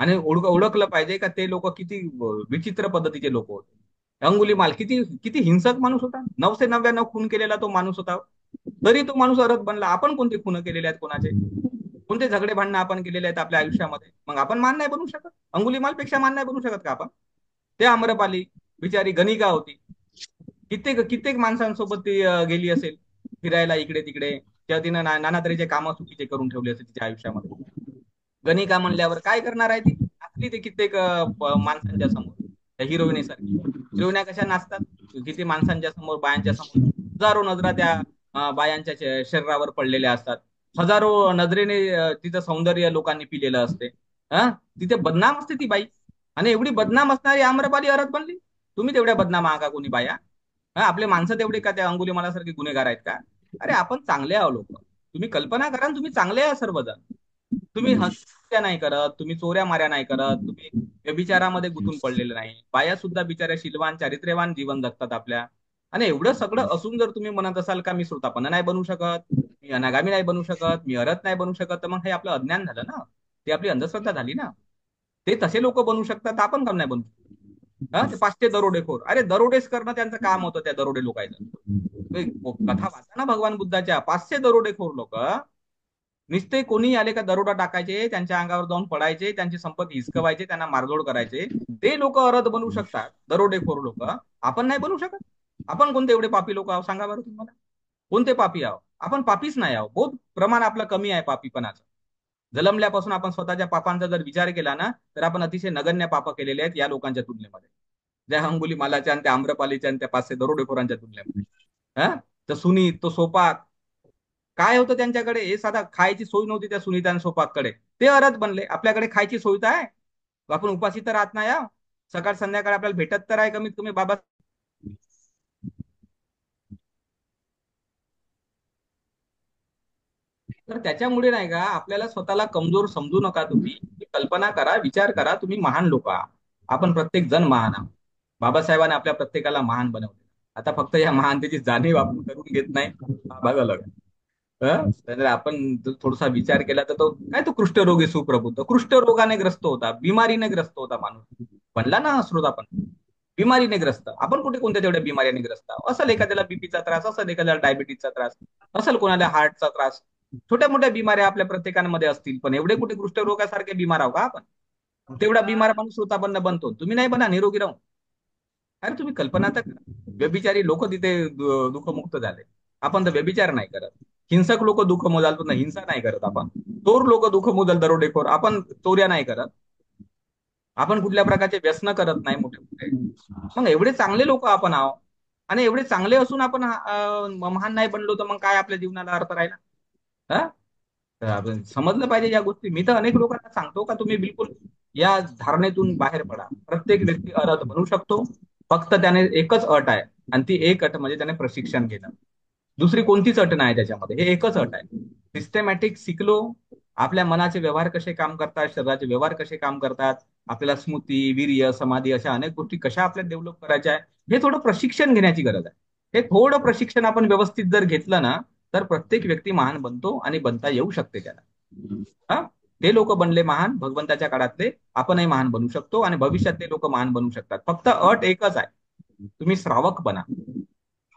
आणि ओळखलं पाहिजे का ते लोक किती विचित्र पद्धतीचे लोक होते. अंगुलीमाल किती किती हिंसक माणूस होता. 999 खून केलेला तो माणूस होता, तरी तो माणूस अरथ बनला. आपण कोणते खून केलेले आहेत, कोणाचे कोणते झगडे भांडणं आपण केलेले आहेत आपल्या आयुष्यामध्ये. मग आपण मान नाही बनू शकत. अंगुलीमाल पेक्षा मान नाही बनू शकत का आपण. ते आम्रपाली बिचारी गणिका होती. कित्येक कित्येक माणसांसोबत ती गेली असेल फिरायला इकडे तिकडे, तेव्हा तिनं नाना तऱ्हेचे कामं चुकीचे करून ठेवले असेल तिच्या आयुष्यामध्ये. गणिका म्हणल्यावर काय करणार आहे ती. नाचली ते कित्येक माणसांच्या समोर त्या हिरोईनीसारखी. हिरोईन्या कशा नाचतात, किती माणसांच्या समोर, बायांच्या समोर. हजारो नजरा त्या बायांच्या शरीरावर पडलेल्या असतात. हजारो नजरेने तिचं सौंदर्य लोकांनी पिलेलं असते. तिथे बदनाम असते ती बाई. आणि एवढी बदनाम असणारी आम्रपाली अरथ बनली. तुम्ही तेवढ्या बदनाम आहा का कोणी बाया. आपले माणसं तेवढे का त्या अंगुलीमालासारखे गुन्हेगार आहेत का. अरे आपण चांगले आहो लोक. तुम्ही कल्पना करा तुम्ही चांगले आहात सर्वजण. तुम्ही हत्या नाही करत, तुम्ही चोऱ्या माऱ्या नाही करत, तुम्ही व्यभिचारामध्ये गुंतून पडलेले नाही. बाया सुद्धा बिचाऱ्या शीलवान चारित्र्यवान जीवन जगतात आपल्या. आणि एवढं सगळं असून जर तुम्ही म्हणत असाल का मी श्रोतापन्न नाही बनू शकत, मी अनागामी नाही बनू शकत, मी अरथ नाही बनू शकत, तर मग हे आपलं अज्ञान झालं ना. ती आपली अंधश्रद्धा झाली ना. ते तसे लोक बनू शकतात, आपण काम नाही बनू शकत. ते 500 दरोडेखोर. अरे दरोडेच करणं त्यांचं काम होतं त्या दरोडे लोकांचं. कथा वाचा ना भगवान बुद्धाच्या. 500 दरोडेखोर लोक नुसते कोणी आले का दरोडा टाकायचे, त्यांच्या अंगावर जाऊन पडायचे, त्यांची संपत्ती हिसकवायचे, त्यांना मारझोड करायचे. ते लोक अरथ बनू शकतात, दरोडेखोर लोक. आपण नाही बनू शकत. आपण कोणते एवढे पापी लोक आहोत सांगा बरं तुम्हाला. कोणते पापी आहोत आपण. पापीच नाही आहोत. बहुत प्रमाण आपलं कमी आहे पापीपणाचं. जन्मल्यापासून आपण स्वतःच्या पापांचा जर विचार केला ना, तर आपण अतिशय नगण्य पाप केलेले आहेत या लोकांच्या तुलनेमध्ये. त्या अंगुलीमालाच्या आणि त्या आम्रपालीच्या आणि त्या 500 दरोडेखोरांच्या तुलनेमध्ये. तर सुनीत तो सोपाक काय होतं त्यांच्याकडे. हे साधा खायची सोय नव्हती त्या सुनीत आणि सोपाककडे. ते अरथ बनले. आपल्याकडे खायची सोय तर आहे, आपण उपाशी तर राहत नाही. सकाळ संध्याकाळ आपल्याला भेटत तर आहे कमीत कमी बाबा. तर त्याच्यामुळे नाही का आपल्याला स्वतःला कमजोर समजू नका. तुम्ही कल्पना करा, विचार करा, तुम्ही महान लोक आहात. आपण प्रत्येक जण महान आहोत. बाबासाहेबांनी आपल्या प्रत्येकाला महान बनवले. आता फक्त या महानतेची जाणीव आपण करून घेत नाही, हा भाग अलग आहे. तर आपण थोडासा विचार केला तर तो काय, तो कुष्ठरोगी सुप्रबुद्ध कुष्ठरोगाने ग्रस्त होता, बिमारीने ग्रस्त होता माणूस. बनला ना श्रोता. आपण बिमारीने ग्रस्त. आपण कुठे कोणत्या तेवढ्या बिमारीने ग्रस्त आहोत. असेल एखाद्याला बीपीचा त्रास, असेल एखाद्याला डायबिटीसचा त्रास, असेल कोणाला हार्टचा त्रास. छोट्या मोठ्या बिमाऱ्या आपल्या प्रत्येकामध्ये असतील, पण एवढे कुठे कुष्ठरोगासारखे बिमार आहो का आपण. तेवढा बिमार माणूस श्रोतापन्न बनतो. तुम्ही नाही बना निरोगी राहून. अरे तुम्ही कल्पना तर करा. व्यभिचारी लोक तिथे दुःखमुक्त झाले. आपण तर व्यभिचार नाही करत. हिंसक लोक दुःख मोजाल, पण हिंसा नाही करत आपण. चोर लोक दुःख मोजाल, दरोडेखोर. आपण चोऱ्या नाही करत. आपण कुठल्या प्रकारचे व्यसन करत नाही मोठे मोठे. मग एवढे चांगले लोक आपण आहोत. आणि एवढे चांगले असून आपण महान नाही बनलो तर मग काय आपल्या जीवनाला अर्थ राहिला? हा, तर आपण समजलं पाहिजे या गोष्टी. मी तर अनेक लोकांना सांगतो का तुम्ही बिलकुल या धारणेतून बाहेर पडा. प्रत्येक व्यक्ती अर्हत बनू शकतो. फक्त त्याने एकच अट आहे, आणि ती एक अट म्हणजे त्याने प्रशिक्षण घेणं. दुसरी कोणतीच अट नाही त्याच्यामध्ये, हे एकच अट आहे. सिस्टमॅटिक शिकलो, आपल्या मनाचे व्यवहार कसे काम करतात, शरीराचे व्यवहार कसे काम करतात, आपल्याला स्मृती, वीर्य, समाधी अशा अनेक गोष्टी कशा आपल्याला डेव्हलप करायच्या आहे, हे थोडं प्रशिक्षण घेण्याची गरज आहे. हे थोडं प्रशिक्षण आपण व्यवस्थित जर घेतलं ना, तर प्रत्येक व्यक्ती महान बनतो आणि बनता येऊ शकते त्याला. हा, ते लोक बनले महान भगवंताच्या काळातले, आपणही महान बनू शकतो आणि भविष्यात ते लोक महान बनू शकतात. फक्त अट एकच आहे, तुम्ही श्रावक बना,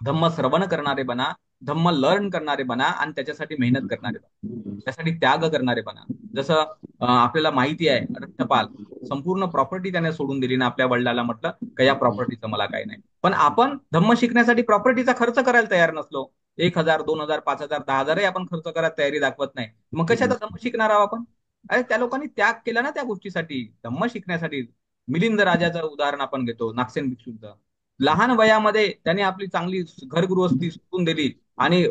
धम्म श्रवण करणारे बना, धम्म लर्न करणारे बना आणि त्याच्यासाठी मेहनत करणारे बना, त्यासाठी त्याग करणारे बना. जसं आपल्याला माहिती आहे, रत्नपाल संपूर्ण प्रॉपर्टी त्याने सोडून दिली ना आपल्या वडिलाला, म्हटलं का या प्रॉपर्टीचं मला काही नाही. पण आपण धम्म शिकण्यासाठी प्रॉपर्टीचा खर्च करायला तयार नसलो, 1,000, 2,000, 5,000, 10,000ही आपण खर्च करायला तयारी दाखवत नाही, मग कशाचा धम्म शिकणार आहोत आपण? अरे त्या लोकांनी त्याग केला ना त्या गोष्टीसाठी, धम्म शिकण्यासाठी. मिलिंद राजाचं उदाहरण आपण घेतो, नागसेन भिक्षूंचं. लहान वयामध्ये त्यांनी आपली चांगली घरगृहस्थी सोडून दिली आणि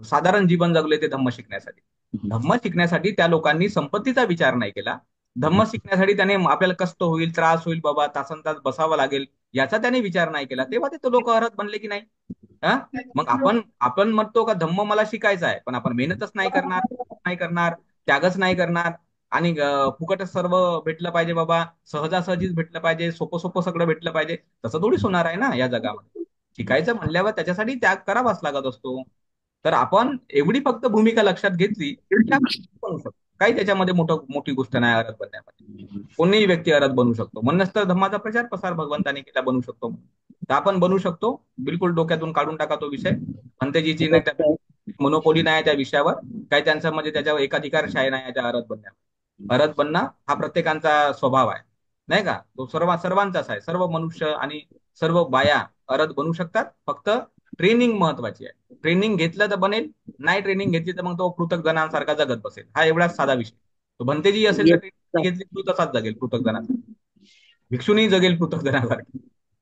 साधारण जीवन जगले ते धम्म शिकण्यासाठी. धम्म शिकण्यासाठी त्या लोकांनी संपत्तीचा विचार नाही केला. धम्म शिकण्यासाठी त्याने आपल्याला कष्ट होईल, त्रास होईल, बाबा तासन तास बसावं लागेल, याचा त्याने विचार नाही केला. तेव्हा ते लोक अर्हत बनले की नाही? हा, मग आपण आपण म्हणतो का धम्म मला शिकायचा आहे, पण आपण मेहनतच नाही करणार, त्यागच नाही करणार, आणि फुकटच सर्व भेटलं पाहिजे बाबा, सहजासहजीच भेटलं पाहिजे, सोपं सोपं सगळं भेटलं पाहिजे, तसं थोडीच होणार आहे ना या जगामध्ये. शिकायचं म्हणल्यावर त्याच्यासाठी त्याग करावाच लागत असतो. तर आपण एवढी फक्त भूमिका लक्षात घेतली की आपण बनू शकतो. काही त्याच्यामध्ये मोठी गोष्ट नाही अर्हत बनण्यामध्ये. कोणीही व्यक्ती अर्हत बनू शकतो. म्हणूनच तर धम्माचा प्रचार प्रसार भगवंताने केला, बनू शकतो म्हणून. तर आपण बनू शकतो. बिलकुल डोक्यातून काढून टाका तो विषय. अंत्यजीची नाही त्या मोनोपोली नाही त्या विषयावर. काही त्यांचा म्हणजे त्याच्यावर एकाधिकारशाही नाही त्या अर्हत बनण्यावर. अर्हत बनणं हा प्रत्येकाचा स्वभाव आहे, नाही का? तो सर्वांचाच आहे. सर्व मनुष्य आणि सर्व बाया अर्हत बनू शकतात. फक्त ट्रेनिंग महत्वाची आहे. ट्रेनिंग घेतलं तर बनेल, नाही ट्रेनिंग घेतली तर मग तो पृथक जणांसारखा जगत बसेल. हा एवढाच साधा विषय. तो भंतेजी असेल तर येस ट्रेनिंग घेतली तो तसाच जगेल पृथक जणांसारखा, भिक्षुनी जगेल पृथक जणांसारखी.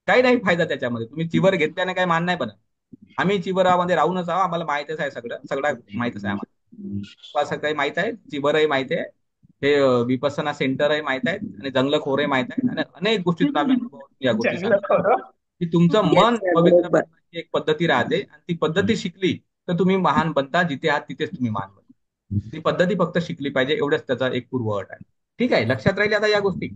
काही नाही फायदा त्याच्यामध्ये. तुम्ही चिवर घेतल्याने काही मान नाही बनत. आम्ही चिवरामध्ये राहूनच आहोत, आम्हाला माहितच आहे सगळं माहितच आहे आम्हाला. असं काही माहित आहे, चिवरही माहिती आहे, हे विपස්සना सेंटरही माहित आहेत, आणि जंगलखोरही माहित आहेत, आणि अनेक गोष्टीतून आम्ही अनुभवातून या गोष्टी जंगल सांगतो खरं. की तुमचं मन सर, पवित्र बरोबर. बनण्याची एक पद्धती राहते, आणि ती पद्धती शिकली तर तुम्ही महान बनता. जिथे आहात तिथेच तुम्ही महान बनता. ती पद्धती फक्त शिकली पाहिजे, एवढंच त्याचा एक पूर्व अट आहे. ठीक आहे, लक्षात राहील आता या गोष्टी.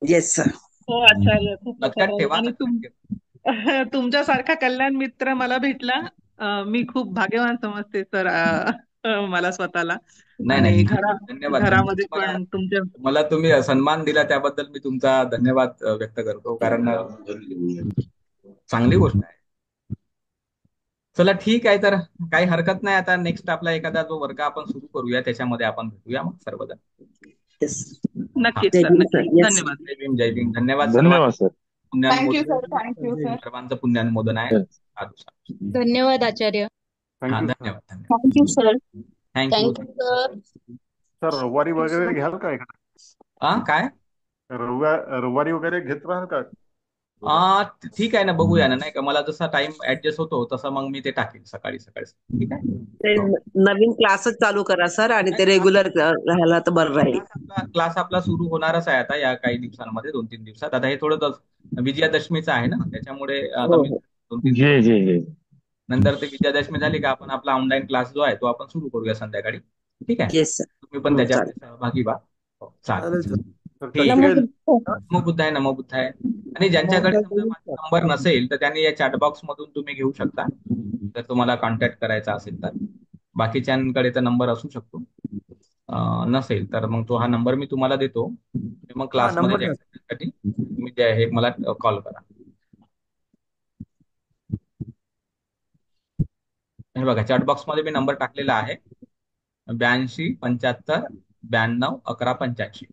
Yes sir. हो आचार्य, खूप लक्षात लक्षात राहील. ठेवा, आणि लक्षात ठेवा. तुमच्यासारखा कल्याण मित्र मला भेटला. मी खूप भाग्यवान समजते सर, मला स्वतःला. नाही आणि नाही, धन्यवाद घरामध्ये मला. पण तुमच्या मला तुम्ही सन्मान दिला त्याबद्दल मी तुमचा धन्यवाद व्यक्त करतो, कारण चांगली गोष्ट आहे. चला ठीक आहे, तर काही हरकत नाही. आता नेक्स्ट आपला एखादा जो वर्ग आपण सुरू करूया त्याच्यामध्ये आपण भेटूया मग सर्वजण. येस. हा, नक्कीच जय सर, भीम सर. नक्कीच. येस. धन्यवाद. जय भीम, जय भीम. धन्यवाद सर्वांना. धन्यवाद सर. थँक्यू पुण्यानुमोदन. Sir, thank you sir. सर्वांचं पुण्यानुमोदन आहे. साधू साधू. धन्यवाद आचार्य. हा, थँक्यू सर. धन्यवाद धन्यवाद. Thank you sir. Thank you. Thank you sir. Sir रविवारी वगैरे घ्याल का एखादा? हा, काय? रविवारी वगैरे घेत राहाल का? ठीक आहे ना, बघूया ना, नाही का? मला जसा टाइम ऍडजस्ट होतो तसं मग मी ते टाकेल सकाळी सकाळी. ठीक आहे. ते नवीन क्लासच चालू करा सर, आणि ते रेग्युलर राहायला तर बरं राहील. क्लास आपला सुरू होणारच आहे आता या काही दिवसांमध्ये, 2-3 दिवसात. आता हे थोडं विजयादशमीचं आहे ना, त्याच्यामुळे आता हो मी हो. 2-3 जी दिवस जी जी. नंतर ते विजयादशमी झाली का आपण आपला ऑनलाईन क्लास जो आहे तो आपण सुरू करूया संध्याकाळी. ठीक आहे, येस सर. तुम्ही पण हो, त्याच्यामध्ये चालेल. सहभागी व्हा. हो, चालेल. सर ठीक कशी आहे. काय? नमो बुद्धाय, नमो बुद्धाय. आणि ज्यांच्याकडे समजा माझा नंबर नसेल तर त्यांनी या चॅटबॉक्स मधून तुम्ही घेऊ शकता, जर तुम्हाला कॉन्टॅक्ट करायचा असेल तर. बाकीच्यांकडे तर नंबर असू शकतो. नसेल तर मग तो हा नंबर मी तुम्हाला देतो. मग क्लासमध्ये जॉईन करण्यासाठी तुम्ही जे आहे मला कॉल करा. हे बघा, चॅटबॉक्स मध्ये मी नंबर टाकलेला आहे, 82 75 92 11 85.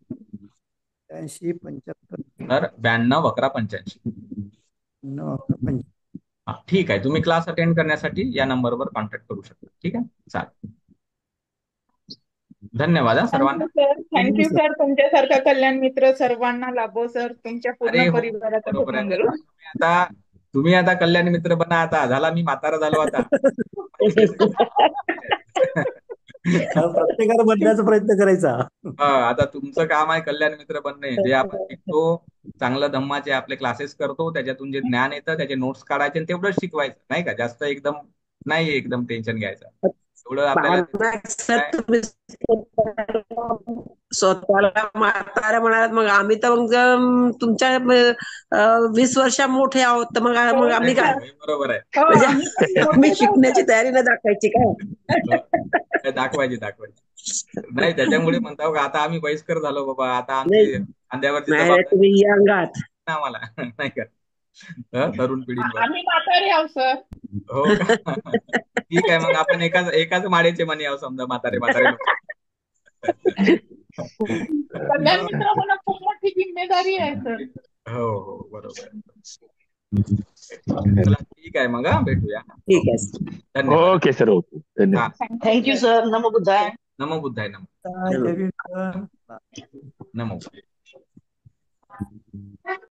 80 75 तर 92 11 85. 95. हा, ठीक आहे. तुम्ही क्लास अटेंड करण्यासाठी या नंबरवर कॉन्टॅक्ट करू शकता. ठीक आहे, चालेल. धन्यवाद सर्वांना. Thank you sir. तुमच्यासारखा कल्याण मित्र सर्वांना लाभो सर. तुमच्या अरे पूर्ण हो, परिवाराचं खूप बरोबर आहे. मंगल हो. आता तुम्ही आता कल्याण मित्र बना. आता झाला, मी म्हातारा झालो आता. प्रत्येकाला बनण्याचा प्रयत्न करायचा. आता तुमचं काम आहे कल्याण मित्र बनणे. जे आपण शिकतो चांगलं धम्माचे आपले क्लासेस करतो, त्याच्यातून जे ज्ञान येतं त्याचे नोट्स काढायचे आणि तेवढंच शिकवायचं, नाही का? जास्त एकदम नाही एकदम टेन्शन घ्यायचं. एवढं आपल्याला सर काय. तुम्ही स्वतःला म्हातारा म्हणालात, मग आम्ही तर मग तुमच्या 20 वर्षा मोठे आहोत, तर मग मग आम्ही काय नाही, बरोबर आहे. हो, म्हणजे आम्ही पण आम्ही मोठेच आहोत शिकण्याची सर. तयारी न दाखवायची काय? दाखवायची. नाही, त्याच्यामुळे म्हणतो का आता आम्ही वयस्कर झालो बाबा, आता नाही आमची खांद्यावरची नाही रे, जबाबदारी तुम्ही यंग आहात. ना आम्हाला. नाही का? तरुण पिढींवर. आम्ही म्हातारे आहोत सर. हो का? ठीक आहे, मग आपण एकाच माळेचे मणी आहोत समजा, म्हातारे म्हातारे लोक. कल्याण मित्र म्हणून खूप मोठी जिम्मेदारी आहे सर. हो हो, बरोबर आहे. चला, ठीक आहे मग, भेटूया. ठीक आहे सर. धन्यवाद. ओके सर, ओके, धन्यवाद. हा, थँक्यू सर. नमो बुद्धाय. नमो बुद्धाय. नमो जय भीम. नमो.